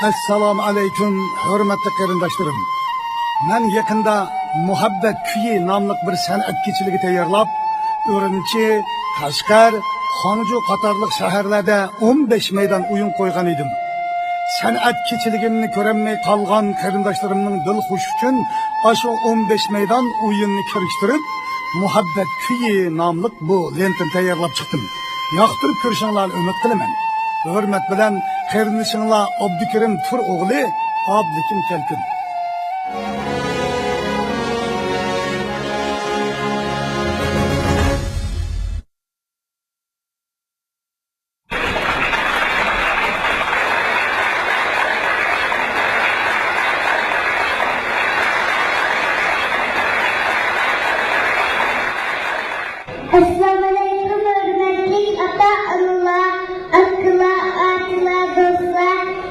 Assalomu alaykum, hurmatli qarindoshlarım. Men yaqinda Muhabbat kuyi nomli bir san'at kechiligi tayyorlab, Urumchi, Qashqar, Xonjo qatorliq shaharlarda 15 maydon o'yin qo'ygan edim. San'at kechiligimni ko'rolmay qolgan qarindoshlarimning dil xush uchun o'sha 15 maydon o'yinni kirishtirib, Muhabbat kuyi nomli bu lentani tayyorlab chiqdim. Yoqtirib ko'rishinglarni umid qilaman. Hurmat bilan qarindoshinglar Abdukarim Tur o'g'li Abdukim Kalkun. Assalamualaikum warahmatullahi wabarakatuh.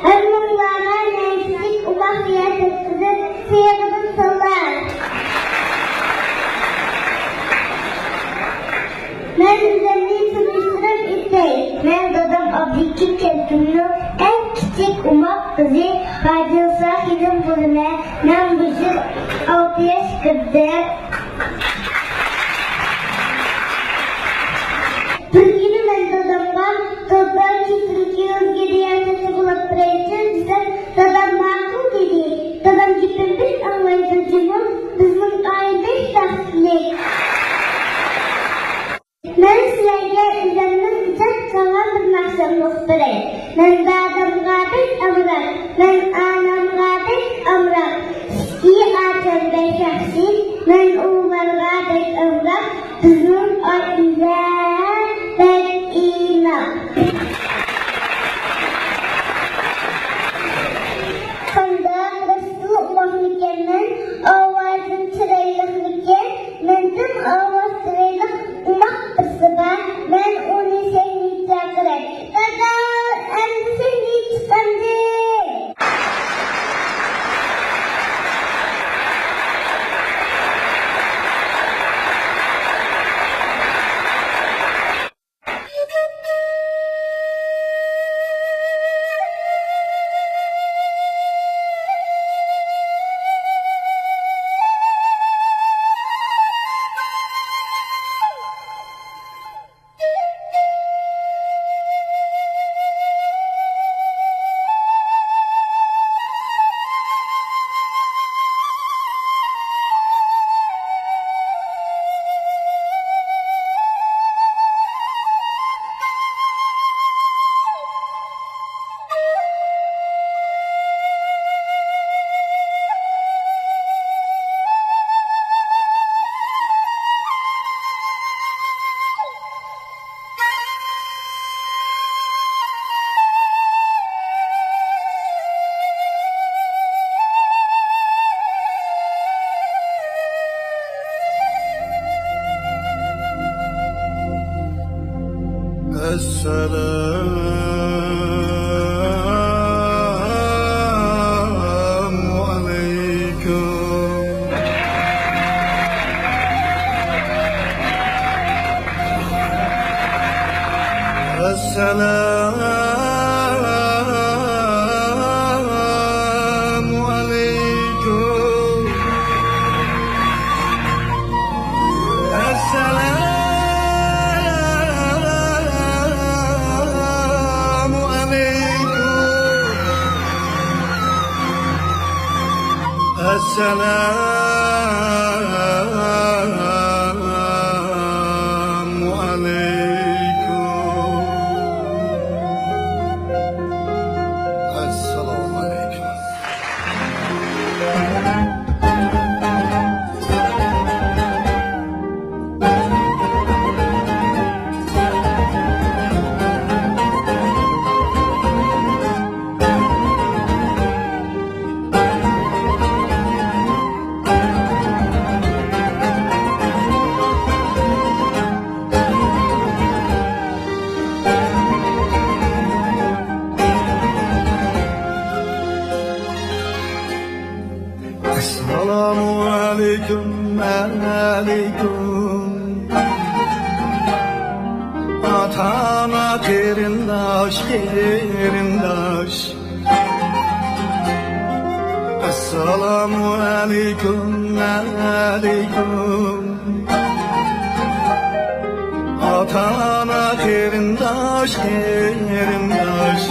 Hammalarga nasib umahiyatida sevgilim sallar. Men sizlarni tanishtirib etay. Men dadam Abdukim Kalkunning eng kichik umoq qizi Fadilsa Hidim bo'lma. Men bu 6 yosh kirdi. Begini mendadamdan toplar kesinlikle özgürlüğünü bulup bırakın bize dadam makul dedi. Dadam gitmiş anlayıcımın bizim aile şahsiyet. Ben sizlerle üzeriniz için kalan bir maksat muhtarayım. Ben dadam kardeş amrak, ben anam kardeş amrak. İyi açan ben şahsi, ben oğlan kardeş amrak. Bizim aile Kandan Resul Muhammed'in avazın çıraylıklığı, mendim avaz çıraylık umak ısıba, ben onu seni çakırım. Dada, hem seni çıkandı. Assalamu alaikum. Assalamu alaikum. Assalamu alaikum. Assalamu alaikum. Assalamu alaikum, alaikum. Atana kerindaş, kerindaş. Assalamu alaikum, alaikum. Ata-ana kerindaş, kerindaş.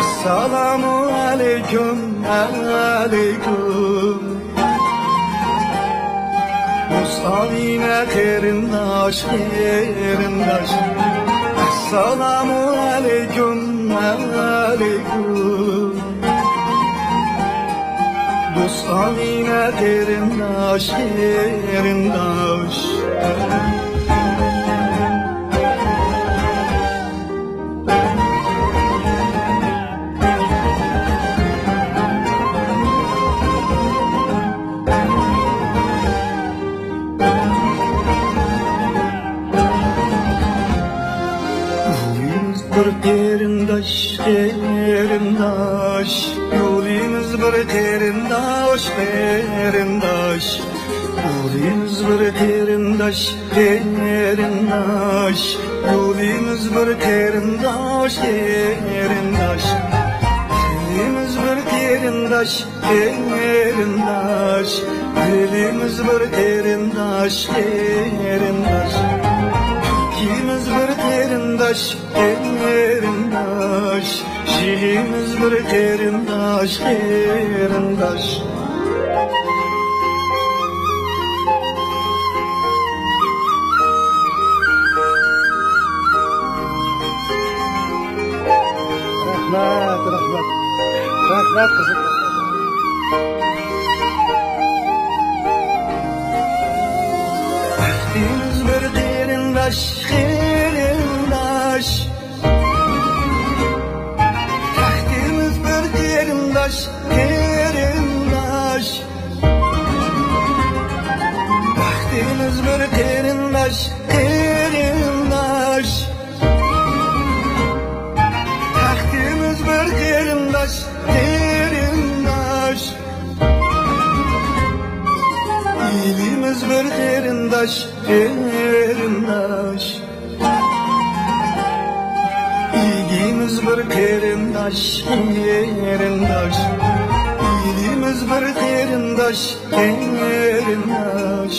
Assalamu alaikum, alaikum. Mustavine kerindaş, kerindaş. Assalamu alaikum, alaikum. Mustavine kerindaş, kerindaş. Bir terindaş, terindaş. Yolumuz bir terindaş, terindaş. Yolumuz bir terindaş, terindaş. Yolumuz bir terindaş, terindaş. Yolumuz bir terindaş, terindaş. Yolumuz bir terindaş, terindaş. İkimiz bir terindaş, terindaş. Şiirimiz bir terindaş, terindaş. Rahmet, rahmet. Rahmet kızım. İkimiz bir terindaş, terindaş. Tahtimiz bir terindaş, terindaş. Tahtimiz bir terindaş, terindaş. Tahtimiz bir terindaş, terindaş. İlimiz bir terindaş, terindaş. İlgimiz bir terindaş, terindaş. İlimiz bir terindaş, terindaş.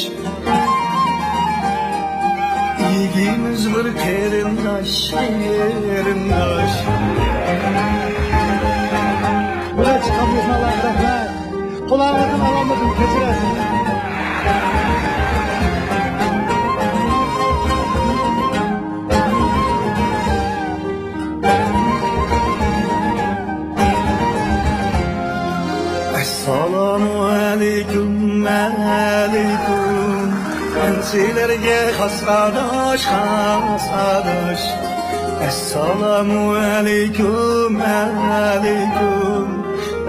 İlgimiz bir terindaş, terindaş. Buraya çıkamıyorsun Allah rahmet. Kulağımızın alamadım kesilirsin. Assalamu alaikum, alaikum. Ensilerge hasradaş, hasradaş. Assalamu alaikum, alaikum.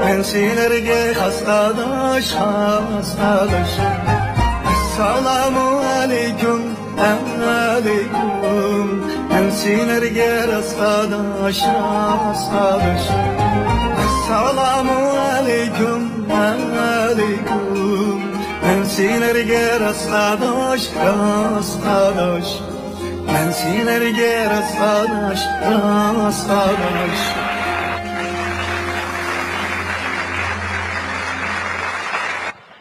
Ensilerge hasradaş, hasradaş. Assalamu alaikum, alaikum. Ensilerge hasradaş, hasradaş. Assalamu alaikum, alaikum. Ensilerge rastladaş, rastladaş. Ensilerge rastladaş, rastladaş.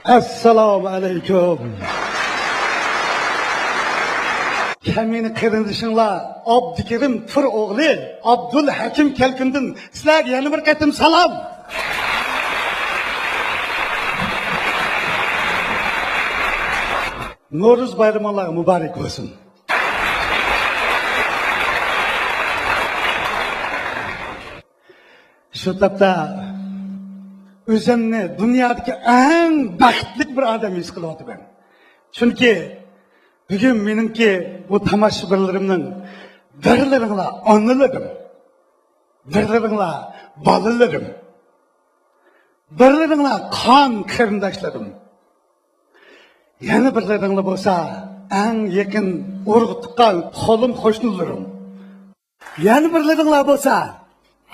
Assalamu aleyküm. Kemini kırındışınla Abdikerim Tır oğlu Abdülhakim Kelkindin sizlerge yeni bir ketim salam. Noruz bayramı mübarek olsun. Şu tapta özümni dünyadaki en baxtli bir adam his qilyapman. Chunki bugun meningki bu tomoshabinlarimning birlaringlar onalarim, birlaringlar bolalarim, birlaringlar qon qarindoshlarim. Yana birlaringlar bo'lsa eng yaqin urug' tuqqan qo'lim qo'shnularim. Yana birlaringlar bo'lsa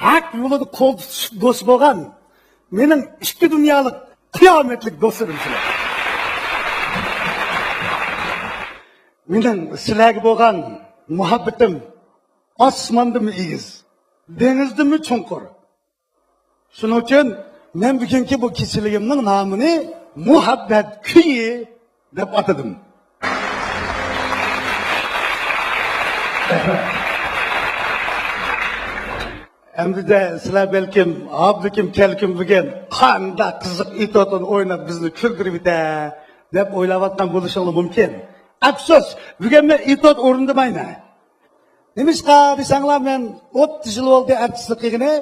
haq yo'lida qo'l tutish do'st bo'lgan mening ikki dunyolik qiyomatlik do'stlarim sizlar. Mening sizlarga bo'lgan muhabbatim osmondami egiz, dengizdami chunqur. Shuning uchun men bugungi bu kechiligimning nomini muhabbat kuyi deb atadim. Endi sizlar belkim abdukim kelkim bugun qanday qiziq itotin o'ynab bizni kuldirib deb o'ylayotgan bo'lishingiz mumkin. Afsus, bugun men itot o'rindamayman. Nimishqa desanglar, men 30 yil bo'ldi artistlik qilgani,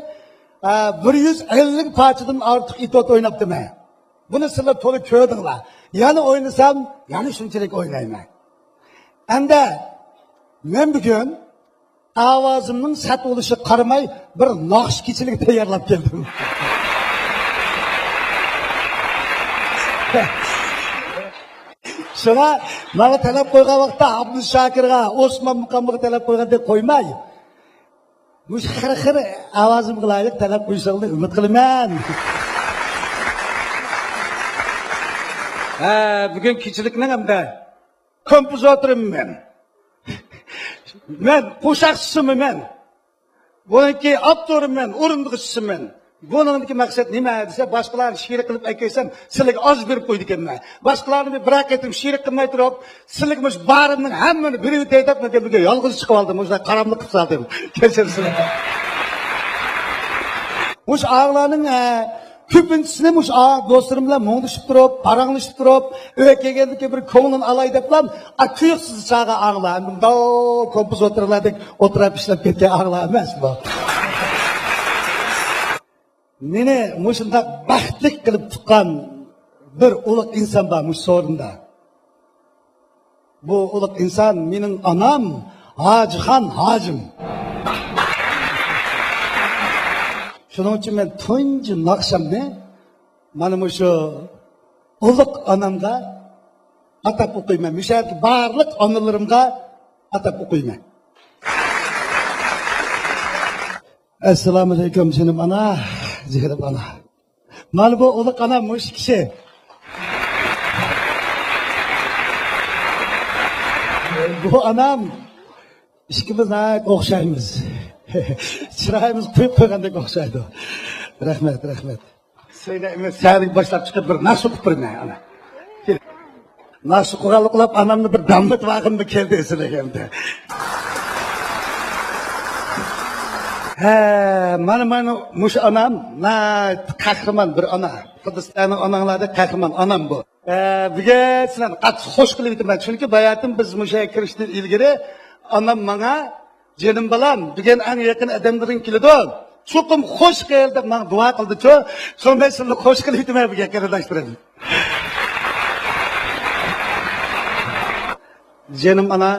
150 parchadan ortiq itot o'ynabdim. Buni sizlar to'liq ko'rdinglar. Yana o'ynasam, yana shunchalik o'ynayman. Endi men bugun ovozimning sat bo'lishi qaramay bir naqsh kechilik tayyorlab keldim. Shuna mana talab qo'ygan vaqtda Abdushakirga, Osmon Muqamga talab qo'ygandek qo'ymay, mush xir ovozimga loyiq talab qo'yishingni umid qilaman. Bugun kechilikning hamda kompozitorman. Men qo'shiqchisiman. Buniki avtorman, o'rindiqchisiman. Buningdagi maqsad nima desa, boshqalarni she'r qilib aytsam, sizlarga oz berib qo'ydik ekan. Boshqalarni bir aytib she'r qilmay turib, sizlarga mush barimning hammani birib aytibman deb bugun yolg'iz chiqib oldim. O'sha qaramlik qilib soldim. Kechirsizlar. Mush ağlarning ko'pinchisini mush do'stlarim bilan mo'ngdishib turib, paranglashib turib, uyga kelgandiki bir ko'nglim alay deblam, kuyuqsiz chaga ağlar. Bunda kompozitorlardek o'tirib ishlab ketgan ağlar emas bu. Meni mushunda baxtli qilib tuqqan bir ulug' inson bor mush so'rinda. Bu ulug' inson mening onam Hojixon hojim. Shuning uchun men tunji naqshamni mana shu ulug' onamga atab o'qiyman. Mishalki barliq onalarimga atab o'qiyman. Assalomu alaykum jinim ana, jinim ana. Mana bu ulug' onam mush kishi. Bu onam ikkimiz o'xshaymiz. Chiroyimiz qo'yib qo'ygandek o'xshaydi. Rahmat, rahmat. Seni boshlab chiqib bir naqsh o'qib beraman ana. Naqsh qo'g'aliqlab onamni bir dambat vaqtimda keldi sizlarga endi. Mana mush onam, qahramon bir ona. Hindistonning onanglarda qahramon onam bu. Bugun sizlarni qattiq xush qilib aytaman. Chunki bayatim biz musha kirishdan ilgari onam menga Jenim balam, bugun eng yaqin odamlaring keladi. Cho'qim xush kel deb menga duo qildi-ku. Shunday sizlarni xush qilib aytaman bugun qarindoshlarım. Jenim ana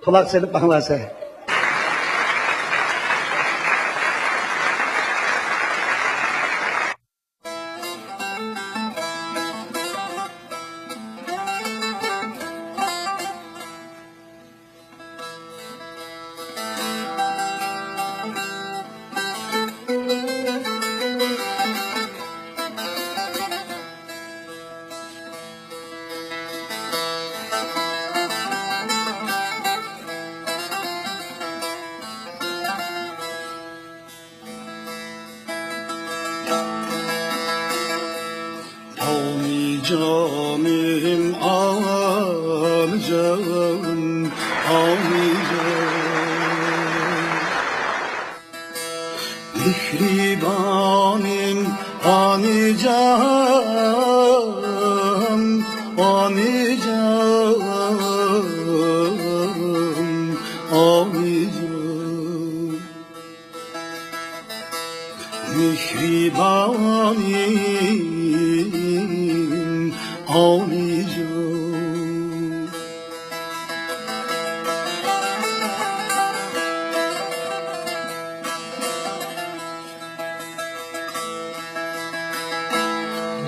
quloq solib anglasa. Canım alacağım, alacağım. Mihribanim anacağım, anacağım, anacağım. Mihribanim ağlayacağım.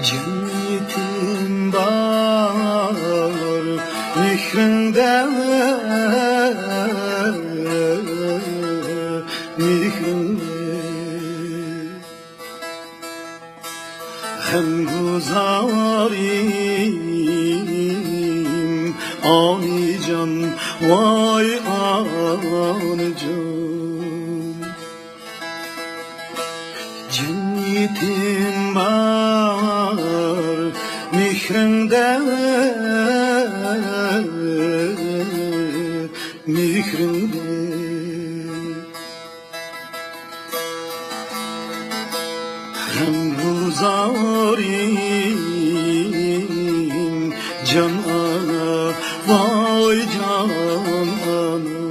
Cennetin var mihrinde, mihrinde. Hem guzarim anican, vay anican. Cennet yetinmar mihrinde hem guzarim can ana vay can ana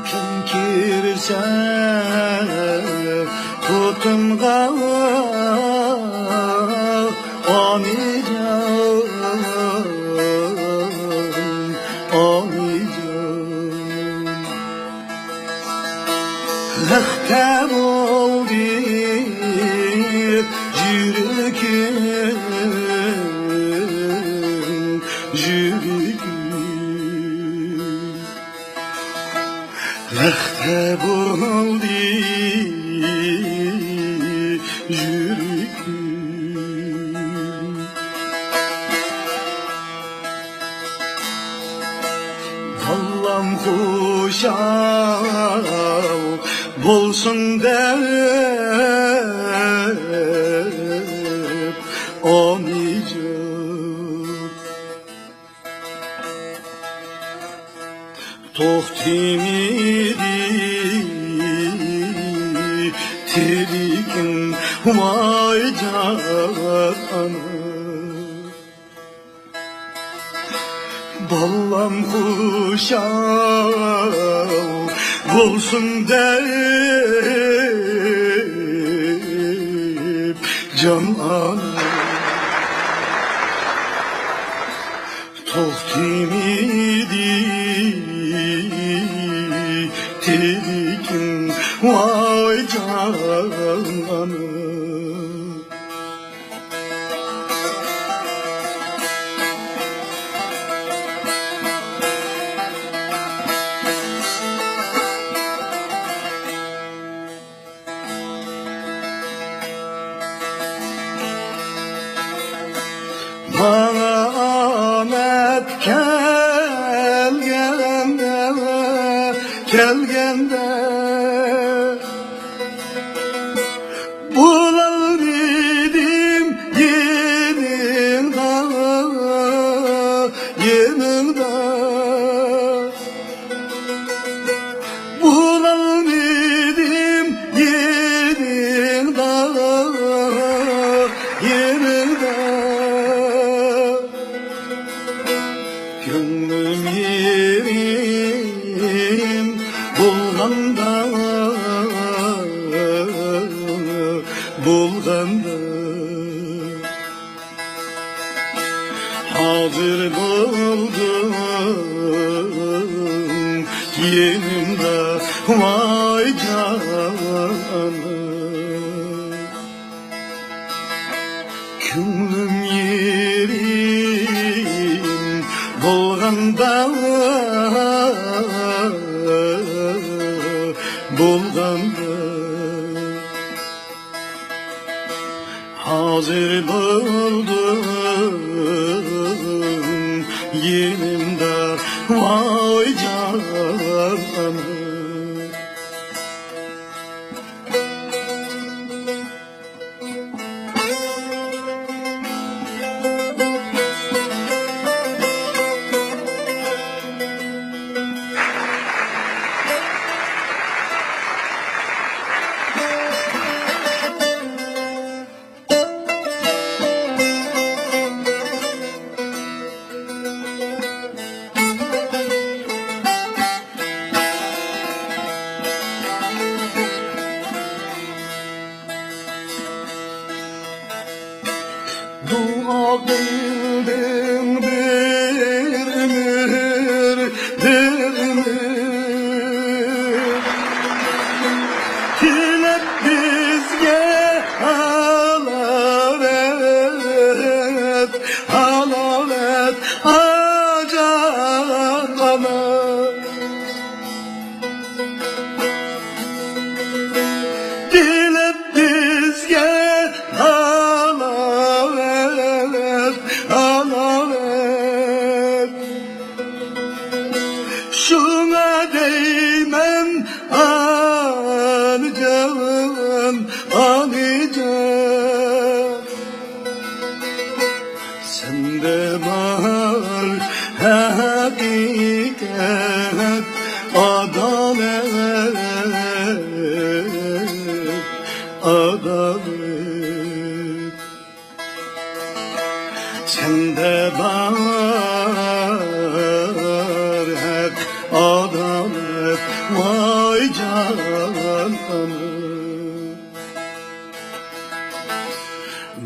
Kim kirse tutumga anlayacağım Lehtem oldu jürgün Lehte buldu jürgün Vallam kuşav bolsun dep anlayacak Tohtimidi tirikin vay canım Ballam kuşav bolsun deyip can ana Tohtimidi tirikin vay canım Bana amet kelgende bular idim yenimde bular idim yenimde Gönlüm yerim bulganda Hazır buldum yenimde vay canım Gönlüm yerim bulganda Hazır buldum yenimde vay canım adalet sende var hak adalet vay canım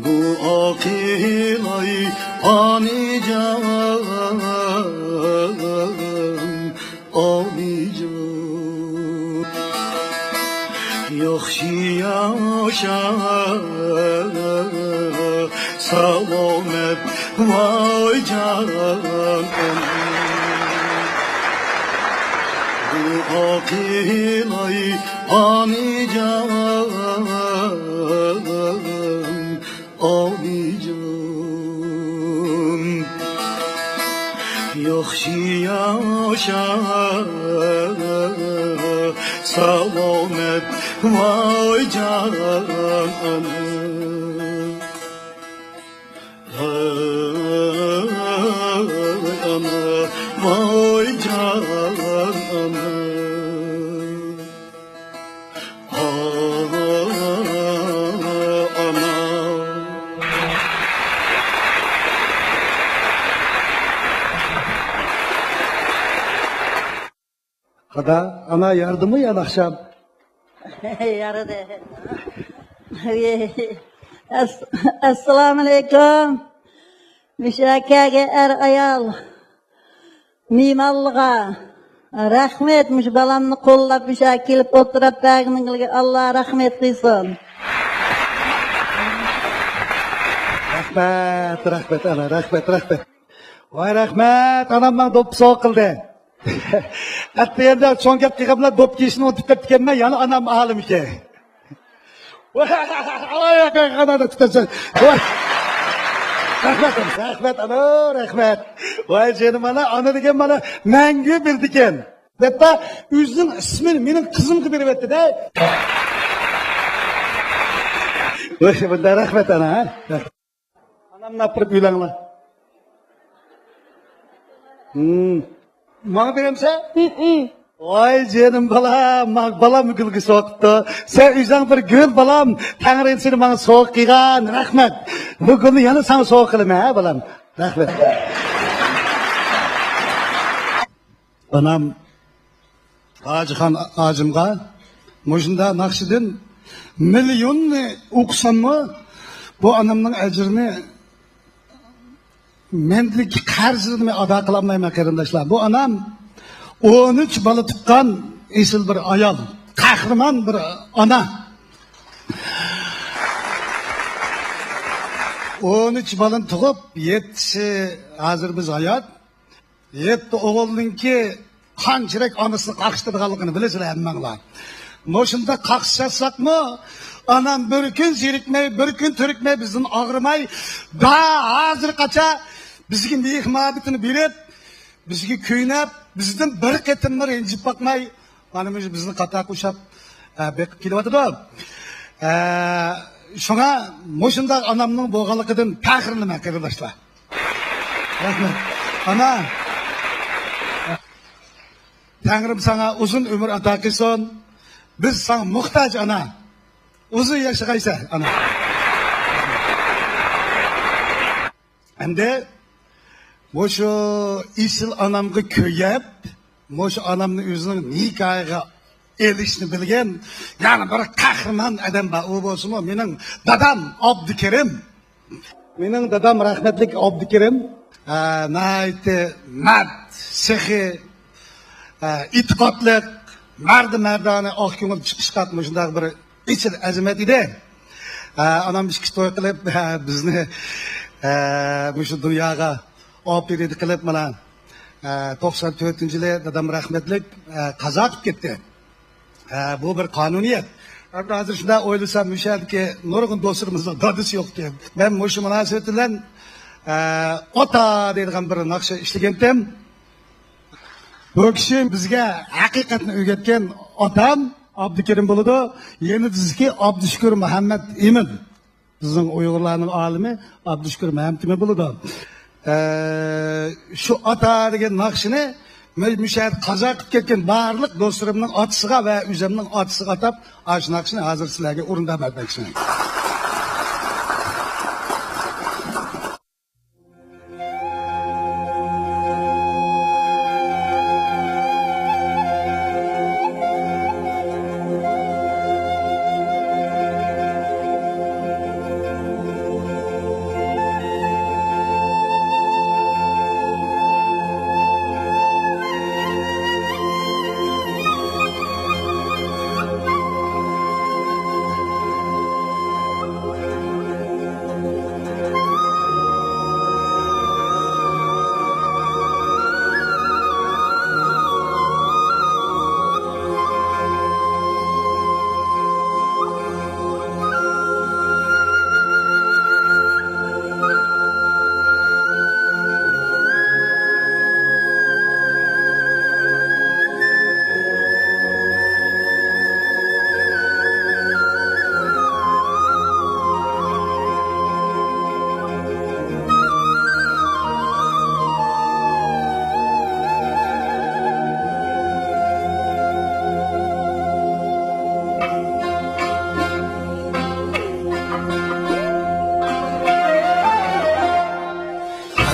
bu akilay anican anican yaxşı yaşa selamet vay canım bu akilay anican anican yaxşı yaşa selamet vay canım ana vay canım ana Hada ana yardımı yan akşam. Yaradı. Assalamu alaikum. Müşakkaga er ayal. Mimallığa. Rahmet müş balamni qo'llab müşak kelib o'tirib bag'ningiga Allah rahmet qilsin. Rahmet ana, rahmet. Vay rahmet, anamdan dop soğuk kıldı. Hatta yerdə son gap qilganlar dop kiyishni unutib ketganman, yana anam alim ekan. Voy qanada tutasan. Rahmet ana, rahmet. Voy jenim ana degan mana mangu bildi ekan. Hatta o'zining ismini mening qizimga berib etdi-da. Voy bunda rahmet ana. Anamni apirib uylanglar. Bana verimse? Vay canım balam gülgü soğuktu. Sen yüzden bir gül balam. Tanrı'nın seni bana soğuk kıygan. Rahmet. Bu günü yanı sana soğuk kılım ha balam. Rahmet. Anam Hacıhan ağacımga Muşunda Nakşidin milyon okusam mı bu anamın ecrini mendlik qarzini ado qilolmayman qarindoshlar. Bu anam 13 bola tuqqan esil bir ayol, qahramon bir ona. 13 bolani tug'ib, 7si hozir biz hayot. 7 o'g'ilninki qanchalik onasini qaqishtirganligini bilasizlar hammanglar. Moshunda qaqishsakmi, anam bir kun zerikmay, bir kun turikmay bizdan og'rimay, da hozirgacha bizga mehmonatini berib, bizga kuynab, bizdan bir qatimni ranjib boqmay, mana bizni qator qo'shib beqib kelyotdi. Shunga moshunda onamning bo'lganligidan faxrlanaman qarindoshlar. Rahmat. Ana Tangrim sana uzun ömür ato qilsin. Biz sana muhtoj ana. Uzun yashag'aysan ana. Endi Moşu isil anamga ko'yib, moşu anamni o'zining nikohiga elishni bilgan, yana bir qahramon odam bor. U bo'lsa, mening dadam Abdukarim. Mening dadam rahmatlik Abdukarim, nayte mard, sehi, itiqodli, mardana oq ko'ngil chiqish qatmi shunday bir ichil azamat edi. Anam ishki to'y qilib bizni shu dunyoga olib berdi qilib mana 94-yili dadam rahmatlik qazo qilib ketdi. Bu bir qonuniyat. Hozir shunda o'ylasam mishadki nurg'un do'stlarimizning dadisi yo'q ekan. Men shu munosabat bilan ota deydigan bir naqsha ishlagan edim. Bu kishi bizga haqiqatni o'rgatgan otam Abdukarim bo'ladi. Yeni diziki Abdushukur Muhammad Emin. Bizning Uyg'urlarning olimi Abdushukur Muhammad Emin bo'ladi. Şu ata degan naqshini müşahid qazo qilib ketgan barliq do'stlarimning otisiga va o'zimning otisiga atab ashnaqishni hozir sizlarga o'rindab aytmoqchiman.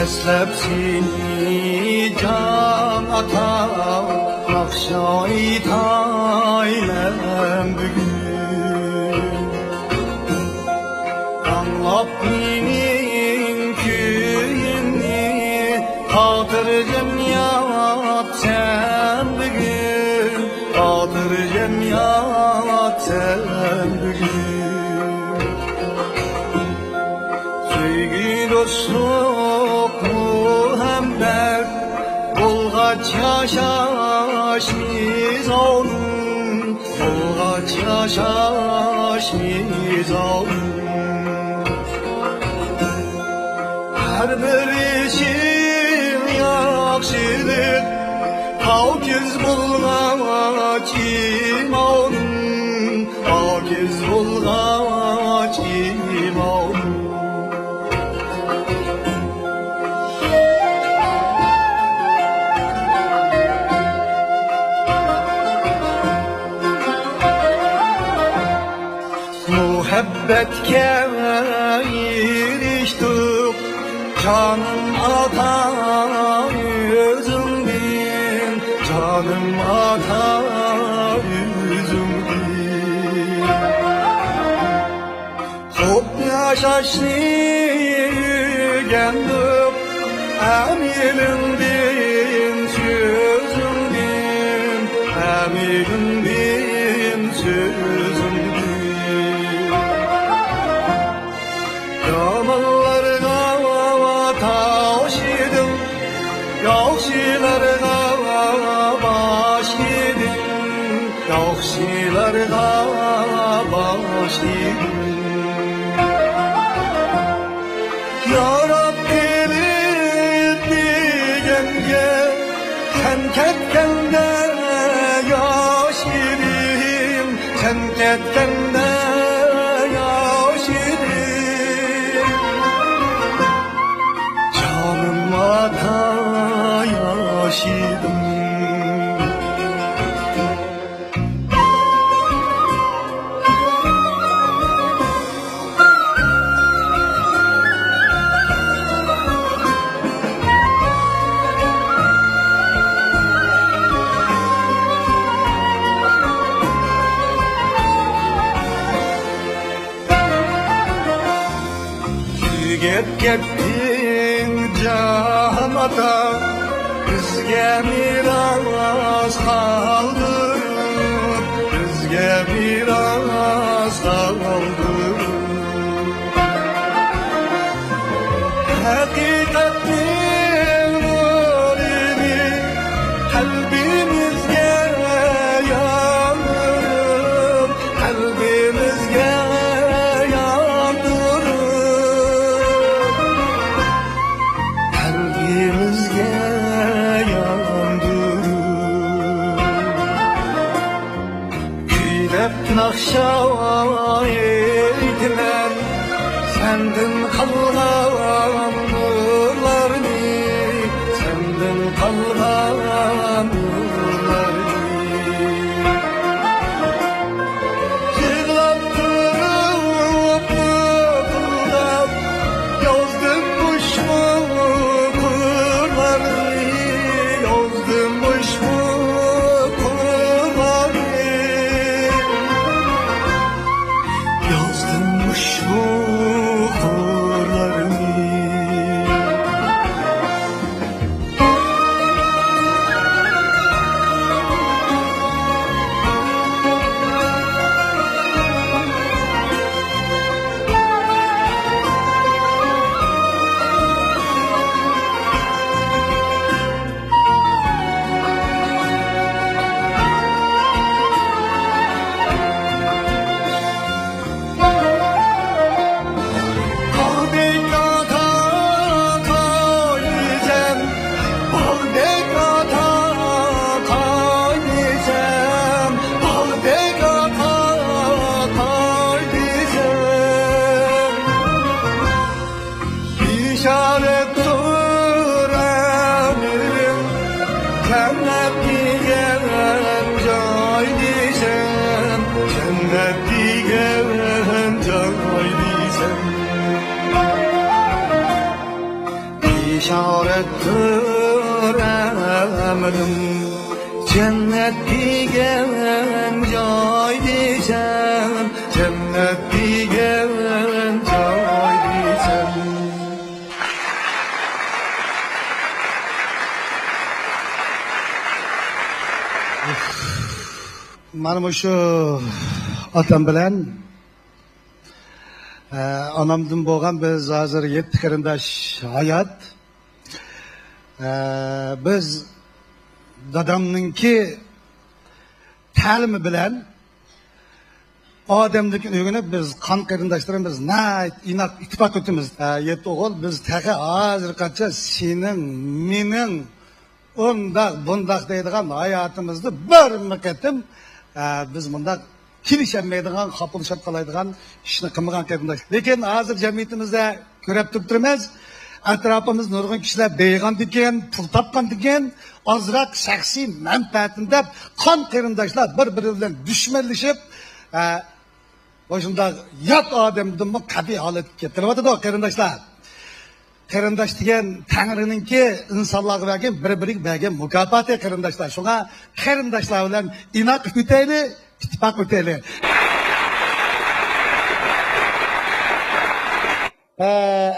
Eslep seni can ata Akşay taylem bugün Anlap menin köyünü Hatırcım yat sen bugün Hatırcım yat sen bugün Sevgi dostluk muhabbet Bulgaç yaşaşmiz olun Bulgaç yaşaşmiz olun Her bir işin yakşidir Hakiz bulgaç imanın Hakiz bulgaç imanın Muhabbetke eriştik Canım ata yüzümdin Canım ata yüzümdin Çok yaşaşlı yügendik Emirindin sözümdin Emirindin sözümdin Yamanlarına taşıdım Yakşılarına baş yedim Yakşılarına baş yedim Ya Rabbi diyenge Sen ketkende yaş yedim Sen ketkende yaş yedim Canım ata yaşadım Gittin canata Bizge miras kaldırır Bizge miras kaldırır Hakikatin nurini kalbimizge yandırır Kalbimizge Nakşa eydiler Sendin kalgan nurlarını Sendin kalgan Beşarettir emrim cennet degan joy deysan cennet degan joy deysan Mana şu otam bilan onamdan bo'lgan biz hozir 7 qarindosh hayot. Biz dadamninki ta'limi bilan odamlikni o'rganib biz qon qarindoshlarimiz inoq ittifoq o'timiz. 7 o'g'il biz taqa hozirgacha sening mening undaq bundaq deydigan hayotimizni bir qatim biz bundaq kelisholmaydigan, xapilashib qoladigan ishni qilmagan qarindosh. Lekin hozir jamiyatimizda ko'rib turibmiz. Atrofimiz nurg'un kishilar beyg'on degan, pul topgan degan, ozroq shaxsiy manfaatim deb qon qarindoshlar bir-biri bilan dushmanlashib, o'shunda yot odamni qat'iy holatga keltiryapti qarindoshlar. Qarindosh degan Tangrininki insonlarga bergan bir-biriga bergan mukofoti qarindoshlar. Shunga qarindoshlar bilan inoq o'taylik, ittifoq o'taylik.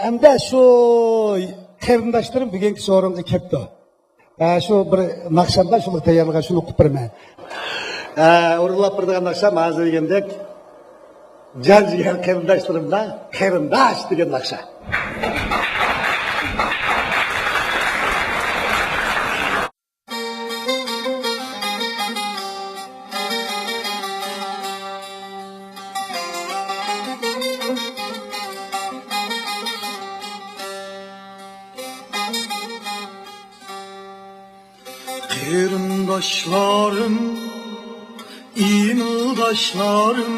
Hamda şu qarindoshlarım bugungi so'ringa kelibdi. Şu bir naqshamda shuni tayyorlagan shuni o'qib beraman. O'rinlab turgan naqsham hozir degandek janjigan qarindoshlarimda qarindosh degan naqsha. Qarindoshlarım, inildoshlarım,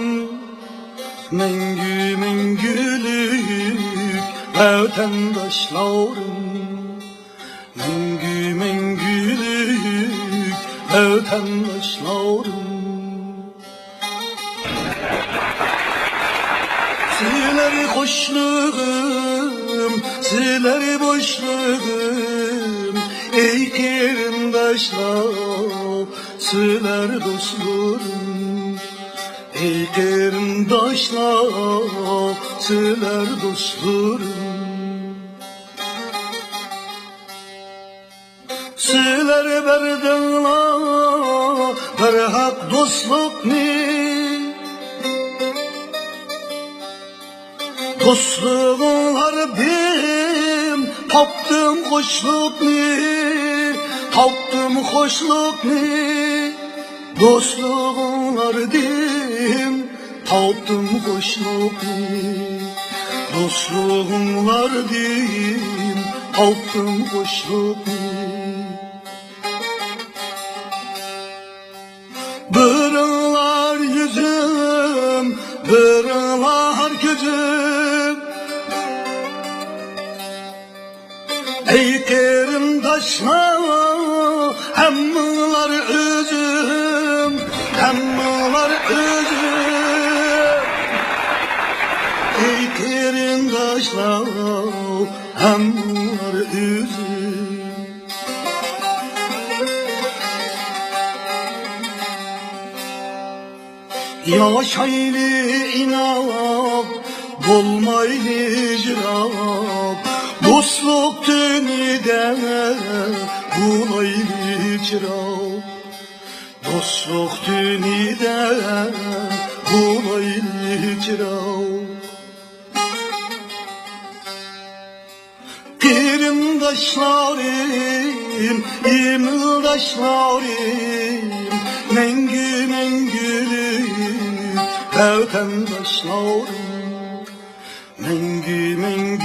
mengülük vatandaşlarım, mengülük vatandaşlarım. Sizleri hoşluğum, sizleri boşluğum, ey qarindoshlar, sizler dostlarım. Ey qarindoshlar, sizler dostlarım. Sizler berdinglar bir haq dostlukni, dostluğunlar ben tapdım hoşlukni, tapdım hoşlukni. Dostluğunlar dem tapdım hoşlukni, dostluğunlar dem tapdım hoşlukni. Bırınlar yüzüm, bırınlar gözüm, ey qarindoshlar, hammalar özüm, hammalar özüm. Ey qarindoshlar, hammalar özüm. Yaşaylı inab, bulmaylı icrab, dostluk tünide bulaylı çırak. Dostluk tünide bulaylı çırak. Qarindoshlarım, imildoshlarım, mengülük vatandaşlarım, mengülük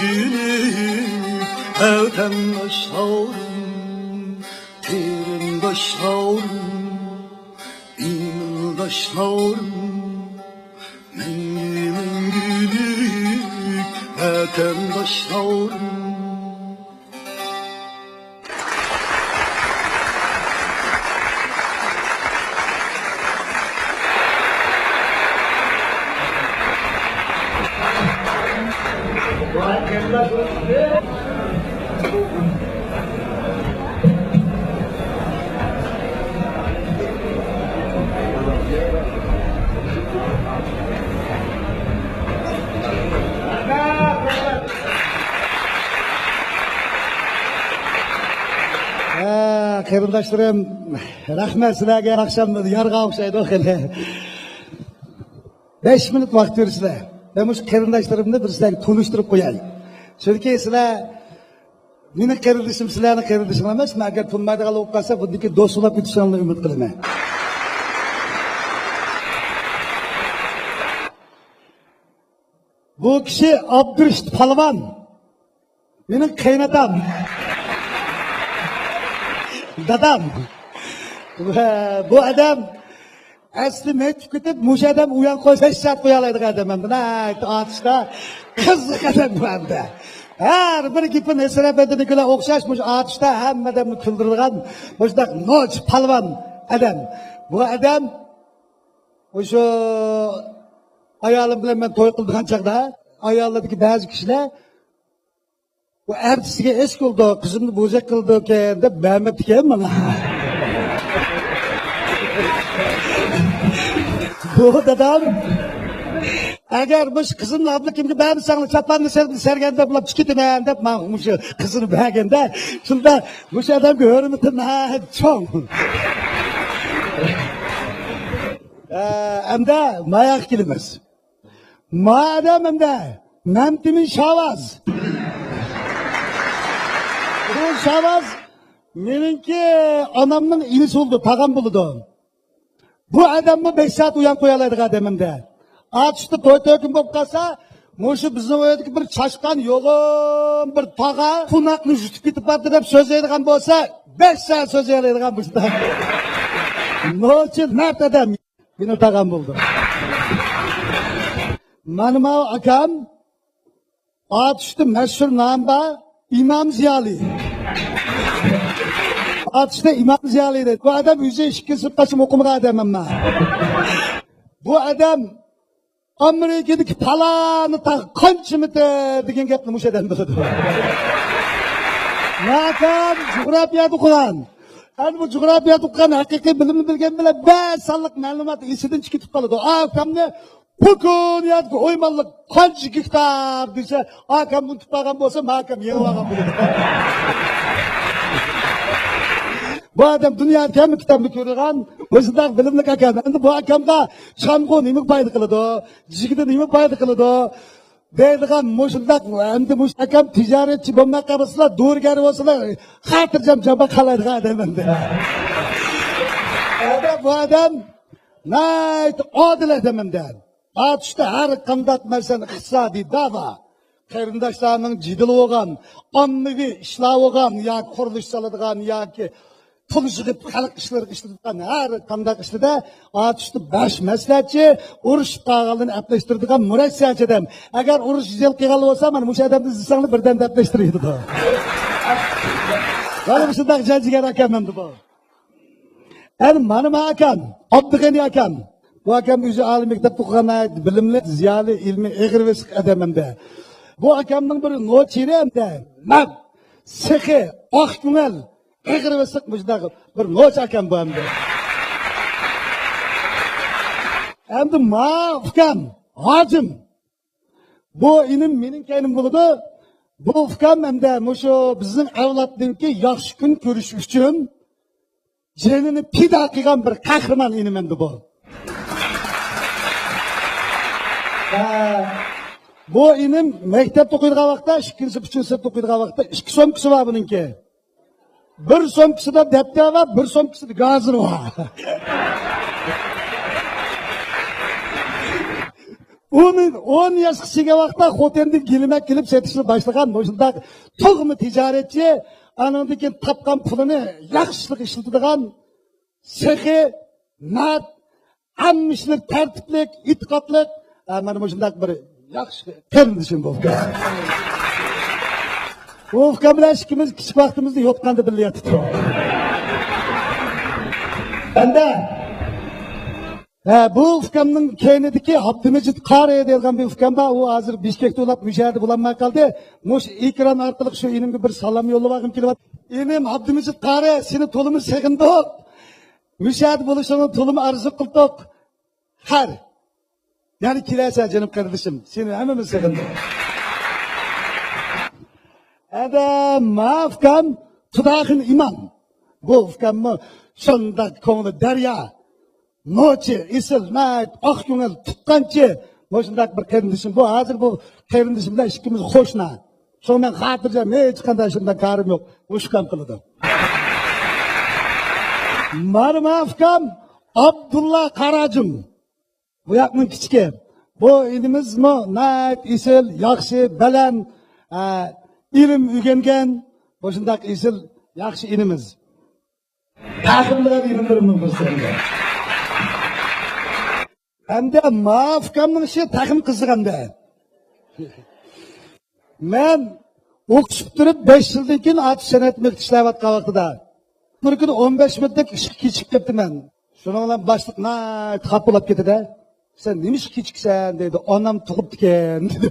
vatandaşlarım, qarindoshlarım, imildoshlarım, mengülük vatandaşlarım. qarindoshlarım, rahmat sizlarga. Akşam yarg'a o'xshaydi o'xshaydi. 5 minut vaqt bersizlar. Ben bu qarindoshlarımni bir sizlarga tanishtirib qo'yay. Chunki sizlar meni qarindoshim sizlarni qarindoshim emas. Men agar tanmaydigan bo'lib qolsa, bunniki do'stlab ketishinglarni umid qilaman. Bu kishi Abdurishit Palvon. Mening qaynatam. Dadam. Bu adam asli metib ketib, mush adam uyan qo'ysa 5 soat qo'ya oladigan adam. Mana otishda qiziq adam bu hamda. Har bir gapini eslab aytadiganlar o'xshash mush otishda hammadan kuldirgan mushdaq Noj Palvon adam. Bu adam o'sha ayolim bilan men to'y qilgan chaqda ayollardagi ba'zi kishilar bu artistga ish qildi, qizimni bo'zak qildi ekan deb bamit ekan mana. Bu dadam agar bu qizimni olib kimga bamisanglar chapanni serganda bo'lib chiqitaman deb men o'sha qizini berganda shunda o'sha odamga hurmatim cho'ng. Hamda mayoq kelimiz. Madem hamda Namtimin Shavaz. Bu Shavaz meningki onamning inisi oldu, tag'am bo'ldi. Bu odamni 5 soat uyan qo'ya oladigan odamimda. Atishdi to'y-to'kin bo'lib qolsa, Mo'shu bizning o'yadagi bir chashqan yo'g'im bir tog'a qunaqni yutib ketib bordi deb so'zlaydigan bo'lsa, 5 soat so'zlaydigan bo'lsa. Nochil mart odam meni tog'am bo'ldi. Mana akam atishdi mashhur nomba İmam Ziyali. Atishdi İmam Ziyali dedi. Bu adam o'zi 2 sinfgacha o'qimagan odam amma. Bu adam Amerikadagi palani qanchimidi degan gapni o'sha odam biladi. Nakam jug'rafiyada o'qigan. Qani bu jug'rafiyada o'qigan haqiqiy bilimni bilgan bilan 5 sonliq ma'lumot esidan chiqib qoladi. Akamni bukun yadga o'ymonlik qancha gektar desa, akam unutib qolgan bo'lsa, akam yeb olgan bo'ladi. Bu adam dunyoda kam kitobni ko'rgan, o'zidan bilimli akam. Endi bu akamga chamg'u nima foyda qiladi, jigida nima foyda qiladi deydigan mushundaq endi mush akam tijoratchi bo'lmay qolsalar, do'rgar bo'lsalar, xotirjam javob qiladigan odam endi. Bu odam nayt odil odamdan. Atishda har qanday narsani iqtisodiy da'vo, qarindoshlarning jidil bo'lgan, ommaviy ishlar bo'lgan, yo qurilish soladigan yoki pul yig'ib xalq ishlari ishlatgan har qanday ishlarda atishdi bash maslahatchi, urush qolganini aplashtiradigan murakkab odam. Agar urush yil qilgan bo'lsa, mana o'sha odamni izlasanglar birdan aplashtiradi. Mana shunday janjigar akam endi bu. Endi mana akam, Abdug'ani akam. Bu akam o'zi oliy maktabda o'qigan, bilimli, ziyoli, ilmiy, eg'ir-vesiq odam endi. Bu akamning bir nochiri endi. Mab, sehi, oq ko'ngil, eg'ir-vesiq mujdagi bir noch akam bu endi. Endi ma ukam, hojim. Bu inim mening kaynim bo'ladi. Bu ukam endi mushu bizning avlodningki yaxshi kun ko'rish uchun jinini pido qilgan bir qahramon inim endi bu. Bu inim maktabda o'qiydigan vaqtda, 2-3 sinfda o'qiydigan vaqtda 2 so'mkisi bor buningki. 1 so'mkisida daftar va 1 so'mkisida gazir bor. Onun 10 yoshga kelgan vaqtda xotinning gilimak kelib setishni boshlagan shunday tug'mi tijoratchi, anandan topgan pulini yaxshilik ishlatadigan sehi, nat, hammishlik tartiblik, e'tiqodlik, mana shunday bir yaxshi qilishim bo'ldi. Bu ukam ikimiz kichik vaqtimizda yotganda birga yotdik. Endi bu ukamning keynidagi Abdumajid Qari degan bir ukam bor, u hozir Bishkekda bo'lib, musharda bo'lmay qoldi. Mush ekran orqali shu inimga bir salom yo'llagim kelyapti. Inim Abdumajid Qari, seni to'limi seg'indik. Musharda bo'lishingni to'limi arzu qildik. Har yani kilaysan canım kardeşim, seni hemen seg'indik. Endi mafkam Xudoning imom. bu ukamni shunda ko'ngli daryo nochi isil mayt oq ko'ngil tuqqanchi shunday bir qarindishim bu hozir bu qarindishim bilan ikkimiz qo'shna shu men xotirjam hech qanday shunday karim yo'q ukam qiladi mani ukam Abdulla Qarajim bu yoqning kichiki bu inimizmi nayt isil yaxshi baland ilm o'rgangan bu shunday isil yaxshi inimiz taqim bilan ilimlarimni bilsanglar hamda mafkamning ishi taqim qiziqanda men o'qishib turib 5 yildan keyin atish san'at maktabida ishlayotgan vaqtida bir kuni 15 minutlik ishga kechikib ketdiman shuni bilan boshliq xat bo'lib ketdi-da sen nima ish kechiksan dedi onam tug'ibdi ekan dedi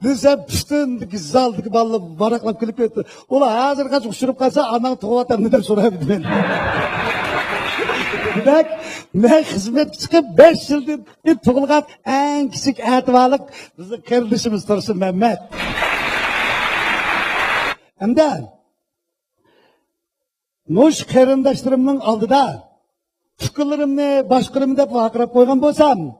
desem püştündeki zaldaki ballı barakla kulüp etti. Ulan hazır kaç uçurup kalsa anan tuğatam neden sorayım ben. Demek ben hizmet çıkıp 5 yıldır tuğulgan en küçük etibalık bizim kardeşimiz Tursun Mehmet. Hem de Nuş karındaşlarımın aldıda fikirlerimni başkalarımı da vakırap koygan bolsam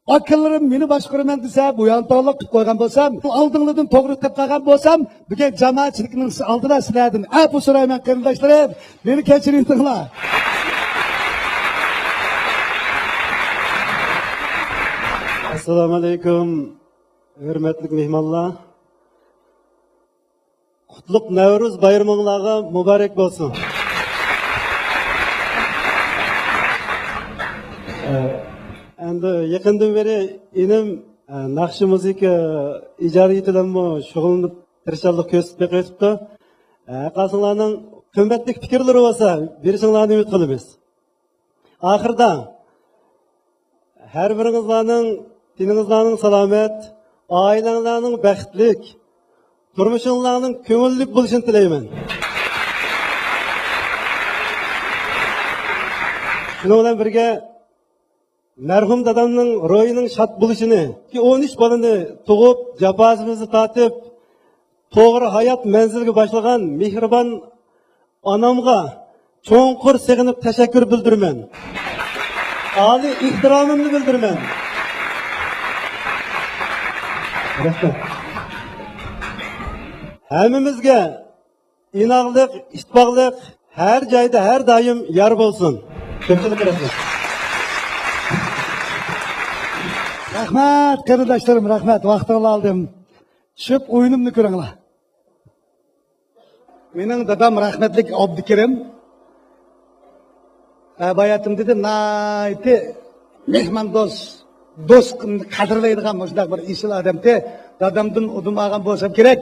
akıllarım meni başkaraman desa bu yantoqliq qilib qo'ygan bo'lsam oldinglardan to'g'ri qilib qolgan bo'lsam bugun jamoatchilikning oldida sizlardan afu so'rayman qarindoshlarim meni kechiringlar Assalomu alaykum hurmatli mehmonlar qutlug' Navruz bayramingizga muborak bo'lsin endi yaqindan beri inim naqshi muzika ijodiyatidanmi shug'ullanib tirishchilik ko'rsatib qo'yibdi qasinglarning qimmatli fikrlari bo'lsa berishinglarni umid qilamiz oxirida har biringizlarning diningizlarning salomat oilanglarning baxtlik turmushinglarning ko'ngilli bo'lishini tilayman shuning bilan birga merhum dadamning ro'yining shod bo'lishini 13 bolani tug'ib jafosimizni tortib to'g'ri hayot manziliga boshlagan mehribon onamga cho'nqur sig'inib tashakkur bildiraman oliy ehtiromimni bildiraman hammamizga inoqlik ittifoqlik har joyda har doim yor bo'lsin ko'pchilik rahmat rahmat qarindoshlarım rahmat vaqtini oldim tushib o'yinimni ko'ringlar mening dadam rahmatlik Abdukarim bayatim dedi nayti mehmondo'st do'st qadrlaydigan shunday bir isil odamda dadamdan udim olgan bo'lsam kerak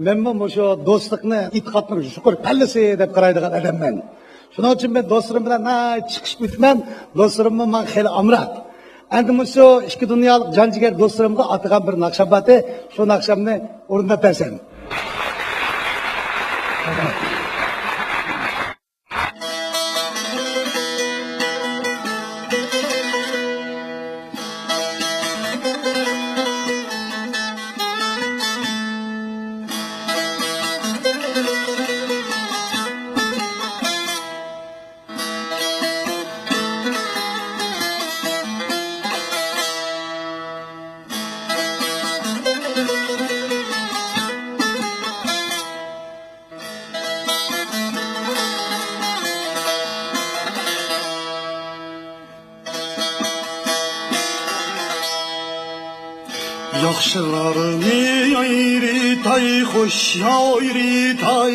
men shu do'stlikni e'tiqodni shukur pallasi deb qaraydigan odamman shuning uchun men do'stlarim bilan chiqishib o'tman do'stlarimni man xeli omroq endi shu ikki dunyolik jon jigar do'stlarimga atagan bir naqsham bor shu naqshamni o'rnab bersam Yaxşılarını ayritay, hoş ayritay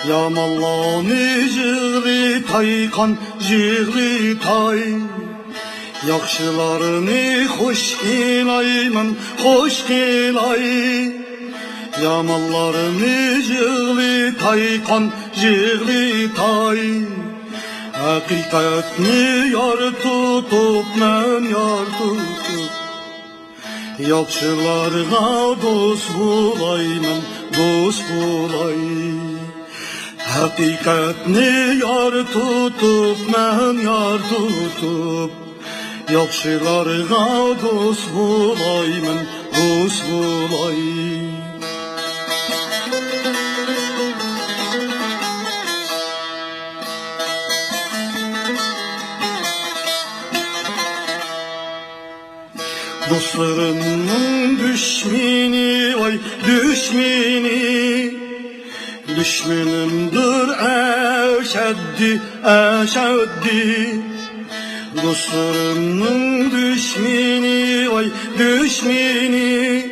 Yamallarını jığritay, kan jığritay Yaxşılarını hoş elayman, hoş elay Yamallarını jığritay, kan jığritay Hakikatni yar tutup, men yar tutup Yaxşılarga dost bulayman, dost bulay Hakikatni yar tutup, men yar tutup Yaxşılarga dost bulayman, dost bulay Dostlarımın düşmeni vay düşmeni, düşmanımdır eşeddi eşeddi. Dostlarımın düşmeni vay düşmeni,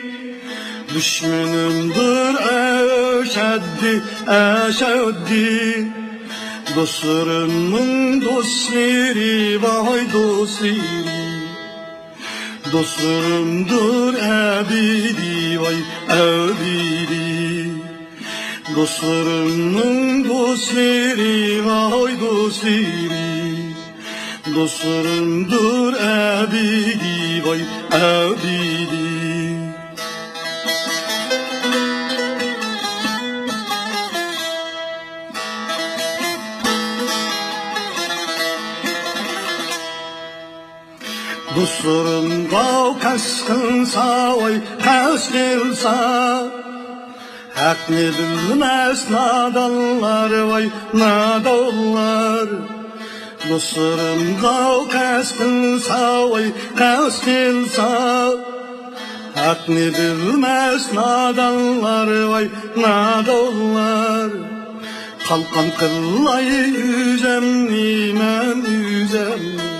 düşmanımdır eşeddi eşeddi. Dostlarımın dostları vay dostları, dostlarımdır ebedi vay ebedi. Dostlarımın dostları vay dostları, dostlarımdır ebedi vay ebedi. Dostlarım gav kaskınsa vay kaskılsa, hak ne bilmez nadanlar vay nadanlar. Dostlarım gav kaskınsa vay kaskılsa, hak ne bilmez nadanlar vay nadanlar. Kalkan kıllay yüzemni men yüzemni,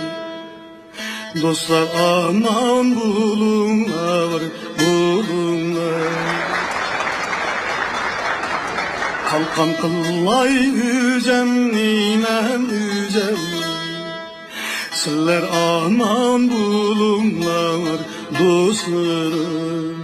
dostlar aman bulunlar bulunlar. Kalkan kıllay yüzemni men yüzemni, sizler aman bulunlar dostlarım.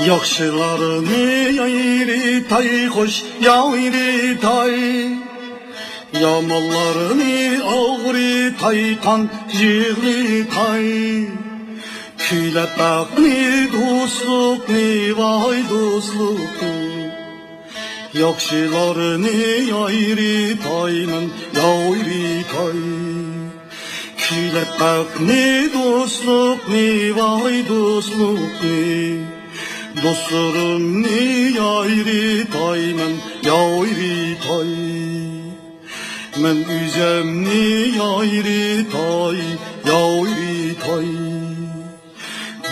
Yaxşılarını yayri tay hoş yayri tay, yamallarını ağrı tay kan jığlı tay. Küyle bakni dostlukni vay dostlukni, yaxşılarını yayri tayman yayri tay. Küyle bakni dostlukni vay dostlukni, dostlarım ni yayri tay men yayri tay. Men üzem ni yayri tay yayri tay.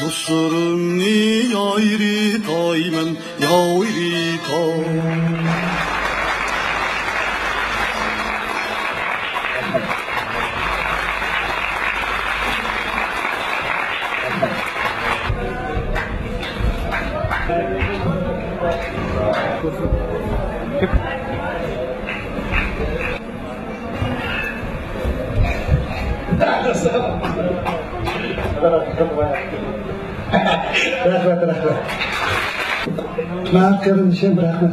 Dostlarım ni yayri tay men yayri tay. Rahmat kardeşim, rahmat.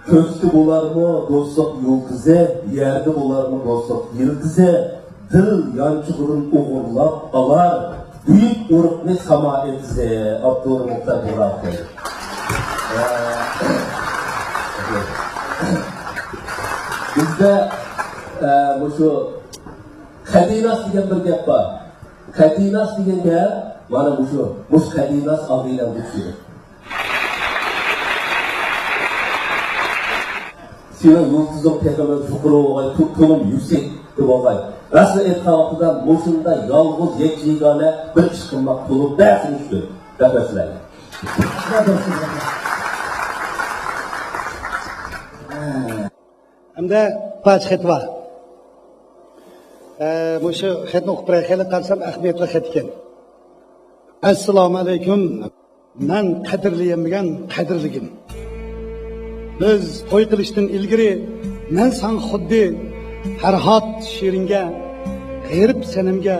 Köstü bular mı dostluk yıldızı, yerde bular mı dostluk yıldızı, dil yançıgının uğurlap alar, büyük urukni sama etize, Abdur Muhtar Burak'ı. Bizde şu Kadinas degan bir gap bor. Kadinas degan gap mana bu şu. Bu Kadinas avıyla geçiyor. Seni yıldızın tekrar çukuruğa tutunum yüksek deb olay. Rasıl etrafından boşunda yalnız yekjigane bir çıkınmak bulup dersin üstü. Defesler. Hamda paç xet var. Bu şu xetni o'qib beraylik, qarsam ahamiyatli xet ekan. Assalomu alaykum. Men qadrlaydigan qadrligim. Biz to'y qilishdan ilgari men san xuddi Farhod shiringa, G'irib sanamga,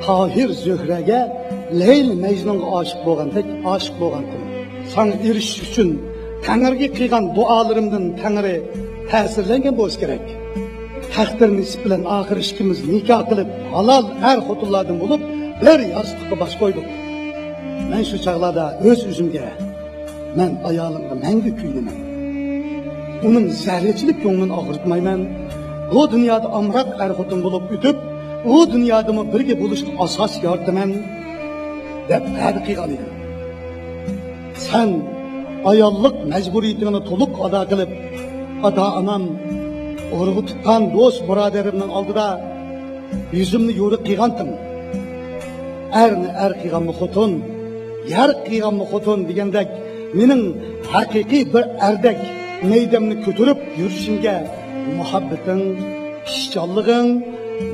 Tohir Zuhraga, Leyl Majnunga oshiq bo'lgandek oshiq bo'lgandim. San erishish uchun Tangriga qilgan duolarimdan Tangri ta'sirlangan bo'lish kerak. takdir nisip bilan oxir ishimiz nikoh qilib halol er xotinlardan bo'lib bir yostiqqa bosh qo'ydik. Men shu chog'larda o'z o'zimga men ayolimga mangu kuylaman. Uning zarrachilik ko'nglini og'ritmayman. Bu dunyoda omroq er xotin bo'lib o'tib, u dunyoda birga bo'lishga asos yordaman deb va'da qilgan edim. Sen ayollik majburiyatini to'liq ado qilib, ota-onam urg'u tutgan do'st birodarimning oldida yuzimni yo'riq qilgandim. Erni er qilgan xotin, yer qilgan xotin degandek mening haqiqiy bir erdek meydamni ko'tarib yurishimga muhabbating, ishchanliging,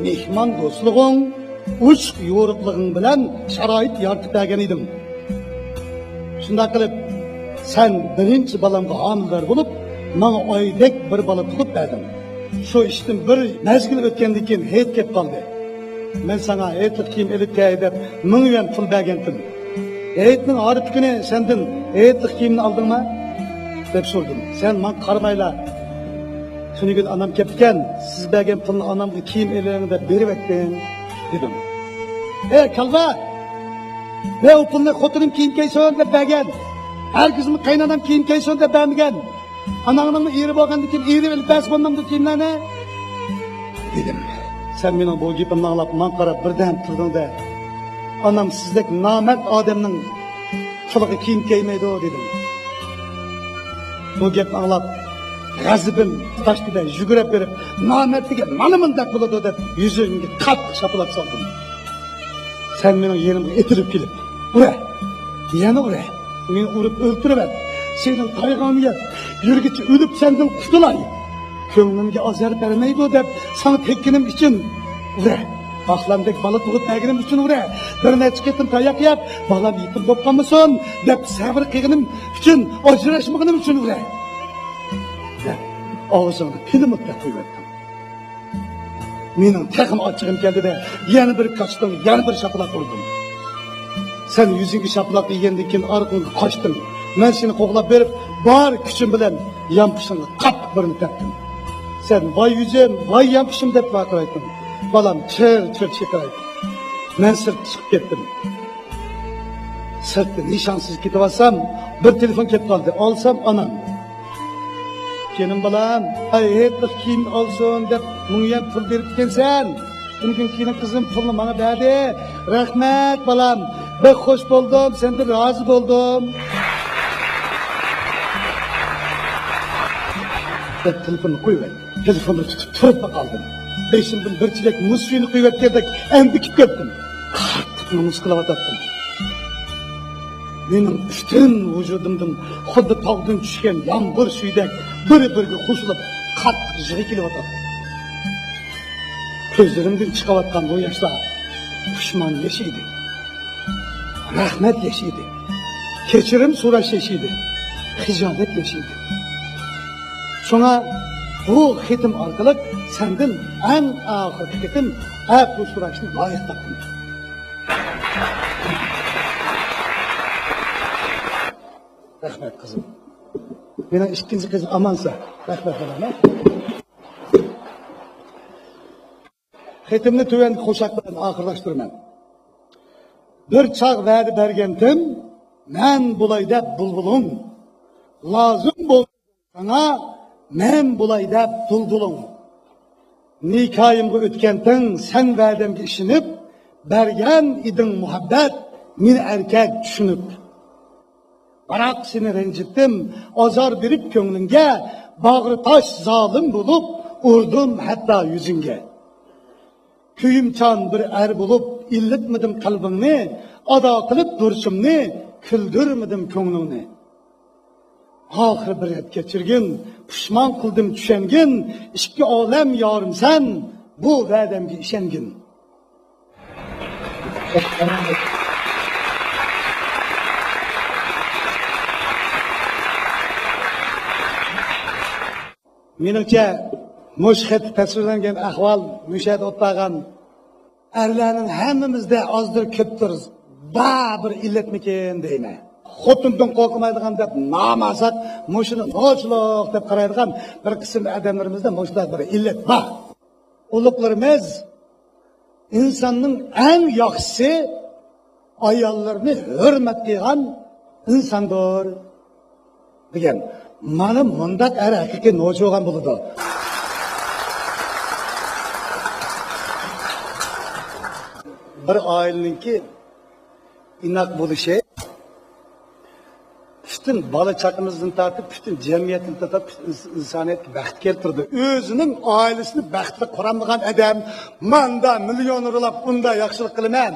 mehmon do'stliging, ushq yo'riqliging bilan sharoit yaratib bergan edim. Shunday qilib sen birinchi balamga homildor bo'lib, menga oydek bir bola tug'ib berdim. Shu ishdan bir mezgil o'tgandan keyin heyt kelib qoldi. Men sana heytlik kiyim elib kelay deb 1000 yuan pul bergandim. Heytning orif kuni sendan heytlik kiyimni oldingmi deb so'radim. Sen men qaramayla. Shuni gün anam kelgan, siz bergan pulni onamga kiyim eling deb berib etdim dedim. Kalva, ben o pulni xotinim kiyim kiysin deb bergan. Herkesin qaynonam kiyim kiysin deb bermagan. Anamning eri bo'lgandan keyin eri bilib bas bo'lmamdi kiyimlarni dedim. Sen mening bu gapimni anglab, men qarab birdan turdingda. Anam sizdek nomard odamning puliga kiyim kiymaydi dedim. Bu gapni anglab g'azibim tashdida yugurib berib, nomardga mana bunday bo'ladi deb yuzimga qattiq shapalab soldim. Sen mening yerimga etirib kelib, ura, yana ura, meni urib o'ltiraver. Senin tarig'onga yurgichi o'lib sendan qutulay. Ko'nglimga azar bermaydi deb sana tekkinim uchun ura. Baxlamdek bola tug'ib berganim uchun ura. Bir necha ketim tayoq yeb, bolam yetim bo'lib qolmasin deb sabr qilganim uchun, ajrashmaganim uchun ura. Og'zimni pilimotga qo'yibdim. Mening texim ochig'im keldida yana bir qochdim, yana bir shapaloq urdim. Sen yuzingga shapaloq yegandan keyin orqangga qochdim. Men seni qo'g'lab berib, bor kuchim bilan yampishingni qattiq birini tepdim. Sen voy yuzim, voy yampishim deb baqirayding. Bolam chir-chir chetiraydi. Men sirtga chiqib ketdim. Sirtda nishonsiz ketib olsam, bir telefon kelib qoldi. Olsam onam. Kenim bolam, hayetlik kiyim olsun deb 1000 yuan pul berib ekansan. Bugun keyin qizim pulni menga berdi. Rahmat bolam. Ben hoş buldum, sen de razı buldum. Ben telefonu koyuver. Telefonu tutup turup kaldım. Beşimden bir çilek muz suyunu koyuver dedik. Embikip gittim. Kartıkını muz kılavat attım. Benim bütün vücudumdan xuddi tog'dan tushgan yomg'ir suydak bir-biriga qo'shilib qattiq jig'i kelyapti. Ko'zlarimdan chiqayotgan bu yoshlar pushmon yashaydi. Rahmat yashaydi. Kechirim so'rash yashaydi. Hijolat yashaydi. Shunga bu xitim orqali sendan eng oxirgi xitim bu so'rashni loyiq topdim. Rahmat qizim. Meni ikkinchi qizim amonsa. Rahmat bolam. Xitimni tuvan qo'shiq bilan oxirlashtiraman. Bir chaq va'da bergandim, men bo'lay deb bulbulum. Lozim bo'lsa sana men bo'lay deb bulbulum. Nikoyimga o'tgandan sen va'damga ishonib, bergan eding muhabbat, meni erkak tushunib. Biroq seni ranjitdim, azor berib ko'nglingga, bag'ri tosh zolim bo'lib, urdim hatto yuzingga. Kuyimchan bir er bo'lib, illatmadim qalbingni, ado qilib durishimni, kuldirmadim ko'nglingni. Oxir bir yat kechirgin, pushmon qildim tushangin, ikki olam yorimsan, bu va'damga ishongin. Menimcha mushxat tasvirlangan ahvol mushad o'tmagan erlarning hammamizda ozdir ko'pdir bir illatmikin deyman. Xotindan qo'rqmaydigan deb namazat mushuni nochloq deb qaraydigan bir qism odamlarimizda mushlar bir illat bor. ulug'larimiz insonning eng yaxshisi ayollarni hurmat qilgan insondir degan. Mana mundaq haqiqiy nocha bo'lgan bo'ladi. Bir aileniki inak bo'lishi bütün bola chaqamizdan tortib, bütün jamiyatni tortib, insoniyatga baxt keltirdi. O'zining oilasini baxtli quramagan odam, manda million urlab unda yaxshilik qilaman,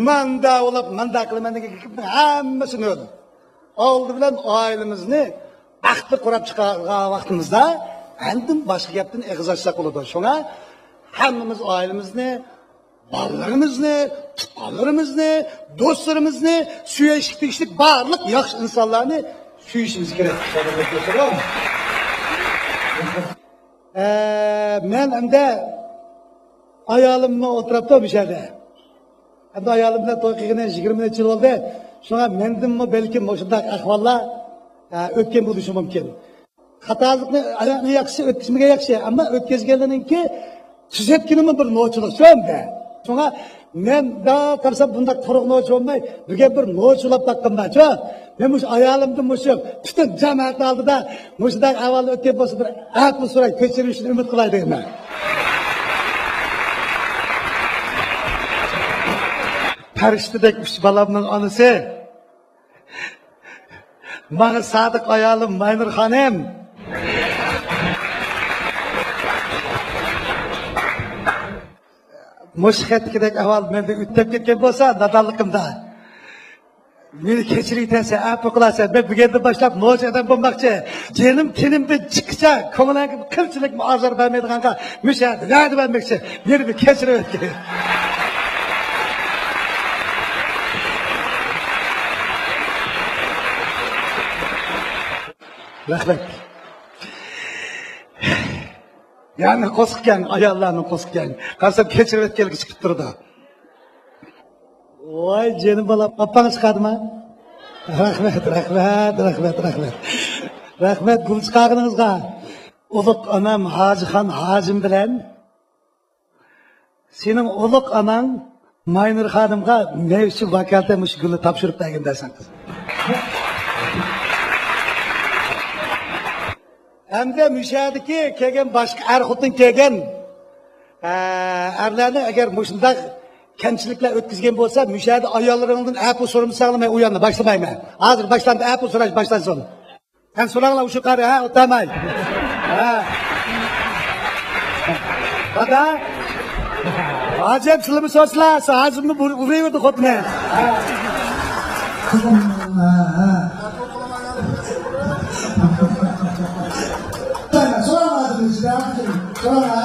manda ulab manda qilaman degan hammasini o'ldi. Oldi bilan oilamizni baxtli qurab chiqargan vaqtimizda endi boshqa gapdan eg'iz ochsak bo'ladi. Shunga hammamiz oilamizni, bolalarimizni, tuqqanlarimizni, do'stlarimizni, suyishlik tegishlik barliq yaxshi insonlarni suyishimiz kerak. Men endi ayolimni o'tiribdi bu yerda. Endi ayolim bilan to'y qilganiga 20 yil bo'ldi. Shunga mendimmi balkim shunday ahvollar o'tgan bo'lishi mumkin. Xatolikni ayaqni yaxshi o'tkazmaga yaxshi, ammo o'tkazgandan keyin tuzatganimni bir nochilik shunda. Shunga men da qarasam bunda quruq noch bo'lmay, birga bir nochilab taqqanman-chi. Men mush ayolimni mushib, butun jamoat oldida mushdan avval o'tgan bo'lsa bir afv so'ray kechirishni umid qilay deyman. Farishtadek uch bolamning onasi. Mana sodiq ayolim Maynur xonim. Mushxatdek avval menda o'tib ketgan bo'lsa, dadalligimda meni kechiraysan, afv qilasan. Men bugundan boshlab mo'jizadan bo'lmoqchi. Jenim tenimda chiqsa, ko'nglimga qilchilik muozar bermaydiganga mushadi, nadi bermoqchi. Meni bir kechirib o'tdi. Rahmat. Yani qo'sqigan ayollarni qo'sqigan. Qarasam kechirib o'tganligi chiqib turdi. Voy, jenim bolam, oppangiz chiqadimi? Rahmat. Rahmat gul chiqarganingizga. Ulug' onam Hojixon Hojim bilan sening ulug' onang Maynur xonimga ne uchun vakolatan mush gulni topshirib bergan dersan qiz. Hamda müşahidiki kelgan boshqa xotin kelgan erlarni agar mushundaq kamchiliklar o'tkazgan bo'lsa, müşahid ayollaringizdan afv so'ramasa men u yerni boshlamayman. Hozir boshlandi, afv so'rash boshlansin. Sen so'ranglar o'sha qari, o'tamay. Bada Hacım sılımı sorslar, hacımını vuruyordu xotine. Soramadınız ya. Sonra.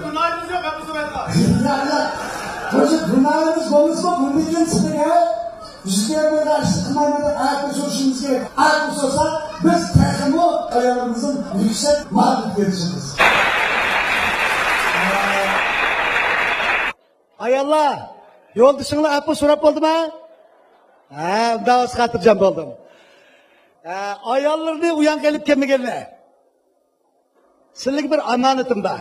Günahımız yok, hep bu sefer. Çocuk günahımız konuşma, bunu kim çıkıyor ya? Yüzüne böyle açtıklarında ayakta soruşumuz gerek. Ayakta sorsak, biz takımı ayarımızın yüksek mağlup vereceğiz. Ayollar, yol dışında afv so'rab bo'ldimi? Daha az xatirjam bo'ldim. Ayollarni uyan kelib kelmaganlar. Sizlarga bir omonatim bor.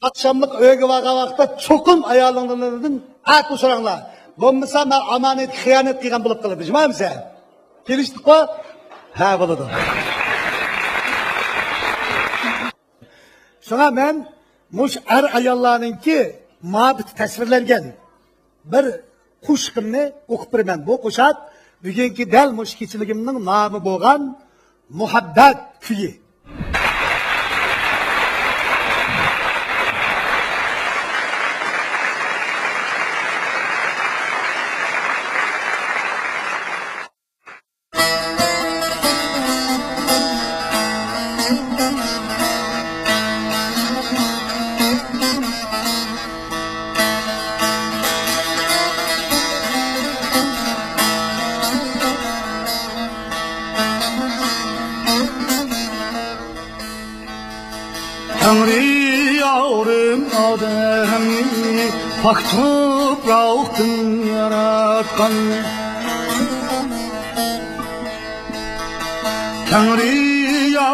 Akşamlık uyga borgan vaqtda cho'qim ayolinglardan afv so'ranglar. Bo'lmasa men omonatga xiyonat qilgan bo'lib qoladi. Jumamsa? Kelishdik-ku? Ha, bo'ladi. Shunga men mush ayollarningki ma'bit tasvirlangan bir qo'shiqimni o'qib beraman. Bu qo'shiq bugungi dal mush kechiligimning nomi bo'lgan Muhabbat kuyi. Tanrı yavrum ademni pak toprağın yaratkan Tanrı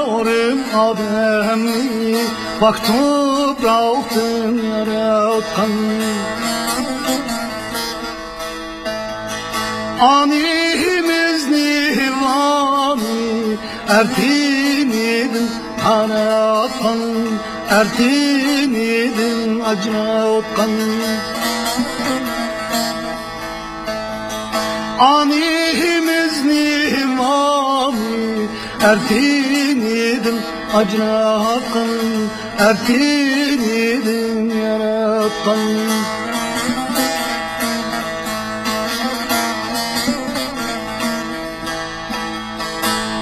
Yavrum ademi bak toprağın yaratkan Animiz nihvani ertinidin yaratkan Ertinidin acratkan Animiz nihvani ertinidin acratkan Ertinidin yaratkan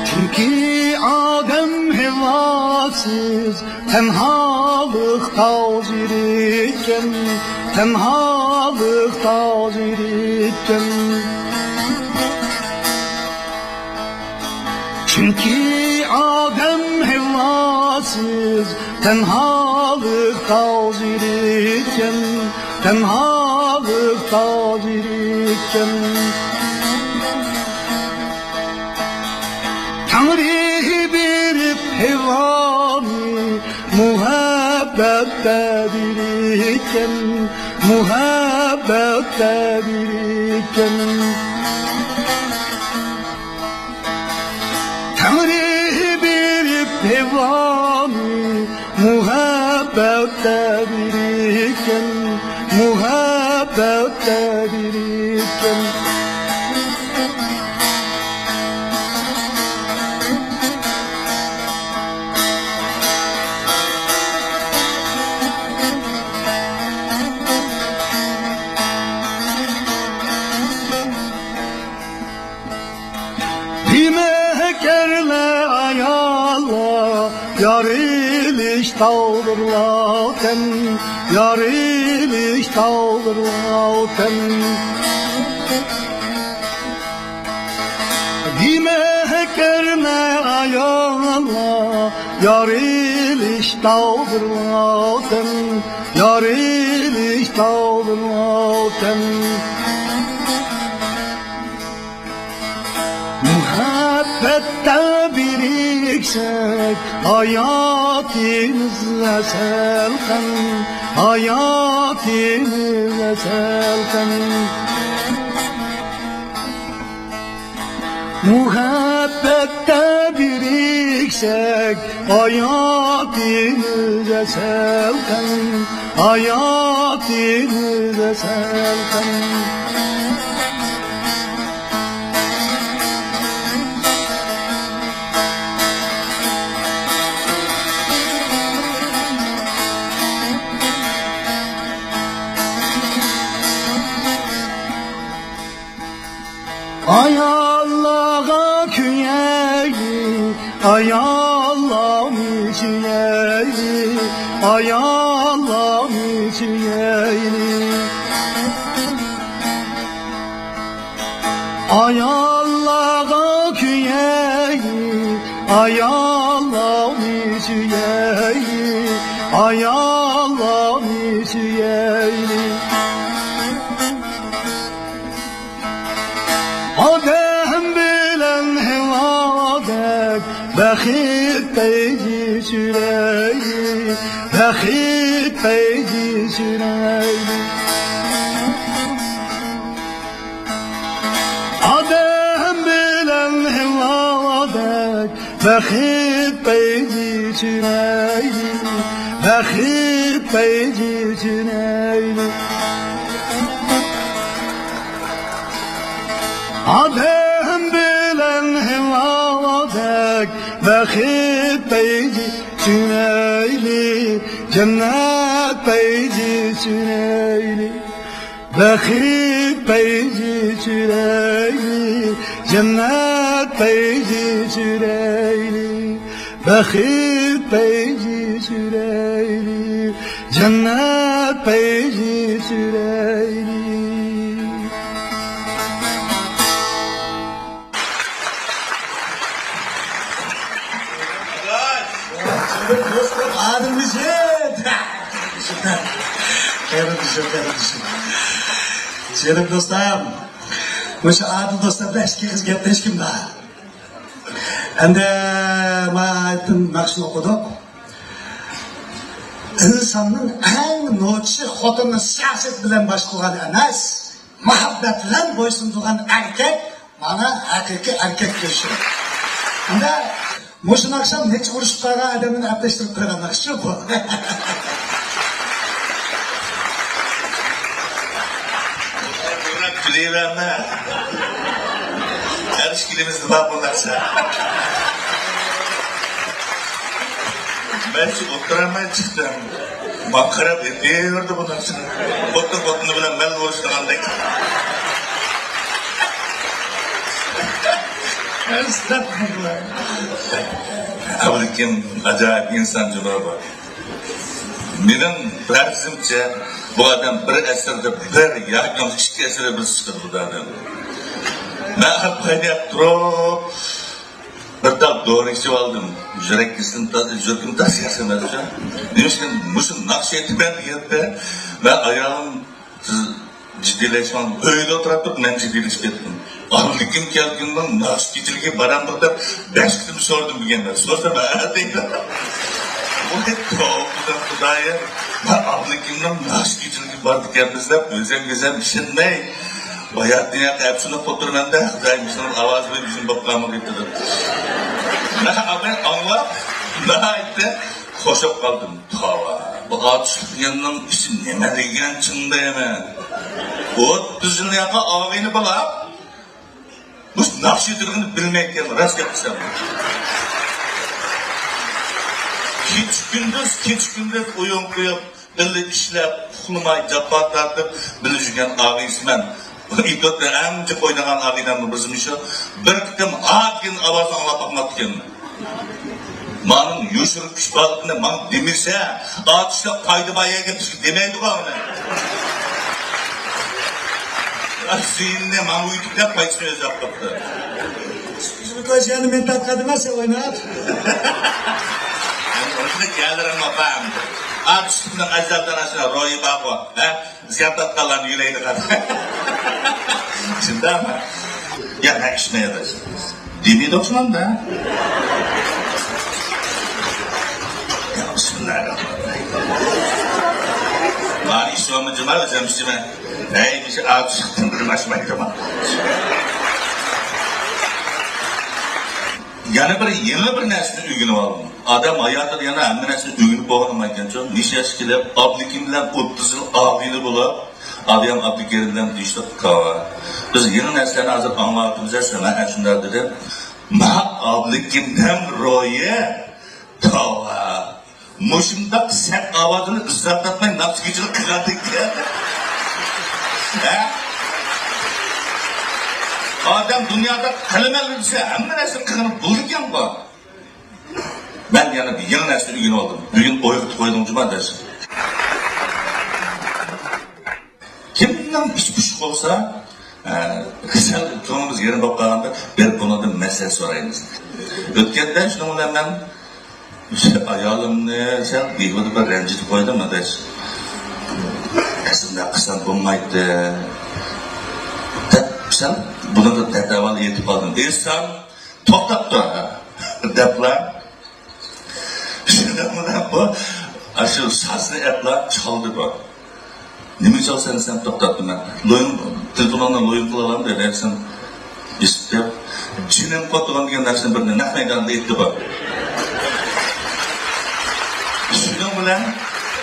Çünkü Adem hevasız tenhalık tazir iken Tenhalık tazir iken Çünkü Adem hevasız tenhalık tazir iken Tenhalık tazir iken Tanrı bir hevani muhabbette biriken Muhabbette biriken Tanrı bir hevani muhabbette biriken Muhabbette biriken Dimekerle ayala yariliş taldırlaten Yariliş taldırlaten Dimekerle ayala yariliş taldırlaten Yariliş taldırlaten Muhabbette biriksek hayatımızla selken Hayatımızla selken Muhabbette biriksek hayatımızla selken Hayatımızla selken Ay Allah'a küyeyi, ay Allah'ım küyeyi, ay Allah'ım küyeyi. Ay Allah'a küyeyi, ay Allah'ım küyeyi, ay Allah'ım küyeyi. Adem bilen hevadek Bekit beyci süreyi Bekit beyci süreyi Adem bilen hevadek Bekit beyci süreyi Bekit beyci süreyi Adem bilen hevadek Bekit beyci süneyli Cennet beyci süneyli Bekit beyci süneyli Cennet beyci süneyli Bekit beyci süneyli Cennet beyci süneyli Adımızı Canım dostum, bu adil dostlar eski kız gapta hech kimda. Endi ma'aytim naqshni o'qidik. İnsanın en noçi xotinni siyaset bilan boshqargan emas, muhabbat bilan bo'ysundirgan erkak mana haqiqiy erkak kishi. Unda mushun akşam necha urushib qolgan odamni aplashtirib qo'yganlar shu bu. Buna güleverme. Her işkilimizde var bu narsa. Ben şu oturamaya çıktım. Makara ediyordu bu narsa. Otunu bilen ben uğraştığımda. Estağfurullah. Abdülkim acayip insan cevabı. Benim tarzımca bu adam bir eserde bir yakın iki eserde bir sıkıntı bu adam. Ben hep durup bir tane doğru işi aldım. Jürgüm tasıyasın mesela. Demişken musun nakşiyeti ben diyette ve ayağım ciddileşmem. Öyle oturup ben ciddileşip ettim. Abdülkim geldiğinden nakşiyetçiliğe baran burada 5 kısım sordum bir genler. Sorsa ben değil. Bu hep doğrudan Kudaya. Ben Abdülkim'den nakşiyetçiliğe bardık yapmışlar. Özel işinmey. Bayat dünya hepsini fotoğrafında Kudaymış'ın avazı ve bizim babamı getirdim. Ben anlap, daha etti. Koşup kaldım. Tava. Bu atışlık yanının işi neme degen çında hemen. O düzünü yaka ağabeyini bala. Bu nakşiyetçiliğini bilmekken rast yapmışlar. Keç gündüz uyum koyup, ıllı işlep, kulumay, cappa tartıp, bilişken ağabeyisimen. İpotla emcik oynagan ağabeyden bizim işi. Bir kitim ağabeyinin avazı anlap bakmak kendine. Manın yuşuruk pişbalıkını man demirse, ağaçla paydı bayaya getirsin demeydi bu ağabeyine. Zihinle man uyutukla paydısını öz yaptı. Bizim koşuyanı men tapkadımasa oynat. Orada geldirim babam. Ağaçlıkla azaldan aşağı royu baba. Ziyaret kalan yüreğini kadar. Şimdi ama ya ne işine yararsın? Dini doksan da. Ya bismillahirrahmanirrahim. Bari İslam'ın cemaat zemsime. Neymiş ağaçlıktan bir başımaydı ama. Yani yeni bir neslini ügünüp aldım. Adam hayatı yana hemen neslini ügünüp boğulamayken çok. Niş yaşkilep, Abdülkim bilen 30 yıl ağabeyini bulup, Adiyam Abdülkerim'den düştük kava. Biz yeni neslerini hazır anlattığımızda sana şunlar dedim. Ma Abdülkim'den roye kava. Muşumdak sen avazını ıslatlatmayın, nasıl geçilir kıradık ya. Adam dünyada kelimeler bilse hemen nesil kılınıp bulurken bu. Ben yani bir yeni nesil ügün oldum. Bugün oyuqtu koydum cuma dersin. Kimden iş püşük olsa, sen çoğumuz yerin bakkalanda bir buna mesele sorayınız. Ötkenden şunu olan ben ayalımını sen deyivdi bir rencidi koydum mu dersin. Aslında kısan bulmaydı. Sen bunu da tedaval yetip aldın. İnsan toktat da depla. Şimdi bu aşırı sazlı etla çaldı bu. Nemi çalsan sen toktattın ben. Tırtılanla loyun kılalan da dersen istep. Cinin kotulan diyen dersin birine nakmeyden de etti bu. Şimdi bu lan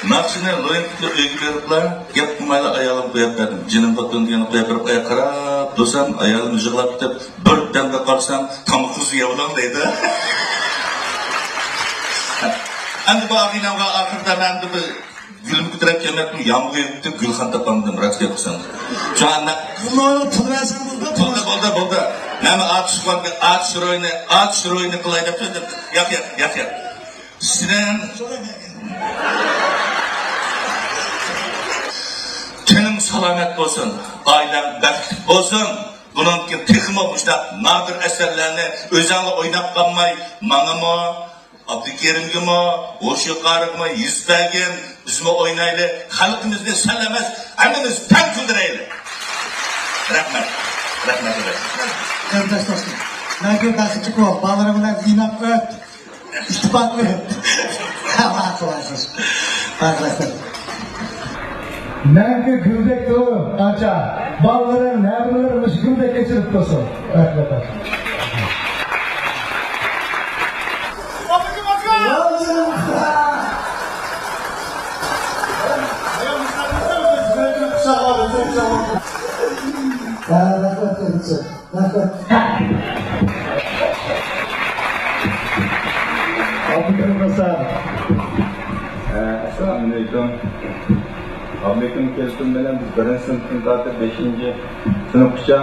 Nakşine loyun tutup ögü veripler, gep kumayla ayalım koyap verdim. Cinin kotuğunu diyen koyap verip aya karab dursam, ayalım jığlap gitip, bir demde karsam, tamı kuzu yavlan deydi. Endi bu ağinamga ahırda ben de bir gülüm kütürep yemek mi, yağmur yedip gülhan tapamdım, rakıya kısan. Şu anda... Bunu pul versen buldu. Buldu. Nemi ağaç şuroyunu kılay dep söyledim. Yak. Sizden... Tenim salamet olsun, ailem bəxt olsun. Bunun ki tıxım olmuşda nadir eserlerini özenle oynap kalmay, bana mı, Abdülkerim'e mi, hoş yukarı mı, yüzbegin, bizimle oynayla, halkımızı sellemez, hemimiz pen küldüreyle. Rahmet. Kardeş dostum. Belki takıcık ol. Bağlarımla zinap öt. İttifak öt. Allah kılarsın. Arkadaşlar. Nerede güldek doğru. Aça. Bağlarım nerede güldek geçirip dursun. Arkadaşlar. Assalamu alaikum. Ablekim kelsin bilan biz 1-sinfdan tortib 5-sinfgacha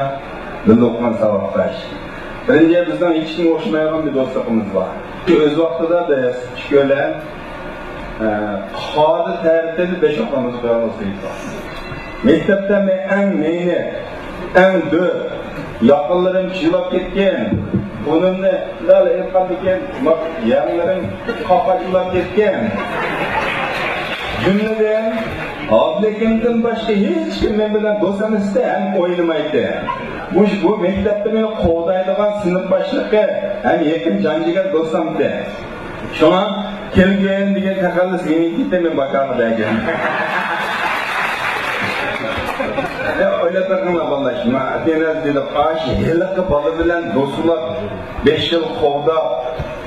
birga o'qigan saboqdosh. Birinchi bizdan hech kimga o'xshamagan bir do'stligimiz bor. Shu o'z vaqtida biz shkolan hozir tarixda 5 o'qimiz qo'yamiz. Maktabda men eng meni, eng do'st yaqinlarim chilab ketgan. Bunimni lal aytgandikan, yanlarim qaqachilab ketgan. Jumladan Abdekimdan boshqa hech kim men bilan do'st emasda ham o'ynamaydi. Bu maktabda meni qo'daydigan sinf boshlig'i ham yaqin janjigar do'stimdi. Shuna kelgan degan taxallus meniki men bakamda ekan. O'ylataman vallahi, men atenas dedi, qashi yilqi bola bilan do'stlab 5 yil qo'da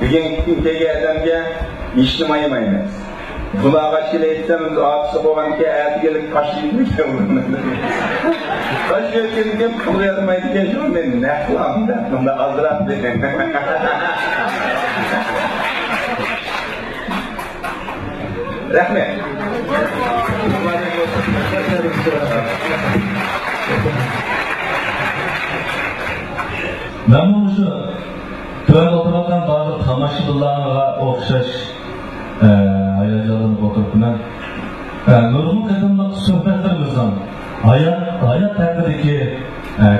degan kimga odamga ijtimoiymaymiz. Bunaqa aytsangiz otisi bo'lganki, aytganlik qashiylik bo'lmaydi. Qashiylikka pul bermaydigan shu men naqlamda bunda azrab dedim. Rahmat. Ben bunu şu tören oturmaktan bazı tamashibilarga o'xshash hayajonlanib o'tiribman. Nurg'un qadimliq suhbatlarimizdan hayot taqdiridagi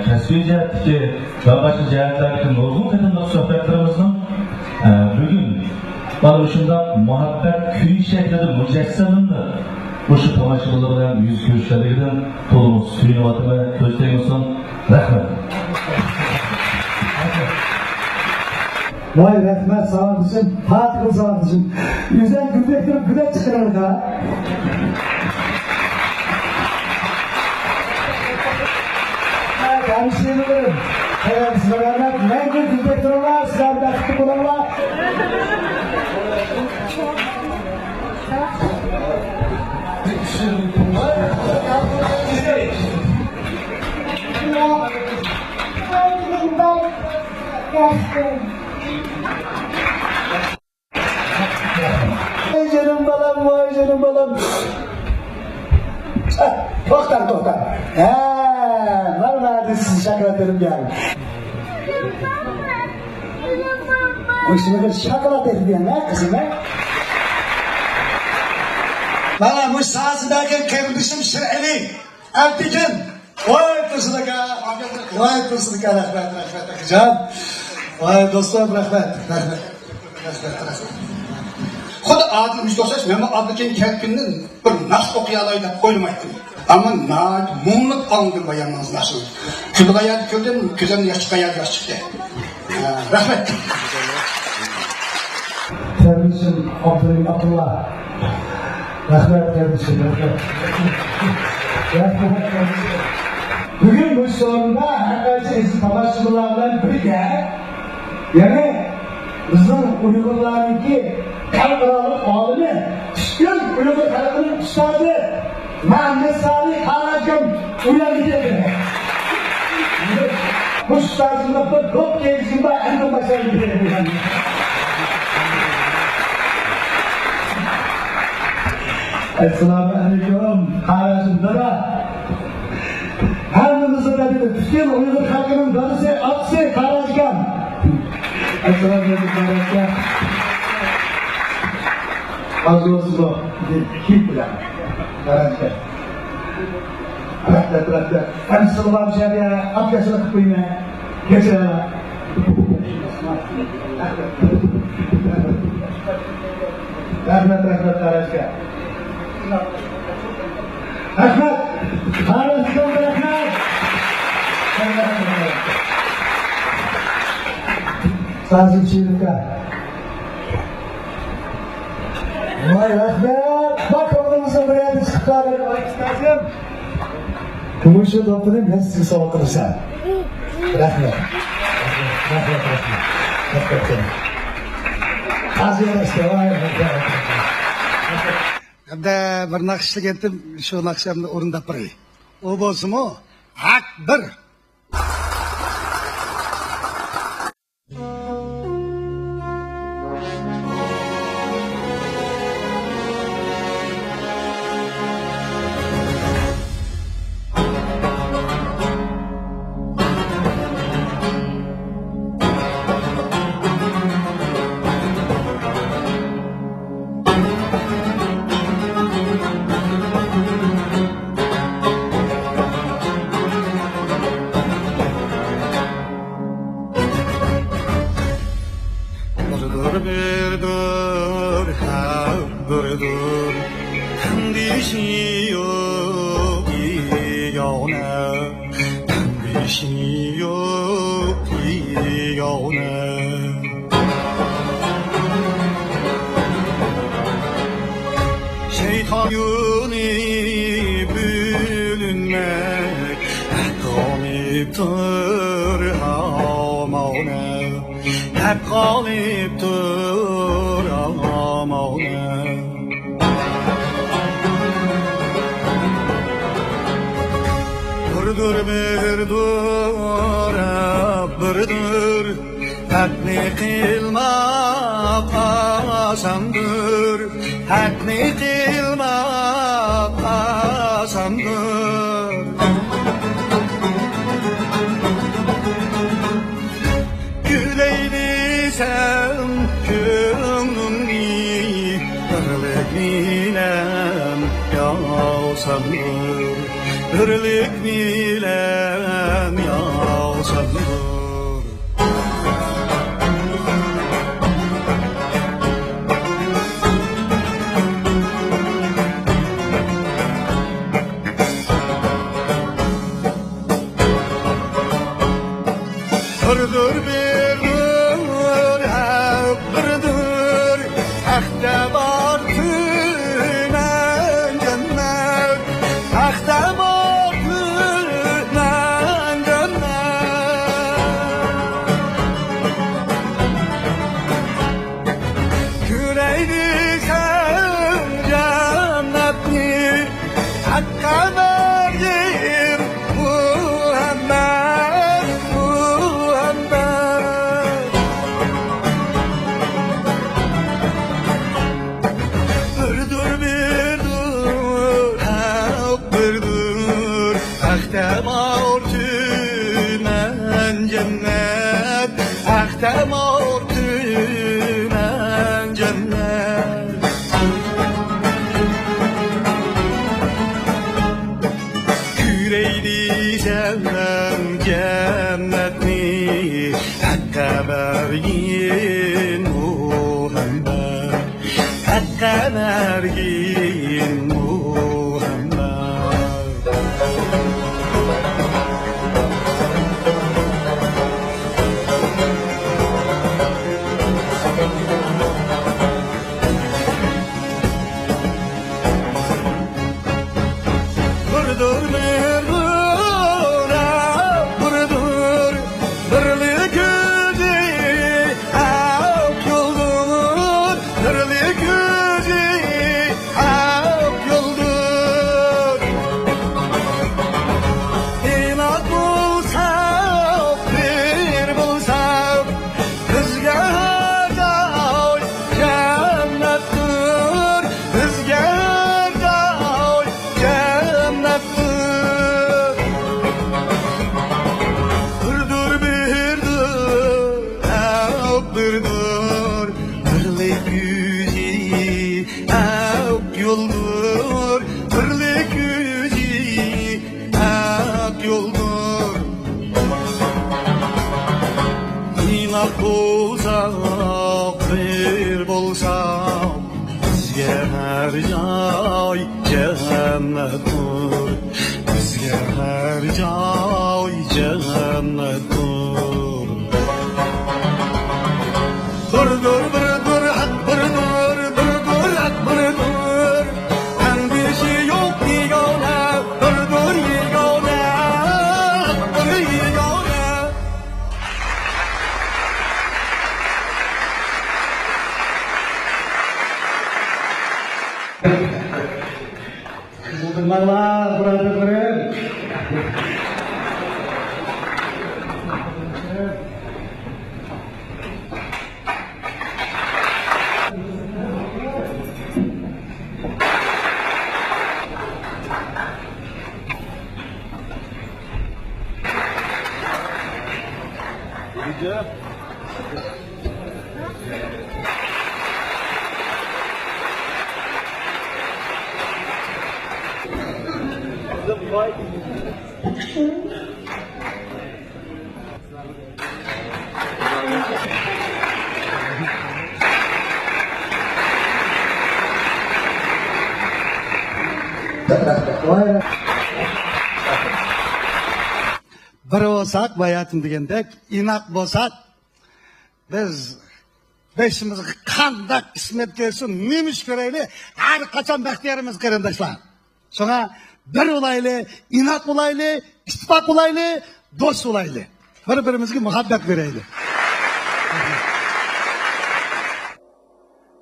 kasbiy jihatdagi va boshqa jihatlardagi nurg'un qadimliq suhbatlarimizdan bugun mana shunday muhabbat kuyi shaklida mujassamlanib o'sha tomoshabinlar bilan yuz ko'rishlardan to'liq suyunyapman. Ko'z tegmasin. Rahmat. Vay rahmet sağlıcım, Fatih sağlıcım. Yüzden güldektir, güle çıkarır da. Hemşehrilerim, hemşehriler, ben de güldektir olar, sizler de tutup olarlar. Vay canım balam. Toktan. Var verdi sizi şakaratlarım yani. O şimdi bir şakarat ediyorsun ha kızım ha? Bana bu sahasındaki kardeşim Şir'eli. Ertekin. Vay Tırsılık'a. Vay Tırsılık'a rahmet akıcan. Vay dostum rahmet. Xudo adil müjdosash, men Abdukin Kelkinning bir naqsh o'qiyalaydi deb o'ylamaydim. Ammo nat munglik oldim bayonimiz nasıl. Kulg'ayat ko'rdim, ko'zimni yosh chiqdi. Rahmat. Kardeşim Abdullah. Rahmet kardeşim. Bugün bu sonunda arkadaşlar tamashulardan birga, yani bizning Uyg'urlarniki xalqaro olimi tushkun Uyg'ur xalqining ustozi Muhammad Salih Xarajim uyanadi. Bu ustozimda bir do'q kelishimda endi başarılı. Assalomu alaykum Xarajim dada. Hammamizni dedi, tushkun Uyg'ur xalqining dadasi, otasi Xarajim. Assalomu alaykum Xarajim. Azizim, kim bilan? Qarashga. Rahmat. Qani salom shariya, abdashini qilib qo'yman. Kechiraman. Rahmat Qarashga. Rahmat. Qarashga rahmat. Kazım Çelik'a. Vay rahmet. Bak oğlumuzun buraya bir çıkarır. Kazım. Kumuşu toplayayım, ben sizi soğutursam. Rahmet. Rahmet. Kazım işte, vay rahmet. Hadi bir nakışlık ettim, şu nakışlarımda orundap biri. O bolsun o, hak bir. bir dur, ha bir dur. Kendisi yok yona, kendisi yok yona. Şeytan yuni bölünmek, kaliptir hamona. Hep kaliptir hamona. Durdur bir dur, bir dur. Hakni kılmak asandır. Hakni kılmak asandır. Güleyli sen gönlümni, birlik bilem yavsandır. Birlik bilem yavsandır. Durdur bir dur, hep bir dur. Akta var tünen cennet. Akta var tünen cennet. Yüreğini sen cennetni. Hakka verdim Muhammed. Aktamor tümen cennet, aktamor tümen cennet. Yüreğli sevmem cennetni, hakka vergin Muhammed, hakka vergin Muhammed. Burdur bir dur, burdur. Birlik yüzü ak yoldur. Birlik yüzü ak yoldur. İnat bulsam, bir bulsam, kızga day cennettir. Kızga day cennettir. Durdur bir dur, bir dur. Birlik yüzü ak yoldur. Birlik yüzü ak yoldur. İnat bulsak, bir bulsak, bizge her joy cennettir. Bizge her joy cennettir. bir hak bir hak bir endişe yok yegane bir yegane hak bir yegane. Bunlarla bırakırım. Bir olsak bayatım degandek inoq bo'lsak biz beşimizga qanday qismat kelsin nima ish ko'raylik har qachon baxtiyorimiz qarindoshlar. Shunga bir bo'laylik, inoq bo'laylik, ittifoq bo'laylik, do'st bo'laylik. Bir-birimizga muhabbat beraylik.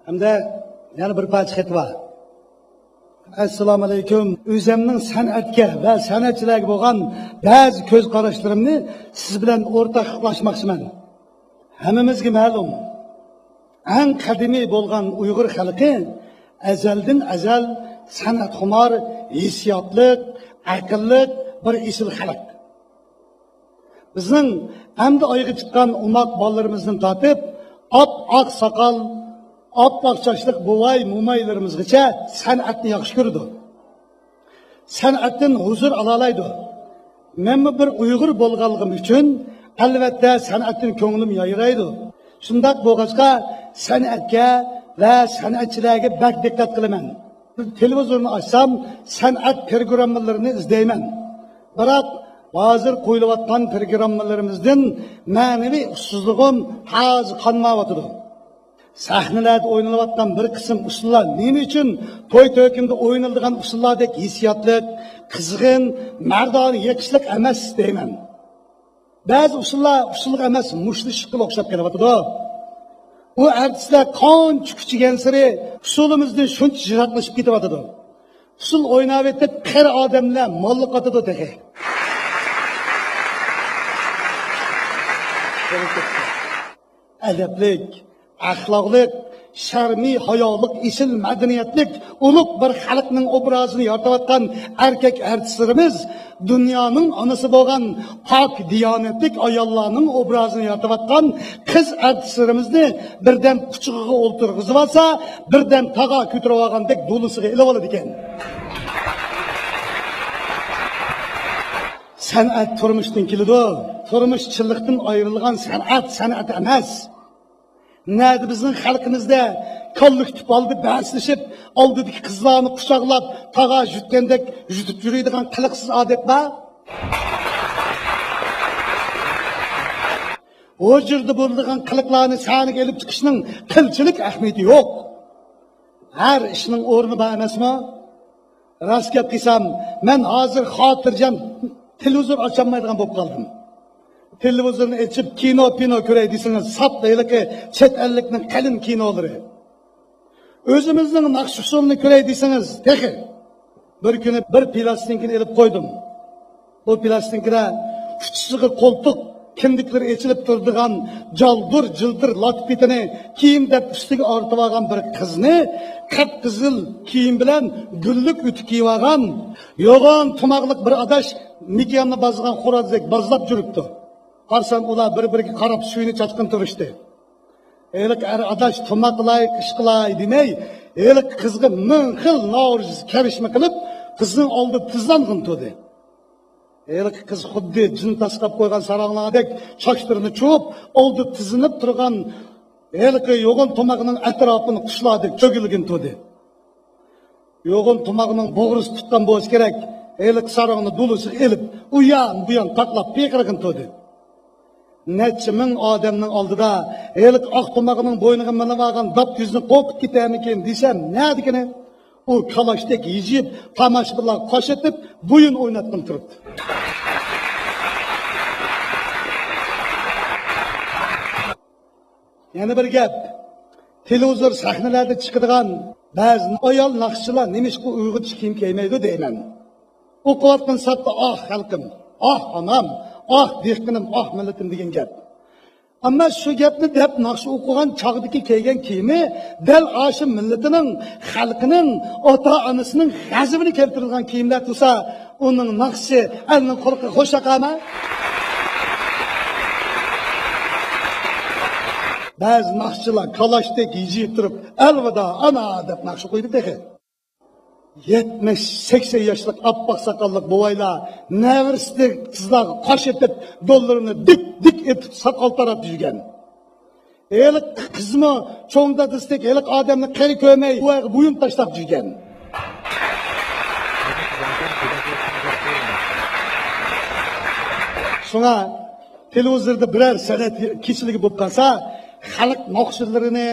Hamda yana bir parcha xat bor. Assalomu alaykum. O'zimning san'atga va san'atchilarga bo'lgan ba'zi ko'z qarashlarimni siz bilan o'rtoqlashmoqchiman. Hammamizga ma'lum, eng qadimiy bo'lgan Uyg'ur xalqi azaldan azal san'atxumor, hissiyotlik, aqlli bir isil xalq. Bizning endi oyga chiqqan umoq bolalarimizdan tortib, oq soqol, oppoq sochliq buvay mo'maylarimizgacha san'atni yaxshi ko'rdi. San'atdan huzur ola oladi. Men bir Uyg'ur bo'lganligim uchun albatta san'atdan ko'nglim yayraydi. Shunday bo'lg'achqa san'atga va san'atchilarga bak diqqat qilaman. Televizorni ochsam san'at programmalarini izlayman. Biroq hozir qo'yilayotgan programmalarimizdan ma'naviy ussizligim hozir qonmayotdi. Sahnalarda o'ynalayotgan bir qism usullar nima uchun to'y-to'kimda o'ynaladigan usullardek hissiyotlik, qizg'in, mardona yetishlik emas deyman. Ba'zi usullar usulga emas, mushlishga o'xshab kelyapti. U artistlar qancha kuchigan sari usulimizdan shuncha jiroqlashib ketyapti. Usul o'ynab etib, qir odamlar molli qotadi dedi. Adablik, axloqlik, sharmiy hayolik, isil madaniyatlik, ulug' bir xalqning obrazini yaratayotgan erkak artistlarimiz dunyoning onasi bo'lgan pok diyonatlik ayollarning obrazini yaratayotgan qiz artistlarimizni birdan quchog'iga o'ltirg'izib olsa, birdan tag'a ko'tarib olgandek do'lisiga ilib oladi ekan. San'at turmushdan keladi. Turmush chilliqdan ayrilgan san'at emas. Nerede bizning xalqimizda kollektiv oldi ba'slashib, oldidagi qizlarni quchoqlab, tag'a jutgandek jutib yuradigan qiliqsiz odat bor. O yerda bo'ladigan qiliqlarni saniga elib chiqishning qilchilik ahamiyati yo'q. Har ishning o'rni bor emasmi? Rost gap qilsam, men hozir xotirjam televizor ocholmaydigan bo'lib qoldim. Televizorni açıp kino ko'ray desangiz, sap deylik chet ellikning qalin kinolari. O'zimizning naqsh usulini ko'ray desangiz, texi. Bir kuni bir plastinkani elib qo'ydim. Bu plastinkada uchiga qo'ltiq kimliklari echilib turadigan jaldur jildir latpitini kiyim deb ustiga ortib olgan bir qizni qip-qizil kiyim bilan gullik uti kiyib olgan, yo'g'on tumoqliq bir adash mikyonni bozgan xo'rozdek bozlab yuribdi. Qarsan ular bir-biriga qarab suyini chachqin turishdi. Elik adash tumoqlay, qishqilay demay, elik qizga ming xil noriz karishma qilib, qizning oldi tizlang'in to'di. Elik qiz xuddi jin tasqab qo'ygan saranglardek sochlarini cho'p, oldi tizinib turgan elik yo'g'on tumoqning atrofini qushlardek cho'gilgin to'di. Yo'g'on tumoqning bo'g'risi tutgan bo'lsa kerak, elik sarangni dulusi elib, u yon bu yon taqlab peyqirgin to'di. necha ming odamning oldida elik oq tomog'ining bo'yniga minib olgan dop yuzni qo'qib ketarmikin desam nima degani u kalashdek yeyib tomoshabinlar qosh etib bo'yin o'ynatib turibdi. yana bir gap, televizor sahnalarda chiqadigan ba'zi ayol naqshchilar nimishqa uyg'urcha kiyim kiymaydi deyman. O'qiyotgan satda ah xalqim, ah onam, ah dehqinim, ah millatim degan gap. Ammo shu gapni deb naqsh o'qigan chog'dagi kiygan kiyimi dal oshi millatining, xalqining, ota-onasining g'azabini keltirgan kiyimlar tursa, uning naqshi alning qo'lqa xo'shaqama. Ba'zi naqshchilar kalashdek yeyib turib, alvida ana deb naqsh qo'ydi dedi. 70-80 yoshlik oppoq soqolliq buvaylar navrisdek qizlarga qosh etib, dollarini dik etib soqol tarab yurgan. Elik qizmi cho'ngda destek, elik odamni qari ko'may, bo'yin tashlab yurgan. Shuna televizorda biror san'at kechiligi bo'lib qolsa, xalq naqshlarini,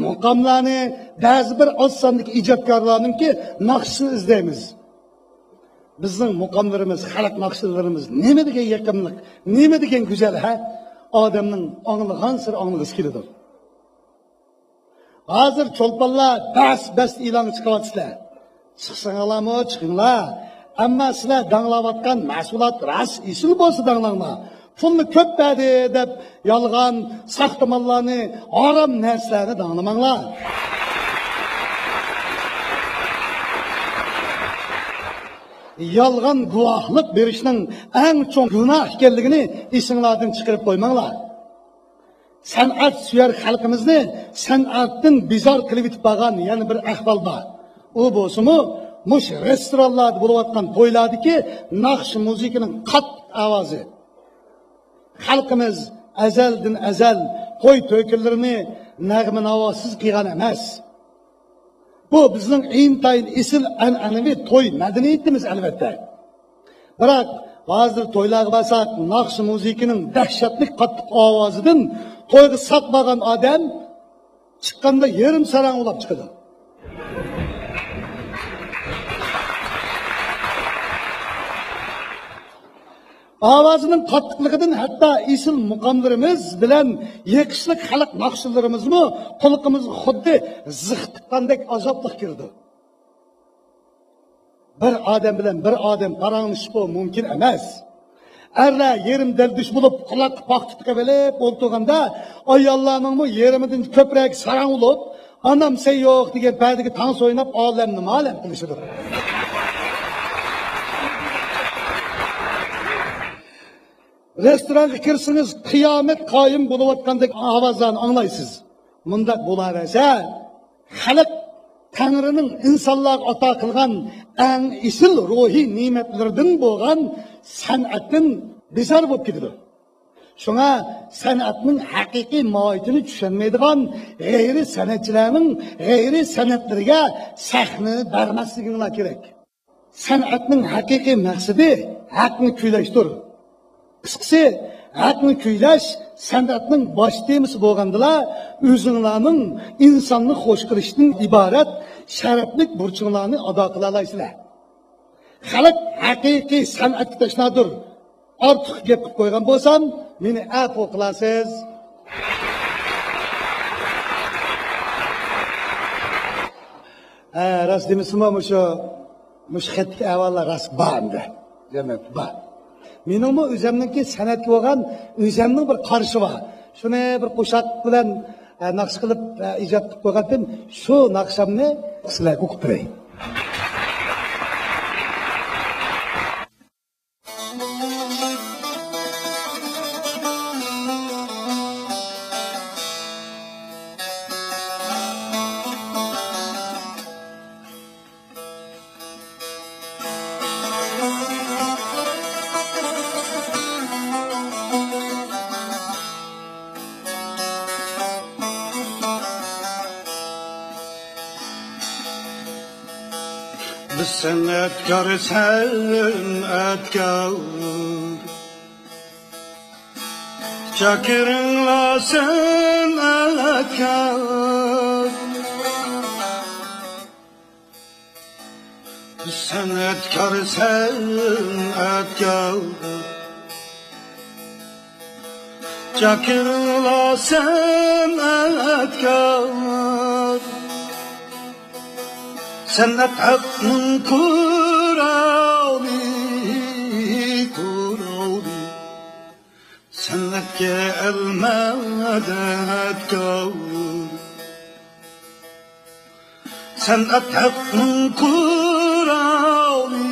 muqomlarni, ba'zi bir oz sonli ijodkorlarningki naqshini izlaymiz. Bizning muqomlarimiz, xalq naqshlarimiz nima degan yaqinlik, nima degan go'zal ha? Odamning anglagan sir anglag'isi keladi. Hozir cho'lponlar bas e'lon chiqyapsizlar. Chiqsanglarmi, chiqinglar. Ammo sizlar danglayotgan mas'uliyat ras isil bo'lsa danglanglar. Pulni ko'p berdi deb yolg'on, saxtamonlarni, harom narsalarni danglamanglar. Yolg'on guvohlik berishning eng cho'ng gunoh ekanligini esinglardan chiqarib qo'ymanglar. San'at suyar xalqimizni san'atdan bezor qilib yetib qolgan yana bir ahvol bor. U bo'lsa-mu, mush restoranlarda bo'layotgan to'ylardagi naqsh musiqining qattiq ovozi. Xalqimiz azaldan azal to'y to'ykunlarini nag'ma navosiz qilgan emas. Bu bizning intayin esil an'anaviy to'y madaniyatimiz albatta. Biroq hozir to'ylarga borsak, naqsh musiqining dahshatli qattiq ovozidan to'yga saqmagan odam chiqqanda yarim sarang ulab chiqadi. Ovozining qattiqligidan hatto isil muqomlarimiz bilan yekishlik xalq naqshlarimizni qulqimiz xuddi ziqtiqqandek azoblik kirdi. Bir odam bilan bir odam paranglashib mumkin emas. Erlar yerim daldish bo'lib quloq paqtitga bilib o'ltirganda ayollarning yerimidan ko'proq sarang bo'lib, onam sen yo'q degan paydiga tans o'ynab olamni ma'lum qilishadi. Restoranga kirsangiz qiyomat qoyim bo'layotgandek ovozlarni anglaysiz. Mundaq bo'larsa, xalq Tangrining insonlarga ato qilgan eng isil ruhiy ne'matlardan bo'lgan san'atdan bezor bo'lib ketadi. Shunga san'atning haqiqiy mohiyatini tushunmaydigan g'ayri san'atchilarning g'ayri san'atlariga sahna bermasliginglar kerak. San'atning haqiqiy maqsadi haqni kuylashdir. Qisqasi, haqni kuylash san'atning bosh temasi bo'lgandilar, o'zinglarning insonni xo'sh qilishdan iborat sharafli burchinglarni ado qila olasizlar. Xalq haqiqiy san'atga tashnadir. Ortiq gap qilib qo'ygan bo'lsam, meni afv qilasiz. Ras demismi mush xatga avvallar ras banda. Demak, bor. Meningmi o'zimniki san'atga bo'lgan o'zimning bir qarishi bor. Shuni bir qo'shiq bilan naqsh qilib ijod qilib qo'ygandim. Shu naqshamni sizlarga o'qib beray. San'atkor san'atkor Şakir'inla sanatçı Sanatkar sanatkar Şakir'inla sanatkar Sanat hakkın kuralı Sanatga el-madad kavur Sanat haqqın kuralı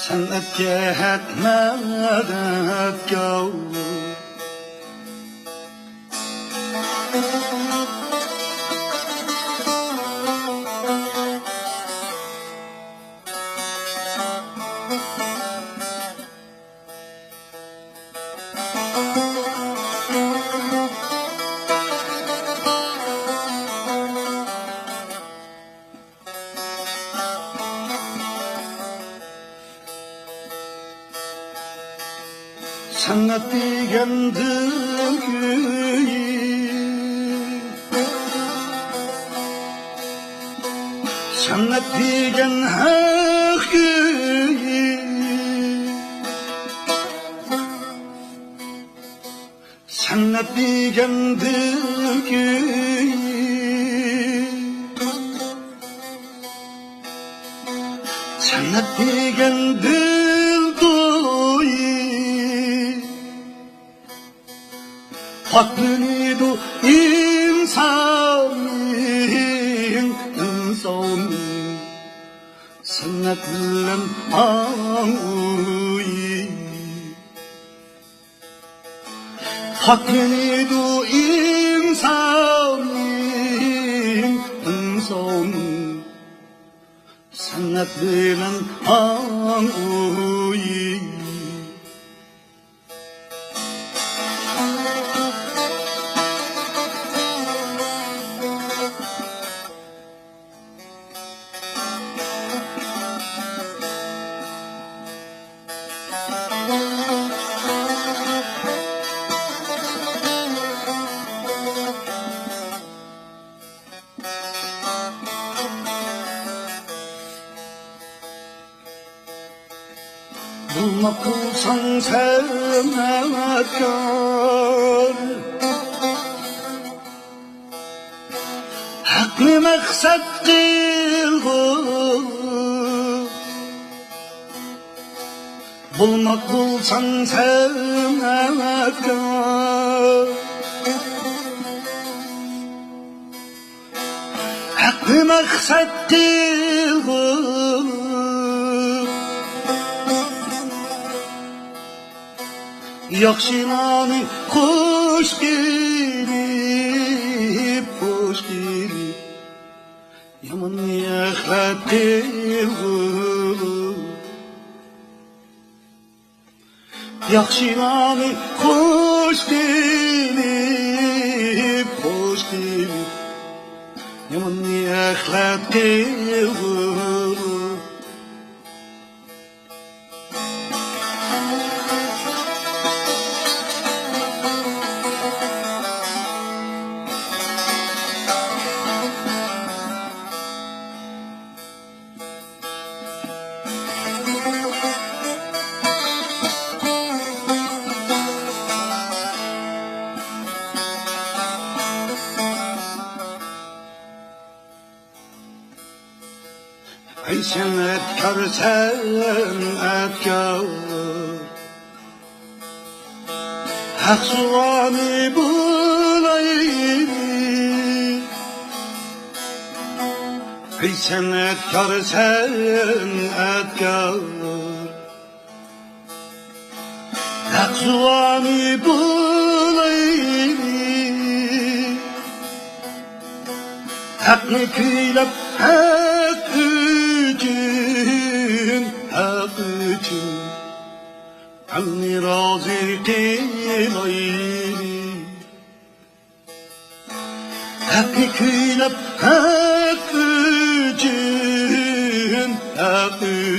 Sanatga el-madad kavur Sanat degen dülgüyü Sanat degen hakkıyı Sanat degen dülgüyü Sanat degen dülgüyü Hakkını insanın Sanat bilen ağıyı Hakkını insanın Sanat bilen ağıyı Bulmak olsan sanatkar Hakni maksat kıl Bulmak olsan sanatkar Hakni maksat kıl Yakşılanı hoş gelip Yaman yaklat kıl Yakşılanı hoş gelip Yaman yaklat kıl Ey sanatkar sanatkar Hak suanı bulaydı Ey sanatkar sanatkar Hak suanı bulaydı Hakkını küylep hak için Anni razı kılaydı Hakkı küylep hak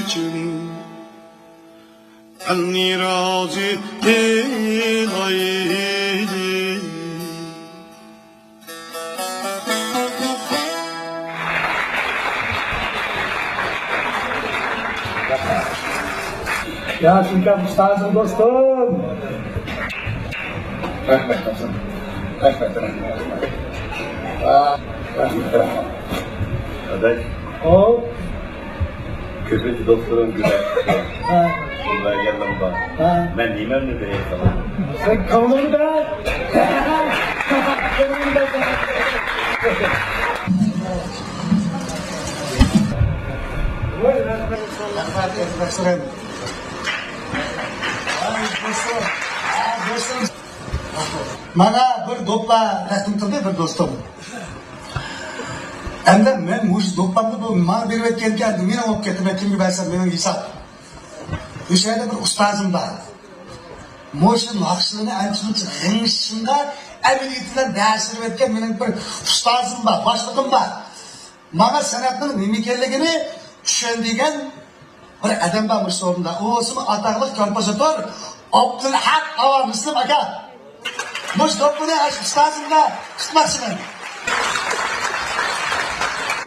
için Anni razı eyleyin. Ya Şükran Ustazım dostum. Rahmet olsun. Rahmet olsun. Aday, O. köpeci dostlarım güzel. Bunlar gelmem bak. Ben bilmem ne diyeyim sana. Sen kavunu da. Bana bir dopla rastim qildi bir do'stim. Endi men mush do'ppamni bu mal berib o'tgan men olib ketib kimga bersam mening hisob. O'sha yerda bir ustozim bor. Mush naqshini ancha g'ingshimda amaliyotlar dars berib o'tgan mening bir ustozim bor, boshlig'im bor. Mana san'atning nima ekanligini tushunadigan bir odam bor mush o'rinda. U o'smi atoqli kompozitor Abdulhaq Ava Muslim aka. Mush do'ppini ustozimga tutmoqchiman.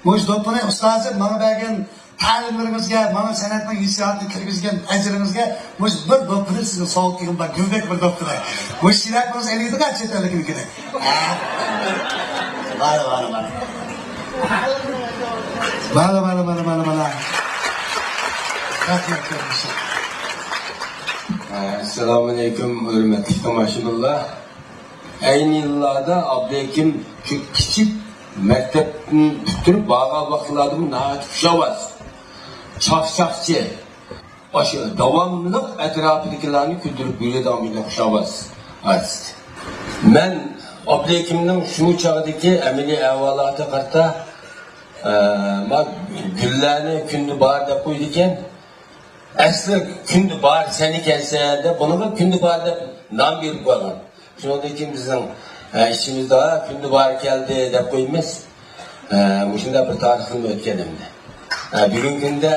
Mush do'ppini ustozim mana bergan ta'limlarimizga, mana san'atning hissiyotini kirgizgan ajrimizga mush bir do'ppini sizni sovg'a qilgan bor, gulbek bir do'ppini. Mush shilapimiz eliydigan chet elliknikini. Mana. Rahmat ko'rishim. Assalomu alaykum, hurmatli tomoshabinlar. Ayni yillarda Abduhakim kichik maktabni bitirib borgan vaqtlarda nahot xushavas, chaqchaqchi, o'sha davomli atrofidagilarni kuldirib yuradigan xushavas artist. Men Abduhakimning shu chog'dagi amaliy ahvolati qarta gullarni kundi bor deb qo'ydi ekan. Asli kundi bor seni kelsa deb buni kundi bor deb nom berib qo'ygan. Shundan keyin bizning ishimizda kundi bor keldi deb qo'yamiz. Shunda bir tarixim o'tgan endi. Bugungi kunda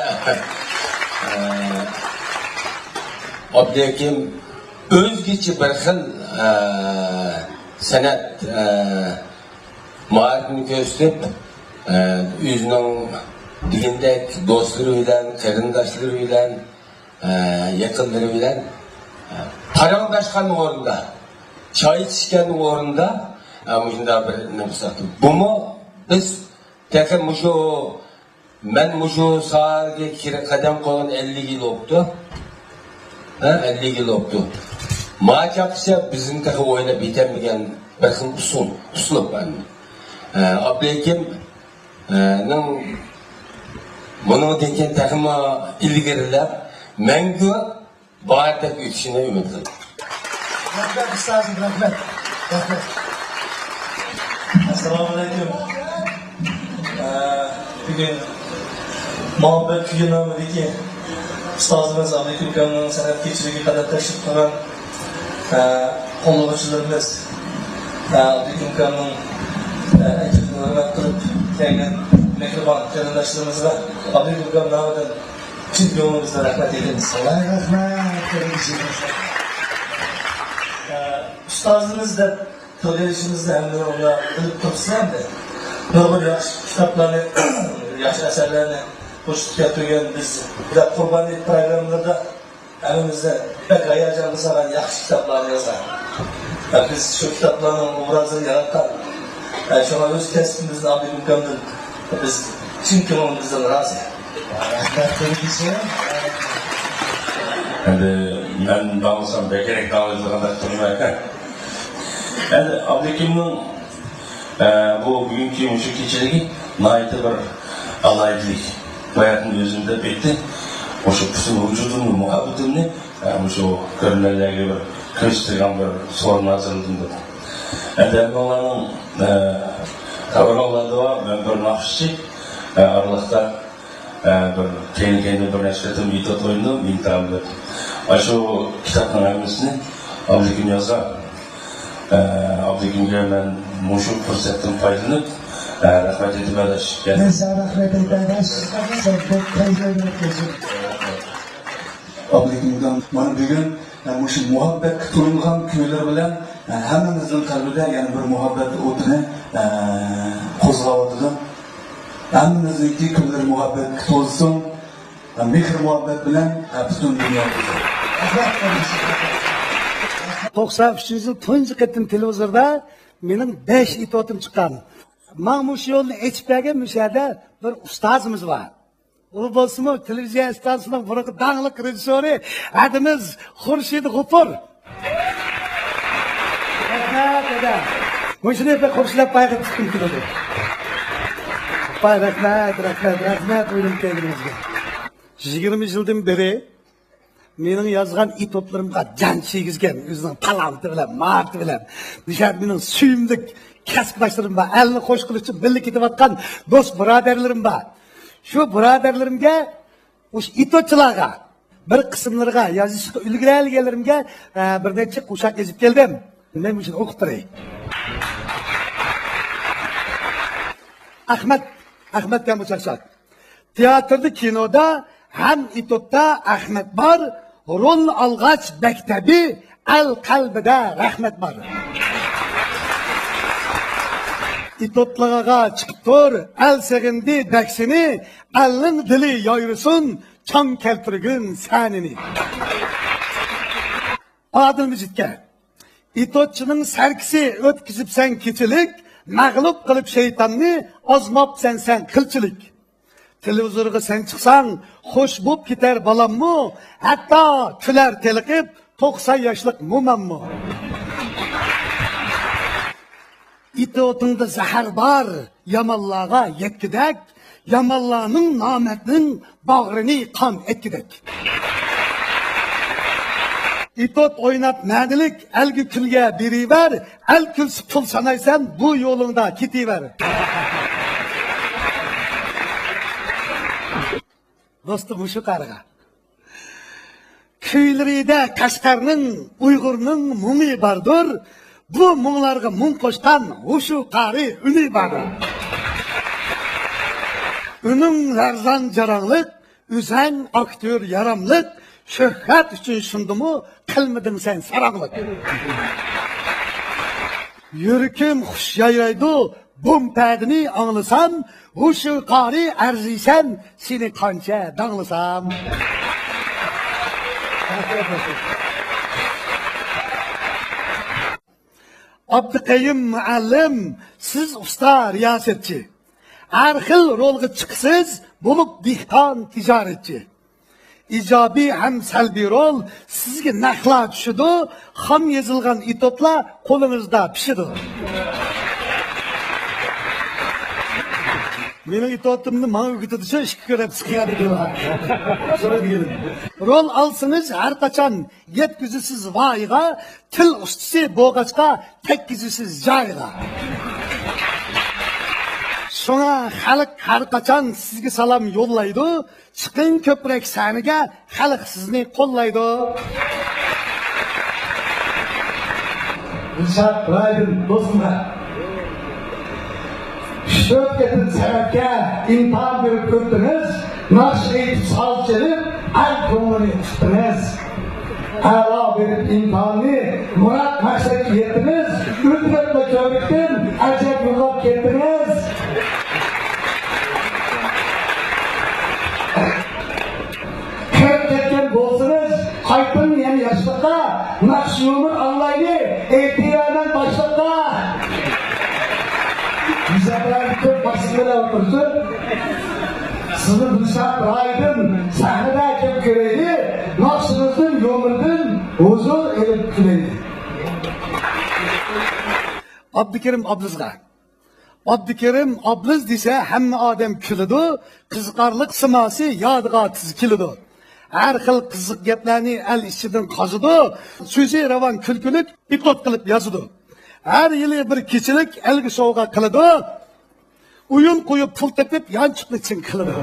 Abduhakim o'zgacha bir xil san'at muarifini ko'rsatib, o'zining degandek do'stlari bilan, qarindoshlari bilan, yaqinlari bilan paranglashgan o'rinda, choy ichgan o'rinda shunda bir narsa. Buni biz tekin mushu men mushu sohaga qadam qo'ygan 50 yil bo'ldi. 50 yil bo'ldi. Ma'chaqcha bizim taqa o'ylab yetilmagan bir xil uslub bor. Abduhakim ning buni degan taxma ilgarilab mangu bor deb o'tishini umid qilaman. Rahmat ustozim, rahmat. Assalomu alaykum. Bugun muhabbet kuyi nomidagi ustozimiz Abduhakim ukamning san'at kechiriga qadar tashrif qilgan qo'llovchilarimiz Abduhakim ukamning ajrini hurmat qilib kelgan mehribon qarindoshlarimiz va Abduhakim ukam nomidan chin ko'nglimizdan rahmat aytamiz. Ustozimiz deb to'lashimizni hamda ular bilib turibsizlar-da. Nurg'un yaxshi kitoblarni, yaxshi asarlarni qo'shib keltirgan biz Qurbonlik programmalarida hammamizda pek hayajon solgan yaxshi kitoblarni yozgan. Biz shu kitoblarning obrazini yaratgan. Shuna o'z kasbimizni Abduhakim ukamdan biz chin ko'nglimizdan rozi. Endi men davosam bekerek davozliganda turmayman. Endi Abduhakimning bu bugungi mushu kechaligi nihoyatda bir alaylik hayotning o'zida bitdi. O'sha butun vujudimni, muhabbatimni o'sha ko'rganlarga bir kirishtirgan bir so'z nazardim dedi. Endi ularning xabarlarda men bir naqshchi aralaqda bir keyin bir narsadan bitat o'yindim, intamda. Shu kitobning hammasini Abduhakim yozgan. Abduhakimga men mushu fursatdan foydalanib rahmat aytib adash. Ben sana rahmet ederim. Abdülhamid'den bana bugün şu muhabbet tutulgan köyler bilen hemimizin kalbide yani bir muhabbet otunu kozgavatıdı. Hemimizdeki köyler muhabbet tutulsun, mehr muhabbet bilen bütün dünya. 93 yıl tuncu kettim televizorda mening 5 itotim chiqqan. Mana bu yo'lni echib müşahede bir ustozimiz var. O bo'lsa televiziya stansiyasining burungi danglik rejissyori adimiz Xurshid G'ufur. Rahmat. Mushuni hep qo'shilib payqib chiqib keldi. Rahmat o'ylim kelganingizga. 20 yildan beri mening yozgan itotlarimga jon chegizgan o'zining talanti bilan, maharati bilan, nishad mening suyimlik kasbdoshlarim bor, elni qo'sh qilishib birga ketayotgan do'st birodarlarim bor. Shu birodarlarimga, o'sha itotchilarga, bir qismlarga yozishga ulgurganlarimga bir necha qo'shiq yozib keldim. Men shuni o'qib beray. Ahmad Kamuchaqshaq. Teatrda, kinoda ham itotda Ahmad bor. Rol alg'ach maktabi al qalbida rahmat bor. İtotlarga chiqib tur, al seg'indi daksini, alning dili yoyrisun, chong keltirgin sanini. Adil Mijitga. İtotchining sarkisi o'tkizibsan kechilik, mag'lub qilib shaytonni ozmobsan sen qilchilik. Televizorga sen chiqsang, xo'sh bo'lib ketar bolammi? Hatto kular teliqib, 90 yoshlik mo'manmi? İtotingda zahar bor, yamonlarga yetkidak, yamonlarning nomatning bag'rini qon etkidak. İtot oynab ma'dilik, algi kulga beriver, al kulsi pul sanaysan, bu yo'lingda ketiver. Dostum şu qarg'a. Kuylarida Qashqarning, Uyg'urning mungi bordir. Bu munglarga mung qo'shgan o'shu qari uni bordir. Uning larzan jaranglik, o'zang aktyor yaramlik, shuhrat uchun shundimi qilmading sen saranglik. Yurkim xush yayraydi, Bompadini anglasam, o'sha qari arziysan, seni qancha danglasam. Abduqayim muallim, siz usta riyosetchi. Har xil rolga chiqsiz, bo'lib dehqon tijoratchi. Ijobiy ham salbiy rol sizga naqla tushidi, ham yozilgan itotlar qo'lingizda pishidi. Mening itotimni mana o'g'itadicha ishga kirib siqyadi deyman. Rol alsangiz har qachon yetkizisiz voyga, til ustisi bo'g'achqa tekkizisiz joyga. Shuna xalq har qachon sizga salom yo'llaydi, chiqing ko'prak saniga, xalq sizni qo'llaydi. Dilshod Raydin do'stlar. Şöp getin sebepke imtihan verip gördünüz, nakş eğitip salçılıp, el konuları tuttunuz. Hala verip imtihanı, murat maksatı yettiniz, ücretle körükten, acep yollar gettiniz. Kırıp ketken bolsunuz, kayıpın yeni yaşlıkta, nakş yolun anlayını, eğitimlerden başlıkta. Bizler çok basitler otursun. Sizin Dilshod Raydin sahnede çok göreydi. Nakşınızın yolundan huzur edip küleydi. Abdukerim Ablizga. Abdukerim Abliz dese hamma odam kuladi, qiziqarlik simasi yodiga tiz keladi. Har xil qiziq gaplarni al ichidan qozidi, so'zi ravon kulkulik itot qilib yozadi. Her yılı bir kişilik elgi soğuğa kılıdı. Uyun koyup pul tepip yançıklı için kılıdı.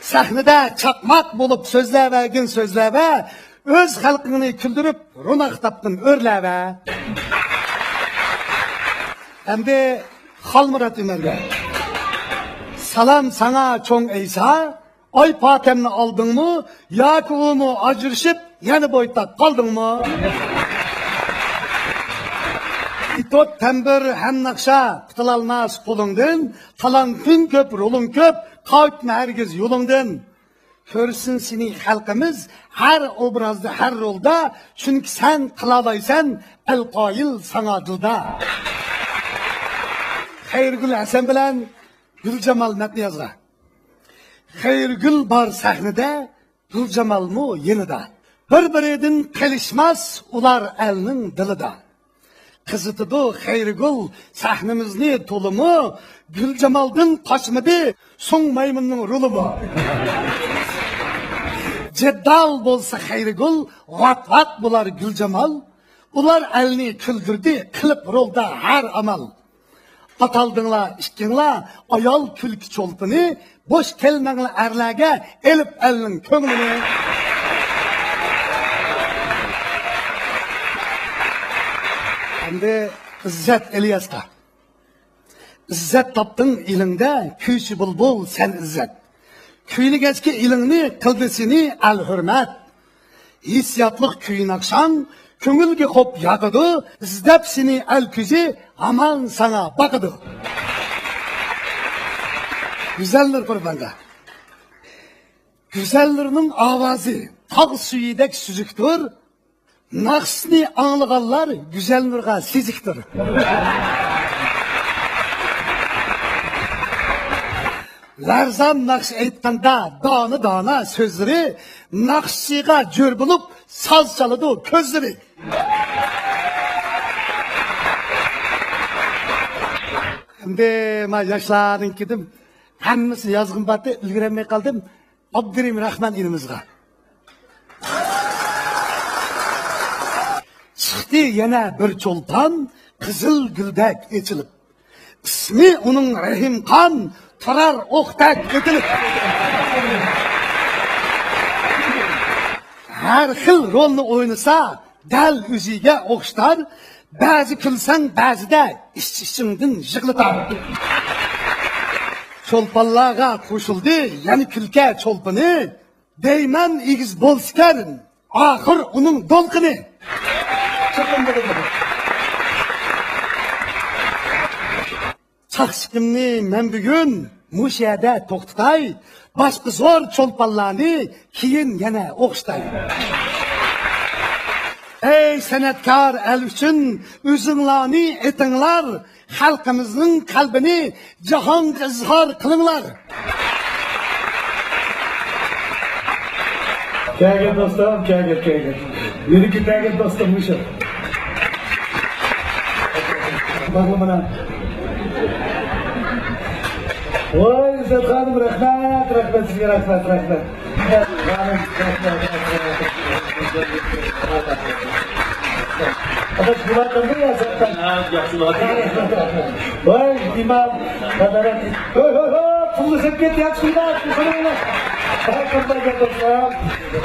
Sahnede çakmak bulup sözlervergin sözlerve, öz halkını küldürüp runak taptın örleve. Hem de Halmurat Ömer'e. Salam sana çoğun eysa, Ay patemni aldın mı? Yoki uni ajrashib yana boytaq qolding mı? İtot tembir hem nakşa qıtılalmaz qulungdan, talantin köp, rolun köp, qaytma hergiz yolungdan. Ko'rsin seni xalqimiz her obrazda, her rolda, çünkü sen qılalaysan el-qoyil sana dilda. Xayrgul Hasan bilan Guljamal matni yozgan. Xayrgul bar sahnida, Guljamalmu yenida. Bir-biridan qilishmas ular elning dilida. Kızıtıdı Xayrgul sahnimizni to'limi, Guljamaldan qochmadi so'ng maymunning rulimi. Ceddal bolsa Xayrgul, vat bular Guljamal, ular elni küldürdü, qilib rolda har amal. Ataldыңlar, ishkinglar, ayol kulki cho'lpini, bosh kelmanglar erlarga, elib elning ko'nglini. Endi İzzet Elyasqa. İzzet tapding ilingda, kuychi bulbul sen İzzet. Kuyligachki ilingni qildisini al hurmat. Hissiyatliq kuy naqshan, ko'ngilga xo'p yoqidi, izdab seni al kuzi aman sana baqidi. Güzeldir qurbonga. Güzellerinin ovozi tog' suyidek suzukdir. Naqsni anlaganlar güzel nurga siziktir. Larzam naqsh aytganda dona sözleri naqshiga jo'r bo'lib soz chaladi ko'zlari. Endi men yoshlarning kedim, hammasi yozg'im batdi, ulgurmay qoldim. Abdurim Rahman ilimizga. Çıktı yana bir çolpan, kızıl güldek içilip. İsmi onun Rahim Kan, tarar oktak etilip. Her xil rolni oynasa, dal üzüge okştar, bazı külsen bazı da işçişimdin jıglıtar. Çolpanlığa koşuldu, yani külke çolpanı, deymen igiz bolskerin, ahır onun dolkını. Çaqşıkimni men bugun mush yerda to'xtatay, boshqa zo'r cho'lponlarni keyin yana o'qishtay. Ey san'atkor el uchun o'zinglarni etinglar, xalqimizning qalbini jahonga izhor qilinglar. Kagir do'stim, kagir. Meniki kagir do'stim o'sha. Bakın bana. Oy, İzzet Hanım, rahmet sizge, rahmet. Adaş bular kıldı ya zaten. Oy, imam, kadarat. Oy, pullu sepket yaksınlar. Hakkında dostlar.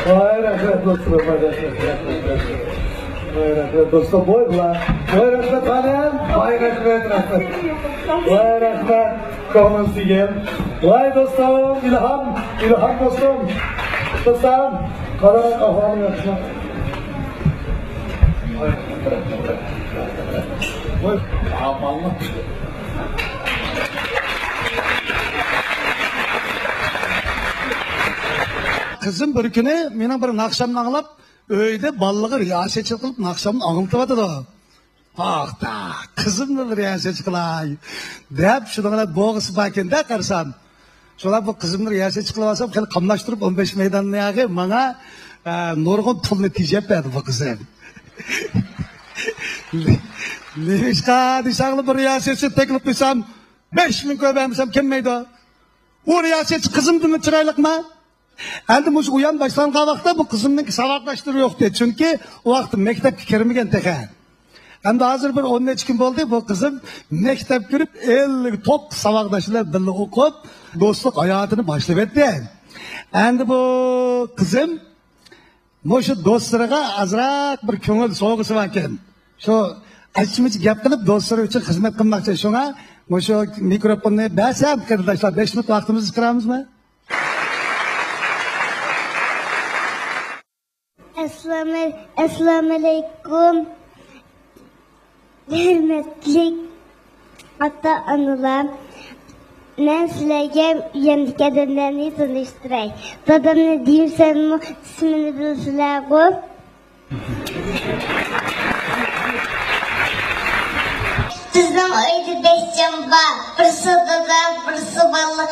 Oy, rahmet dostum, dostum boylar. Oy rahmet hanım. Oy rahmet. Oy rahmet. Ko'nglim sigil. Oy dostum, ilham dostum. Dostum, qadar ahvolim yaxshi. Oy, amalni. Kızım bir kuni meni bir naqshamni anglab, uyda bolalarga riyosatchi qilib naqshamni anglatyapti. Paxta, kızımni riyosatchi qilay deb shunaqa bo'g'isi bakenda qarsam. Şolar bu kızımni riyosatchi qilib olsam, xil qamlashtirib 15 maydonni yag'i menga nurg'un pulni tejab berdi bu qizim. Nechqa desanglar bir riyosatchi taklif qilsam, 5000 ko'paymasam kelmaydi. Bu riyosatchi qizimdimi chiroyliqmi? Endi mush uyan boshlangan vaqtda bu qizimning savodlashtiri yo'q dedi. Chunki u vaqt maktabga kirmagan ekan. Endi hozir bir 10 necha kun bo'ldi bu qizim maktab kirib 50 top savodlashlar birga o'qib, do'stlik hayotini boshlab etdi. Endi bu qizim mushu do'stlariga azroq bir ko'ngil so'g'isi bor ekan. Shu achchimiz gap qilib do'stlari uchun xizmat qilmoqchi. Shunga mushu mikrofonni bersam, qardoshlar 5 minut vaqtimizni kiramizmi? Assalamu alaikum. Hürmetli ata-analar. Ben sizlerge yandık edenlerini tanıştırayım. Dadam ne diyeyim sen mi ismini bilirler bu? Bizim evde 5 can var. Birisi dada, birisi bala,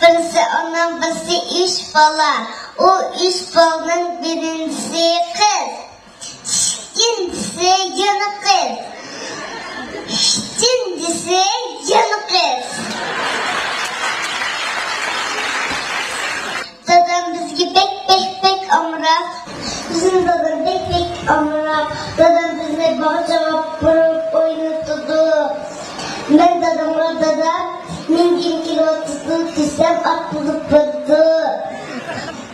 birisi anam, birisi iş bala. O iş balanın birincisi kız. İkincisi yanı kız. Üçüncüsü yanı kız. Dadam bizge pek amrak. Bizim dadam pek amrak. Dadam bizle bahçama vurup oynatıdı. Ben dadamla ben 1000 kilo tutup düşsem at bulup vurdu.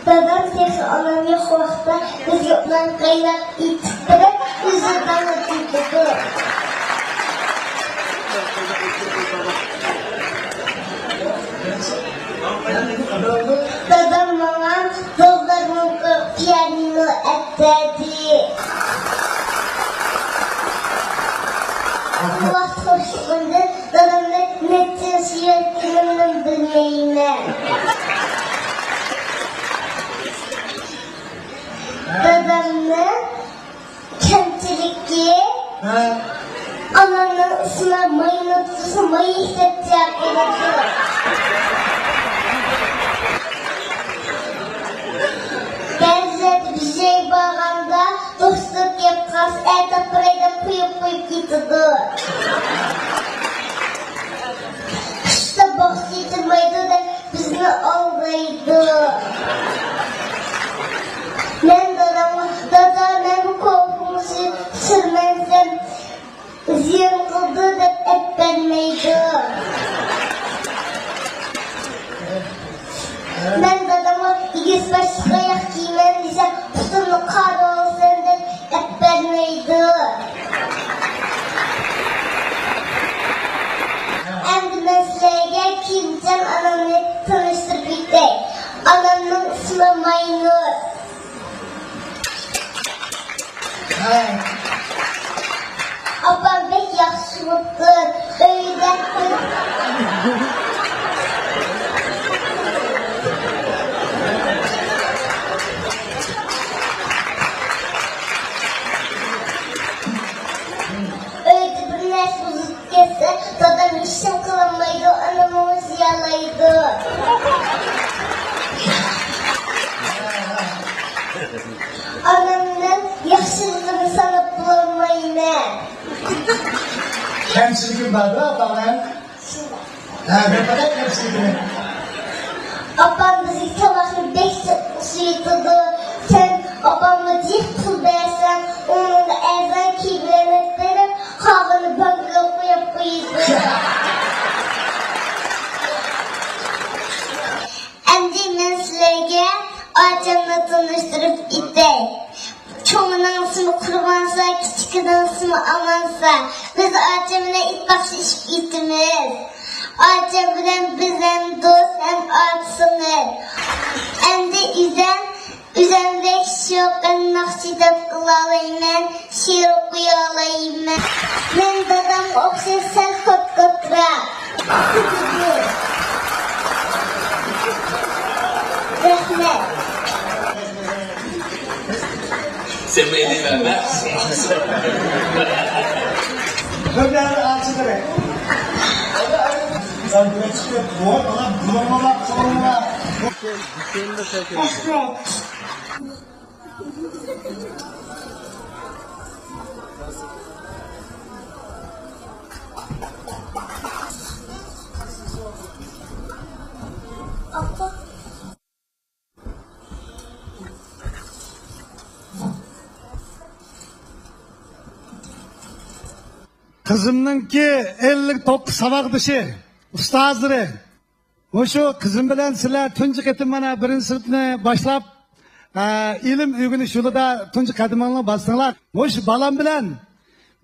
Dadam sesi anam yok vakta biz yoklan kaynak itikleri yüzünden atıldı. Dadam babam yollarımı piyanino ettirdi. Bu vakit hoşlandı. Dadam ne çalışıyor dünyayla. Dadamla kemçilikli ananın ısına mayını tutusu mayı hissedecek gerekiyor. Benzet bir şey bağlamda dostluk yapmaz, elde parayla kuyup gidiyordu. İşte bahsedilmeydi de bizi aldıydı. Ben dadamın korkumuzu sürmezsem ziyan kıldı da hep benmeydi. Ben dadama 200 başlık ayak giymem diyse tutumlu kar olsun da hep benmeydi. Hem de mesleğe kimden anamı tanıştırıp gitti. Anamın ismi Maynur. Ablam pek yaxşılıqdır, öyrətdir. Öydə bir nəs buzub getsə, dadam işim qılamaydı, anamı ziyalaydı. Anamdan yaxşılığını sanıp bulamayın. Kemçiliğin var mı ablamın? Ne kadar kemçiliğin? Ablam bizi sabahın 5 suyutudu. Sen abamla dik pul versen, onun da ezan kibirlerini verip, havını bankaya koyup koyuyordu. Emdi ben sizlerge acamla tanıştırıp gideyim. Çoğunun ismi kurbansa, küçükünün ismi amansa. Biz acemine ilk bahşiş gittimiz. Acem bilen biz hem dost hem artsınır. Hem de üzerinde kişi yok, ben nakşidat kılalayım ben, şiir okuyalayım ben. Ben dadam okşay sen kot kotra. Rahmet. Sen beni vermez. Ömer'i açıdır. Sen buraya çıkıyor. Doğru bana bulamamak zorunda. Rahmet. Kızımnınki 59 savaqdışı, ustazları. Oşu kızım bilen sizler tuncu ketim bana birinci sınıfını başlap, ilim öğreniş yolunda tuncu kadimini bastınlar. Oşu balam bilen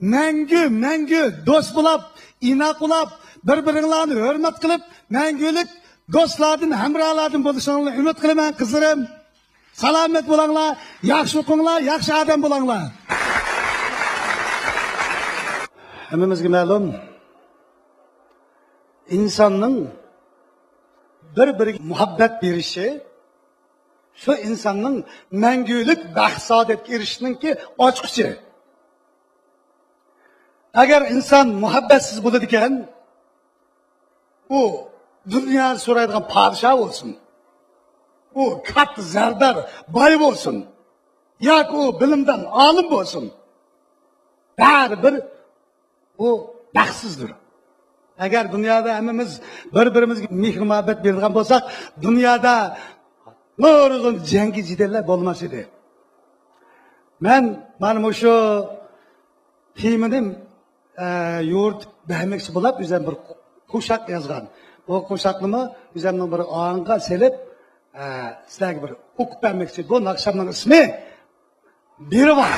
мәңгі dost bulap, inak bulap, bir-biringlarni hürmet kılıp, мәңгілік dostlardan, hamralardan buluşanlarını ümit kılıman kızlarım. Selamet bulanglar, yaxshi o'qinglar, yaxshi odam bo'linglar. Hammamizga ma'lum, insonning bir-biriga muhabbat berishi shu insonning mangulik baxt saodatga erishishninki ochqichi. Agar inson muhabbatsiz bo'ladi ekan, u dunyoni so'raydigan podsho bo'lsin, u katta zardar boy bo'lsin, yoki u bilimdan olim bo'lsin, baribir u baxtsizdir. Agar dunyoda hammamiz bir-birimizga mehr muhabbat beradigan bo'lsak, dunyoda nurg'un jangi jidallar bo'lmas edi. Mana shu temaning yo'rt bahmoqchi bo'lib, o'zim bir qo'shiq yozgan. Bu qo'shiqni o'zimning bir o'yinga selib, sizlarga bir o'qib bermoqchi. Bu naqshamning ismi Birival.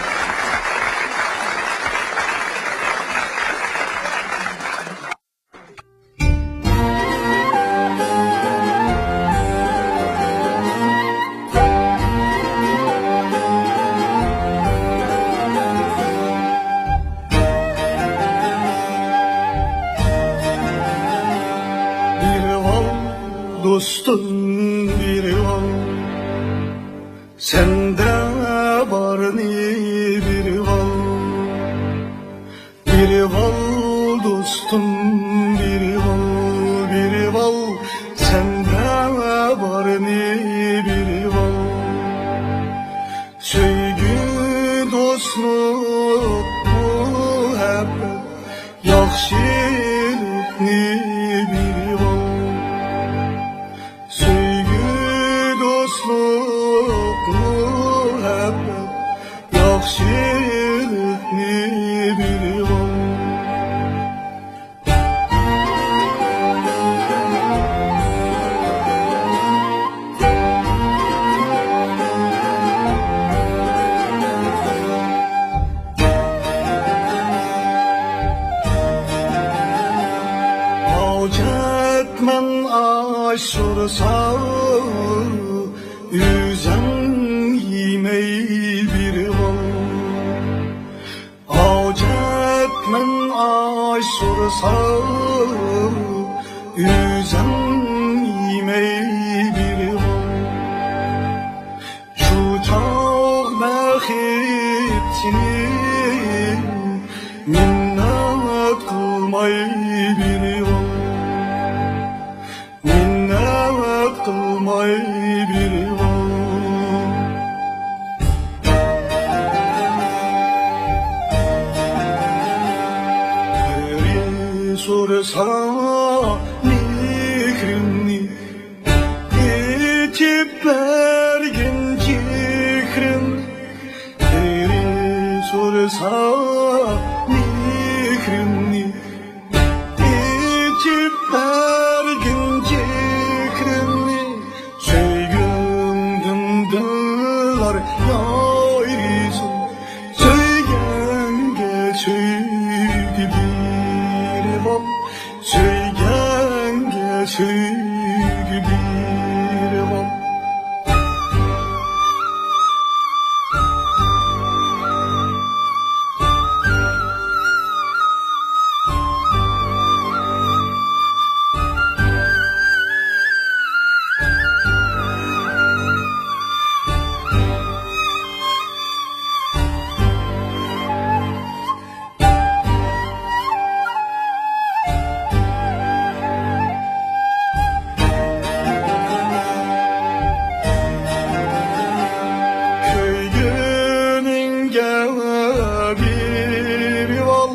Dostum Birival, sende var ni Birival, Birival dostum Birival, Birival, sende var ni Birival, sevgi dostluk muhabbet, yaxşılık ni Birival. Dostluk, muhabbet, yaxşılık ni Birival. Hacetmen aşırsa yüzen yemeği Birival. Hacetmen aşırsa yüzen yemeği Birival. Şu çok bakitini minnet kılmay Birival. Minnet kılmay Birival. Sorsa mihrini içip bergin cikrin, sorsa mihrini içip bergin cikrini, sevgimden dıllar yayrisın, söygenge söygü Birival, söygenge söygü Birival. Birival,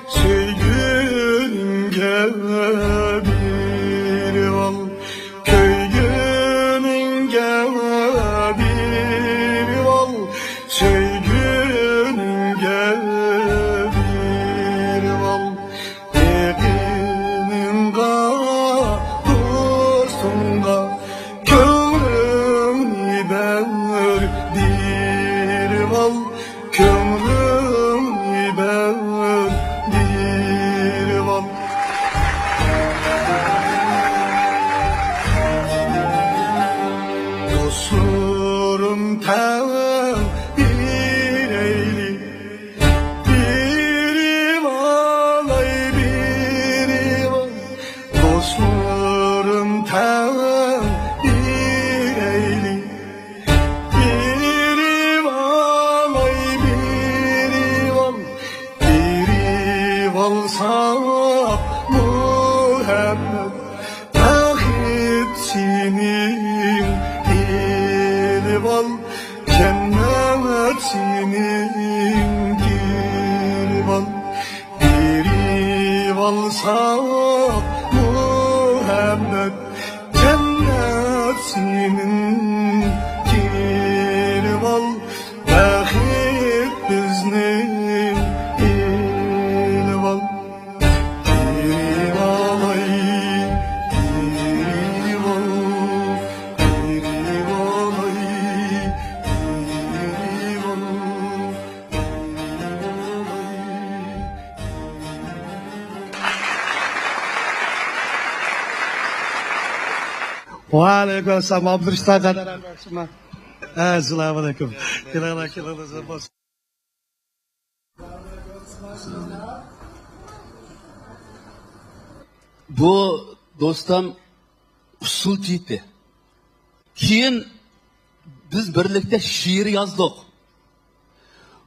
sevgünge Birival, köyünge Birival, sevgünge Birival, yakınınga, dostunga, kömrünü ber Birival, kömrünü alsak Muhammed Tahit senin gelip al Cennet senin gelip al Gelip alsak Muhammed Cennet senin gelip al Tahit bizning gelip al Gelip alay gelip al Gelip alay gelip al Waalaikumsalam. Abdurrahman kadar. Assalamualaikum. Kira-kira bos. Bu dostum usul ciddi. Keyin biz birlikte şiir yazdık.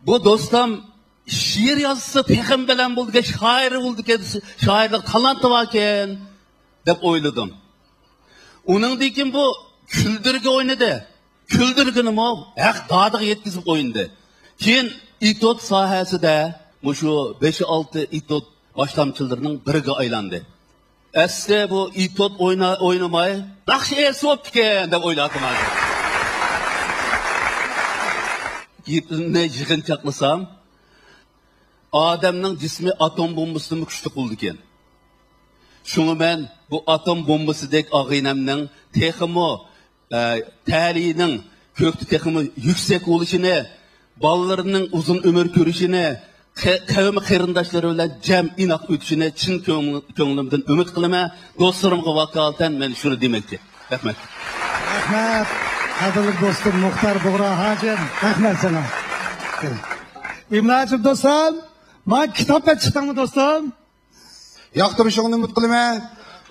Bu dostum şiir yazsa peygamber bilen buldu ki şair buldu ki şairlik talantı varken dep oyladım. Onun dikin bu küldürge oynadı. Küldürgünü mu? Dadığı yetkizip oynadı. Keyin itot sahası da şu 5-6 itot başlamçılarının biriga aylandı. Esne bu itot oynamay, nakşı esi opken dep oyladım. Ne jigin çaklasam, Adem'nin cismi atom bombasını güçlü buldu ken. Şunu ben bu atom bombası dek ağinemnin teximi, taliğinin köktü teximi yüksek oluşunu, ballarının uzun ömür görüşünü, kavmi qarindoshlar bilan jam inoq o'tishini chin ko'nglimdan umid qilaman. Do'stlarimga vakolatan men shuni demoqchi. Rahmat. Rahmat. Qadrli do'stim Muxtar Bug'ro hojim. Rahmat sana. Imlachim do'stim, men kitobga chiqdimmi do'stim? Yoqtirishingni umid qilaman.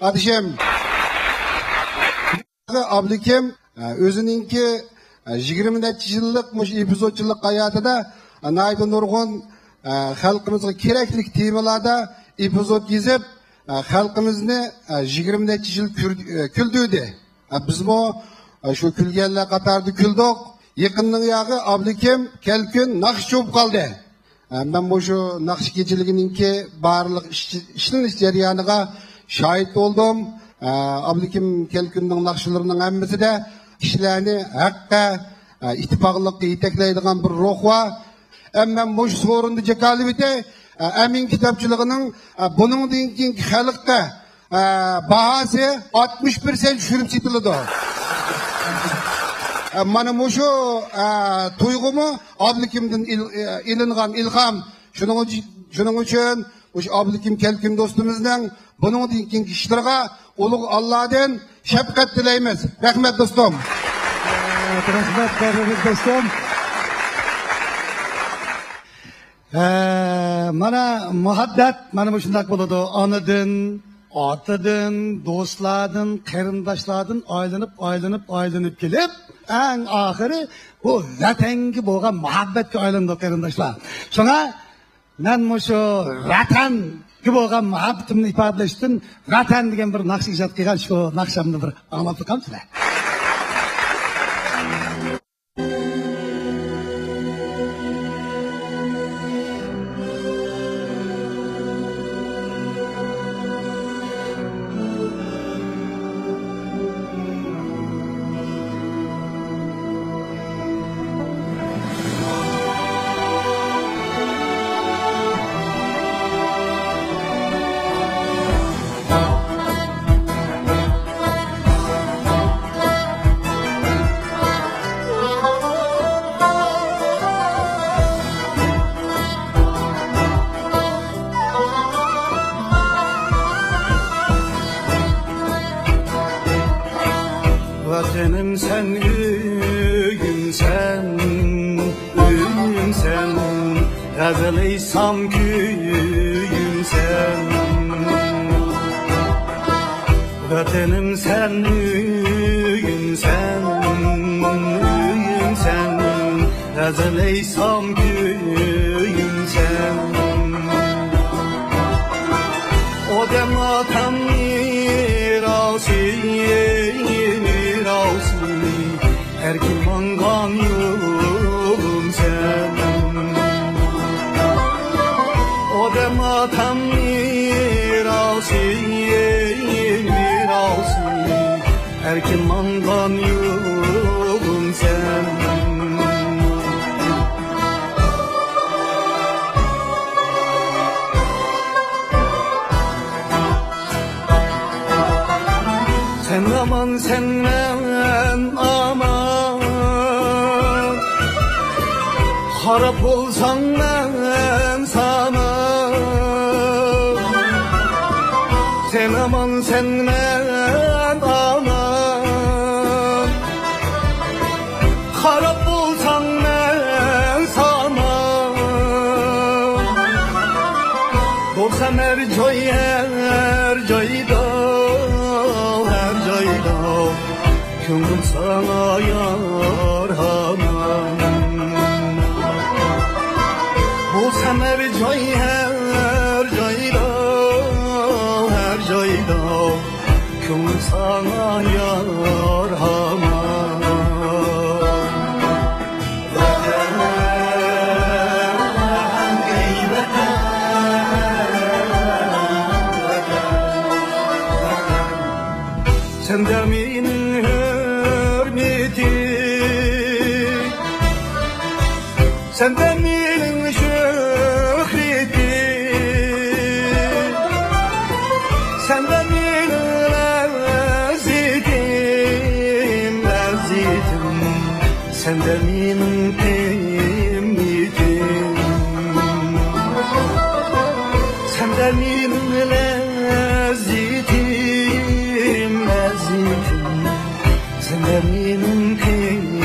Adishim. Abdukim o'zininki 20 yillik mush epizodchilik hayotida nayda nurg'un xalqimizga kerakli temalarda epizod yozib xalqimizni 20 yil kuldirdi. Biz bu shu kulganlar qatorida kuldik. Yaqinning yog'i Abdukim kelkun naqsh cho'p qoldi. Ben bu shu naqsh kechiligininki barliq ishlanish jarayoniga shohid bo'ldim. Abdukim kelkunning naqshlarining hammasida kishilarni haqqa ittifoqlikqa yetaklaydigan bir ruh var. Ama bu sorunda cekalibite emin kitapçılığının bunun dinkin xalqqa bahası 60% düşürüp sitildi. Mana şu tuygumu Abdülkim'den ilingan ilham şunun için Abdülkim Kelkün dostumuzdan bunun dinkin kişilerine ulug Allah'dan şefkat dileymiz. Rahmet dostum. Rahmet dostum. Mana muhabbat mana bu shunday bo'ladi. Onadan, otadan, do'stlardan, qarindoshlardan aylanib kelib, eng oxiri bu vatanga bo'lgan muhabbatga aylandi qarindoshlar. Shuna men shu vatanga bo'lgan muhabbatimni ifodalash uchun vatan degan bir naqsh ijod qilgan shu naqshamni bir anglab o'tkamsizlar. Vatanım sen, öyüm sen, öyüm sen, yazılıysam köyüm sen. Vatanım sen, öyüm sen, öyüm sen, yazılıysam köyüm sen. Hem atam mirası Erkin mandan yolun sen Sen aman senden aman Harap olsan ben sana Sen aman senden aman Harap olsan ben sana Doksam her joyda Könlüm sana yar hamam Bu sen her joyda Könlüm sana yar hamam Sen de benim Sen de benim şöhretim Sen de benim lezzetim Sen de benim kıymetim Sen de benim lezzetim Sen de benim kıymetim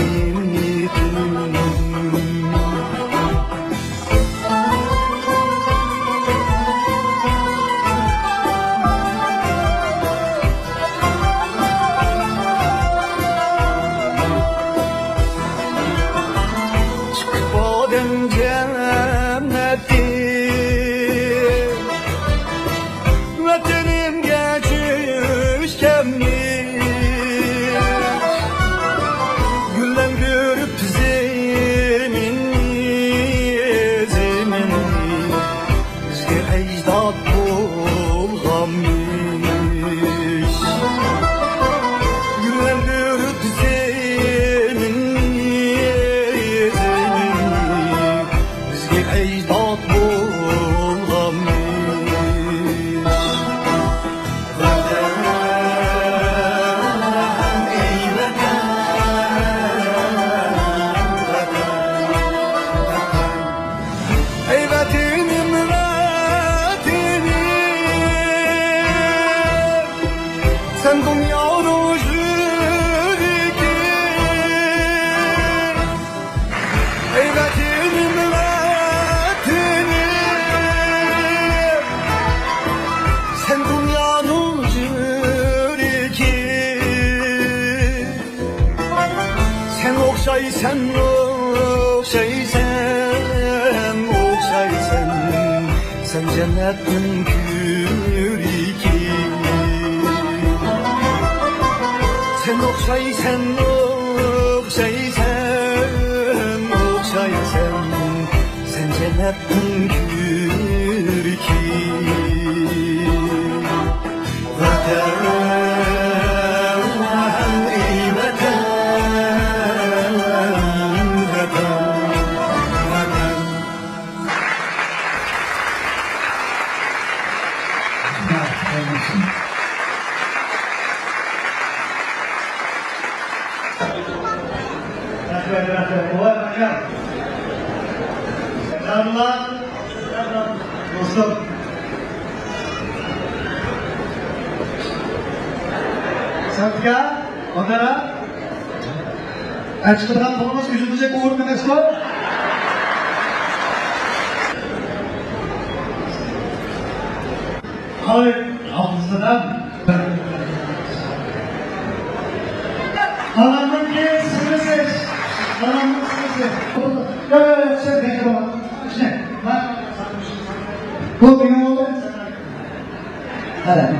Sen dünyanın jüriki Ey vətənim, vətənim Sen dünyanın jüriki Sen okşaysan, Sen cennetin küriki Sen okşaysan, Sen cennetin küriki Vatan, ey vatan, vatan Dostum, Santka, onlara açıklanan bulunuz yüzünüze uğur menesko. Hayır, hafızlıdan. Anamın ki sınırsız. Anamın sınırsız. Evet, sen bekle bak. İşte, bak. Bu benim oğlum. Hadi.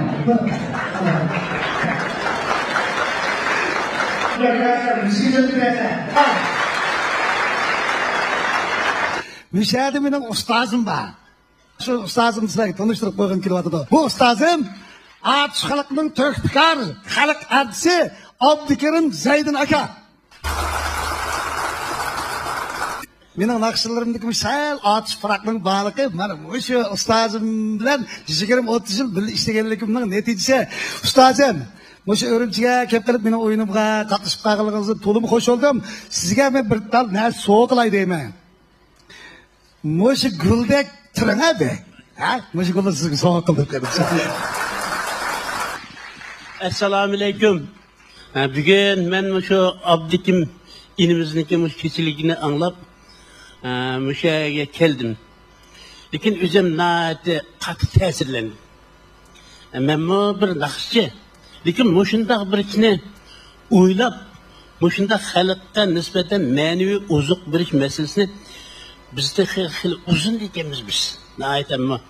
Müşahede benim ustazım var. Şu ustazım sizlerge tanıştırıp koygan kelyapti. Bu ustazım Atish xalqning to'xtikar xalq artisi Abdukerim Zaydin aka. Mening naqshlarimdagi sal Atish Firaqning bog'ligi mana o'sha ustozim bilan 20-30 yil birga ishlaganligimning natijasi. Ustozim, o'sha Urumchiga kelib qilib mening o'yinimga qatnashib qolganingizni to'liq xush bo'ldim. Sizga men bir tal narsa sovg'a qilay deyman. O'sha guldek turing abi. Ha? O'sha gulni sizga sovg'a qilib qo'ydim. Assalomu alaykum. Bugun men shu Abdukim inimizniki kechiligini anglab mushu yerga keldim. Lekin o'zim nati qattiq ta'sirlandim. Men bir naqshchi. Lekin mushundaq bir ishni o'ylab, mushundaq xalqqa nisbatan ma'naviy ozuq berish masalasini bizda xil uzun ekanmiz biz. Aytaman,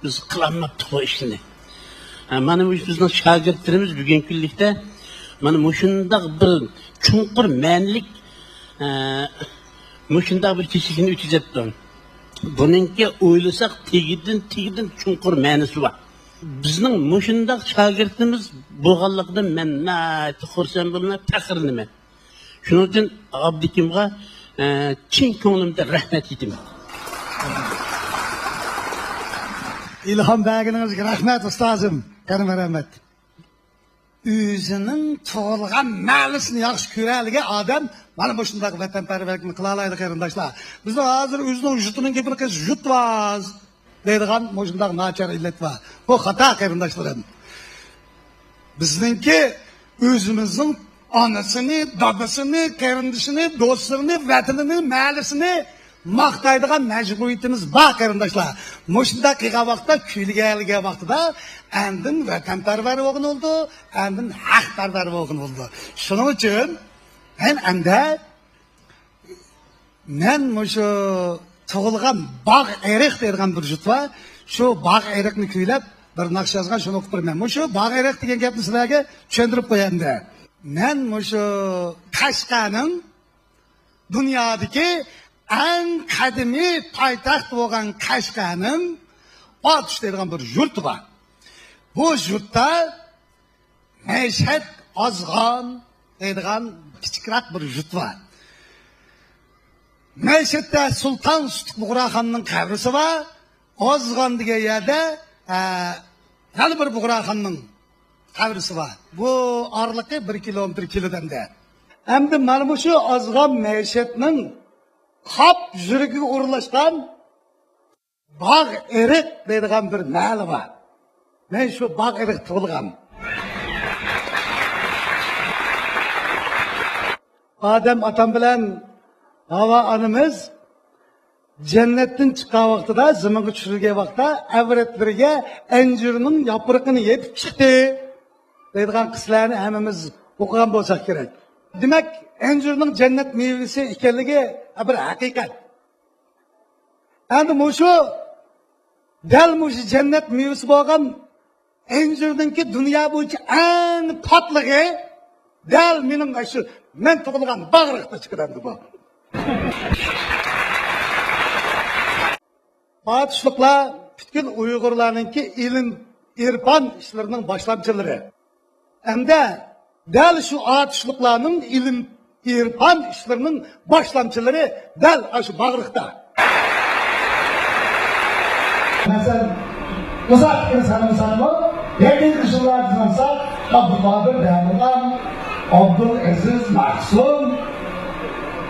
biz qilolmabdik bu ishni. Mana bizning shogirdlarimiz bugungi kunlikda mana mushundaq bir chunqur ma'nilik mushundaq bir kechlikni o'tkazibdi. Buningga o'ylasak tegidan chunqur ma'nosi bor. Bizning mushundaq shogirdimiz bo'lganligidan men xursand bo'laman, faxrlanaman. Shuning uchun Abdukimga chin ko'nglimdan rahmat aytaman. İlham berginizge rahmat ustozim. Karim rahmat. O'zining tug'ilgan ma'lisini yaxshi ko'radigan odam mana bu shunday vatanparvarlikni qila oladi qarindoshlar. Bizning hozir o'zining yurtining gapini qiz yutvoz deydigan shunday nachar illat bor. Bu xato qarindoshlarim. Bizningki o'zimizning onasini, dadasini, qarindishini, do'stlarini, vatanini, ma'lisini maqtaydigan majburiyatimiz bor qarindoshlar. Mushunda qilgan vaqtda kuyilgan vaqtida andin vatanparvar bo'lgan bo'ldi, andin haqparvar bo'lgan bo'ldi. Shuning uchun men mushu tug'ilgan bog' eriq degan bir jut bor. Shu bog' eriqni kuylab bir naqsh yozgan, shuni o'qib beraman. Mushu bog' eriq degan gapni sizlarga tushuntirib qo'yamda. Men mushu Qashqarning dunyodagi en kadimi paytaxt bo'lgan Qashqarning Atish degan bir yurt bor. Bu yurtda Mashhad Ozg'on degan kichikroq bir yurt bor. Mashhadda Sulton Bug'roxonning qabrisi bor. Ozg'on degan yerda yana bir Bug'roxonning qabrisi bor. Bu oraliqi 1 kilometr kelodanda. Endi mana bu shu Ozg'on Mashhadning Qap yurigiga o'rlashgan bog' eriq deydigan bir ma'li bor. Men shu bog' eriq tug'ilgan. Odam otam bilan Havo onamiz jannatdan chiqqan vaqtida, zaminga tushirilgan vaqtda avratlariga anjirning yaprog'ini yetib chiqdi deydigan qislarni hammamiz o'qigan bo'lsak kerak. Demak, anjirning jannat mevasi ekanligi bir haqiqat. Endi dal mushu jannat mevasi bo'lgan anjirninki dunyo bo'yicha eng tatligi dal mening shu men tug'ilgan bag'riqda chiqadi bu. Atishliqlar bütün Uyg'urlarningki ilm, irfon ishlarining boshlamchilari. Hamda dal shu atishliqlarning ilm, irfon ishlarining boshlamchilari dal shu bag'riqda. Mesela uzak insanımsan bu, yakın kışılar dinlense, Abdülkadir Demirkan, Abdülaziz Mahsun,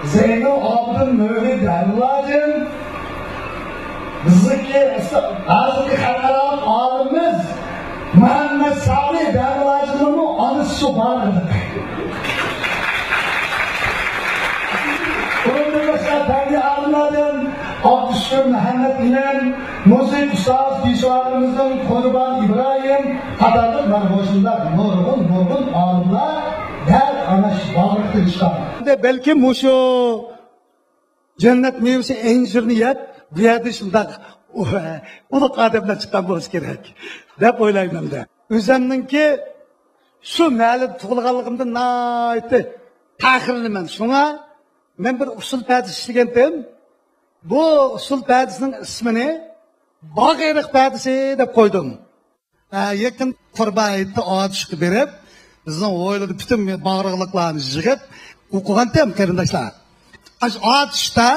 Zeyno Abdülmövlid Demirlacın, bizdeki hazırki halkalar alimiz, Muhammed Salih Demirlacı'nın anısı şu bağırdı. Onun mesela dergi alimlerden Abdüşkür Mehmet İnen, müzik ustaz dişvarımızdan Kurban İbrahim, kadarlık merhoşunda nurgun alimler der anaş bağırıktı çıkan. Belki muşu cennet meyvesi encirni yap, bu yerde şundak uluq adamlar çıkan bo'lsa kerak deb o'ylayman da. O'zimninki shu ma'lum tug'ilganligimda naytdi faxrlanaman. Shunga men bir usul pardis ishlagandim. Bu usul pardisning ismini bağ erik bədisi deb qoydum. Yakın qurba aytdi atışqı berib, bizning o'yladı bütün bağırıqlıqlarını yig'ib, o'qigandim qarindoshlar. Atışda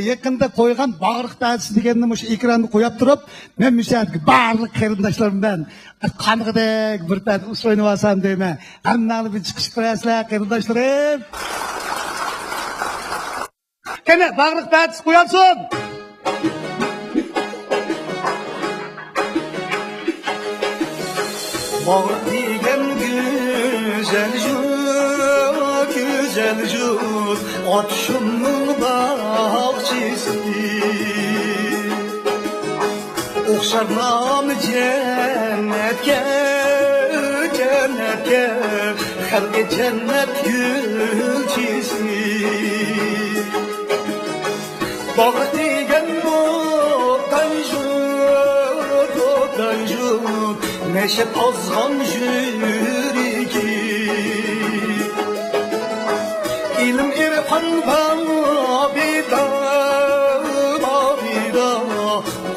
yakında qo'ygan bağırıq bədisi deganni o'sha ekranda qo'yib turib, men müşahidga barliq qarindoshlar bilan qanig'idek bir payt o'ynab olsam deyman. Hammani bir chiqish qilasizlar qarindoshlarim. Qani bağırıq bədisi qo'yilsin. Bağır diyen güzel jut, güzel jut, atışımın bahçesi. Okşar namı cennetke, cennetke, halke cennet gülçesi. Bağır diyen bu tanjut, neşe azgan jüriki. İlim irfan babida, babida,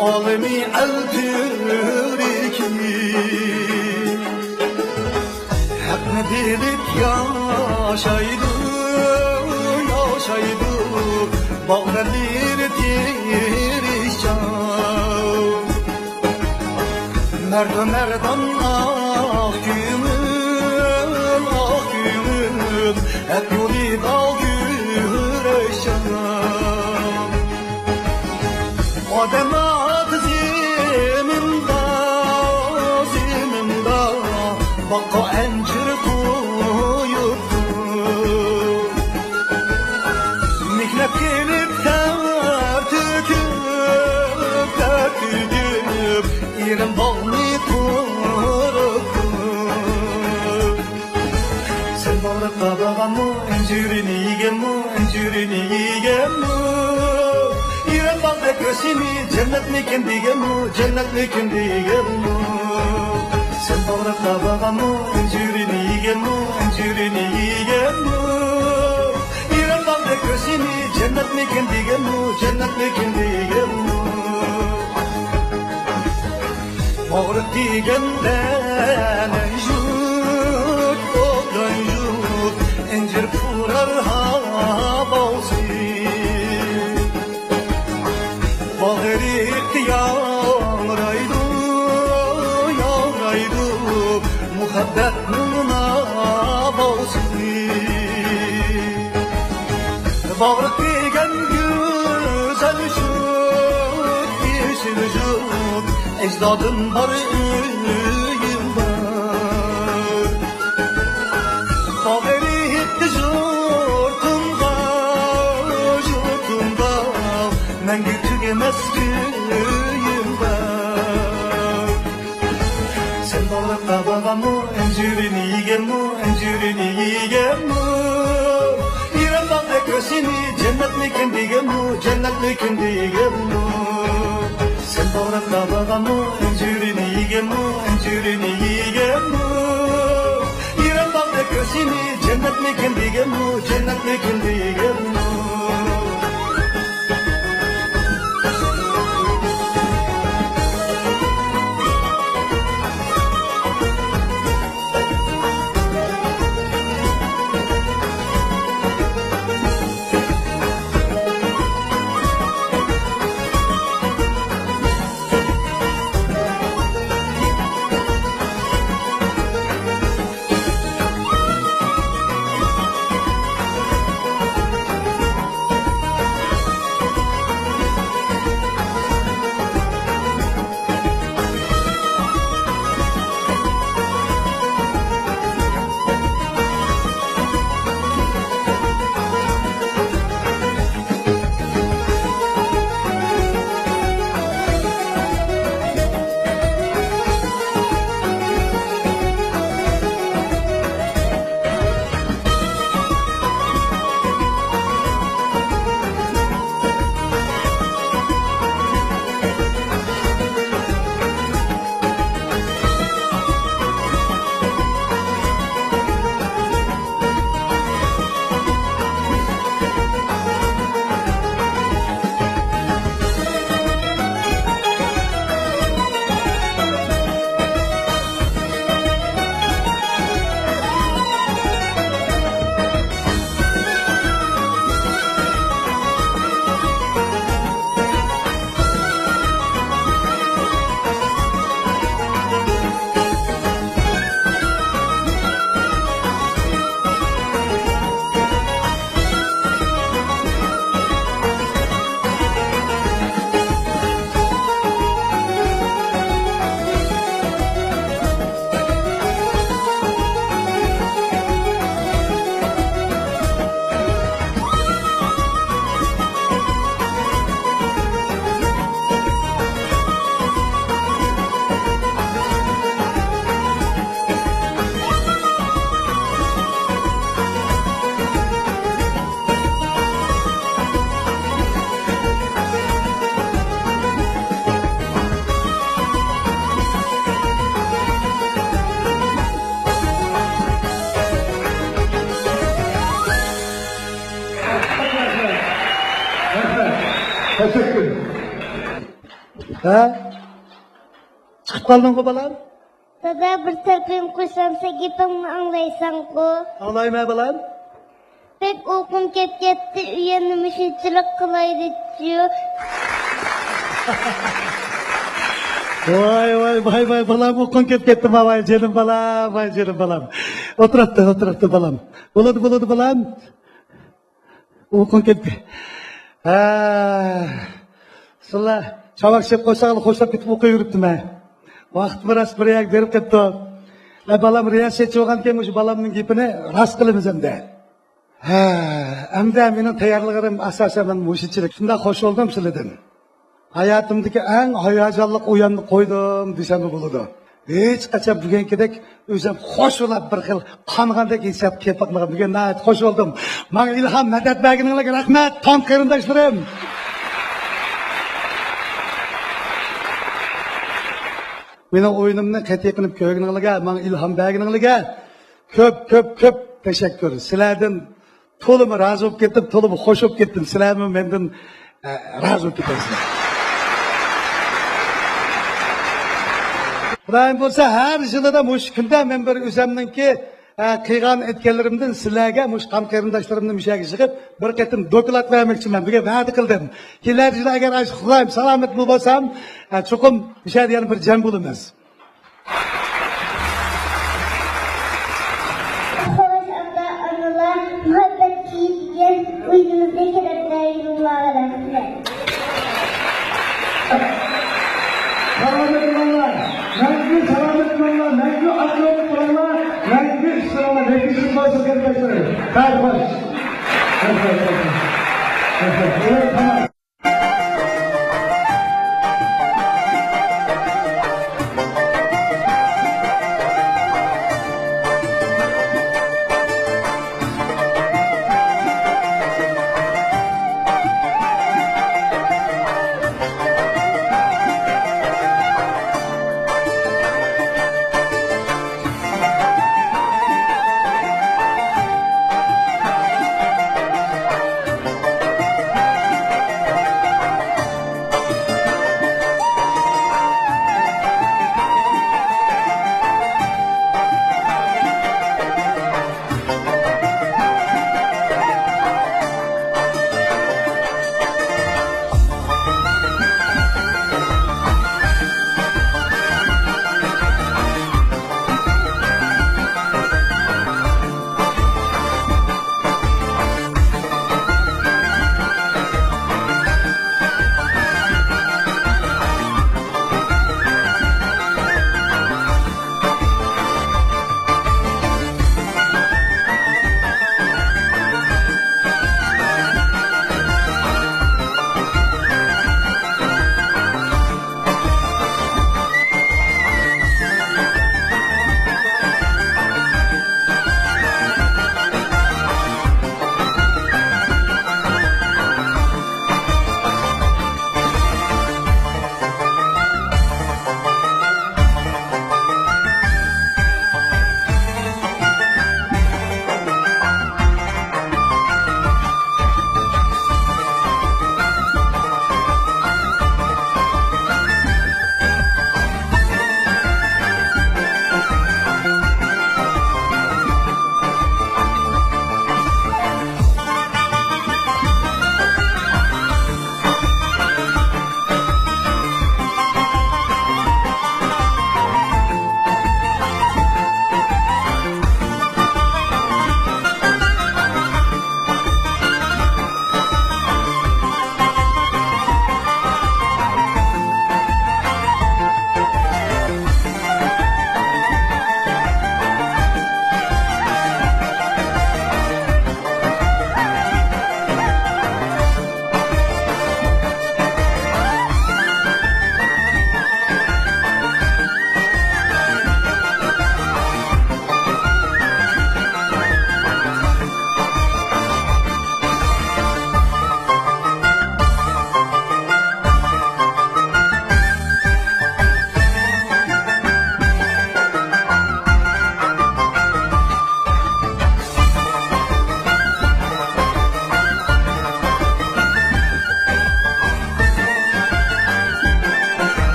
alemi el-türiki. Hak ne bilip yaşaydı, yaşaydı, bağlanır dirişcan. Merdan ah gümüm, hep yolu dal güreşen. Adem adı zimimda, baka encir koyuptu. Mihnep gelip ter tüküp, yerim bağlı kurup. Sen bağırıp babağam mı, encürini yiyem mi, encürini yiyem mi? Yerim bağlı kösimi, cennet mikin diyem mi, cennet mikin diyem mi? Sen bağırıp babağam mı, encürini yiyem mi, encürini yiyem mi? Yerim bağlı kösimi, cennet mikin diyem mi, cennet mikin diyem mi? Bağırıp diyenden enjut, oğlan jut, encir purar havası. Bağırıp yavraydı, yavraydı, muhabbet nabası. Bağırıp diyen güzel jut, yeşil jut, ecdadım var üyüm var. Bağırı etti jurtumda, jurtumda, menge tügemez köyüm var. Sen bağırıp babağam mı, encürini yiyem mi, encürini yiyem mi? İrem bağlı kösini, cennet mikin diyem mi, cennet mikin diyem mi? Sen bağırıp babağam mı, encürini yiyem mi, encürini yiyem mi? İrem bağlı kösini, cennet mikin diyem mi, cennet mikin diyem mi? Ha? Chiqib qoldingmi balam? Dada bir tarpim qo'shamsa gapimni anglaysan-ku. Anglayman balam. Pek uyqum kelib ketdi, uyani mushinchilik qilaydi-chu. Vay balam uyqum kelib ketdimi vay jenim balam. O'tiribdi balam. Bo'ladi balam. Uyqum kelib. Ha. Sizlar chavak chep qo'shag'ini xo'shlab ketib o'qiy yuribdim-a. Vaqt bir yak berib ketdi. Balam riyosatchi bo'lgan ekan, o'sha balamning gapini rost qilamiz endi. Ha, endi mening tayyorligim asosan mushinchilik. Shunda xo'sh bo'ldim sizlardan. Hayotimdagi eng hayajonli o'yinni qo'ydim desam bo'ladi. Hech qachon bugünkidek o'zim xo'shulab bir xil qongandek hissiyat kelib qolmagan. Bugun nayt xo'sh bo'ldim. Menga ilhom madad berganingizga rahmat, tom qarindoshlarim. Mening o'yinimni qat'iy qilib ko'rganingizga, menga ilhom berganingizga ko'p tashakkur. Sizlardan to'liq rozi bo'lib ketdim, to'liq xush bo'lib ketdim. Sizlar mendan rozi bo'lib ketasizlar. Xudoyim bo'lsa, har yilda mush kunda men bir o'zimninki qilgan aytganlarimdan sizlarga mush qam qarindoshlarimni mushaga chiqib bir qatim doklad bermoqchiman. Bugun va'da qildim. Kelar yil agar xudoyim salomat bo'lsam, chuqum musha yana bir jam bo'lamiz. Muhabbet kiyip uyumuzdaki renkleri yıllara Selamet olanlar, renkli selamet olanlar, renkli akıllı olanlar, renkli sırala, renkli sırala arkadaşlar. Tamam.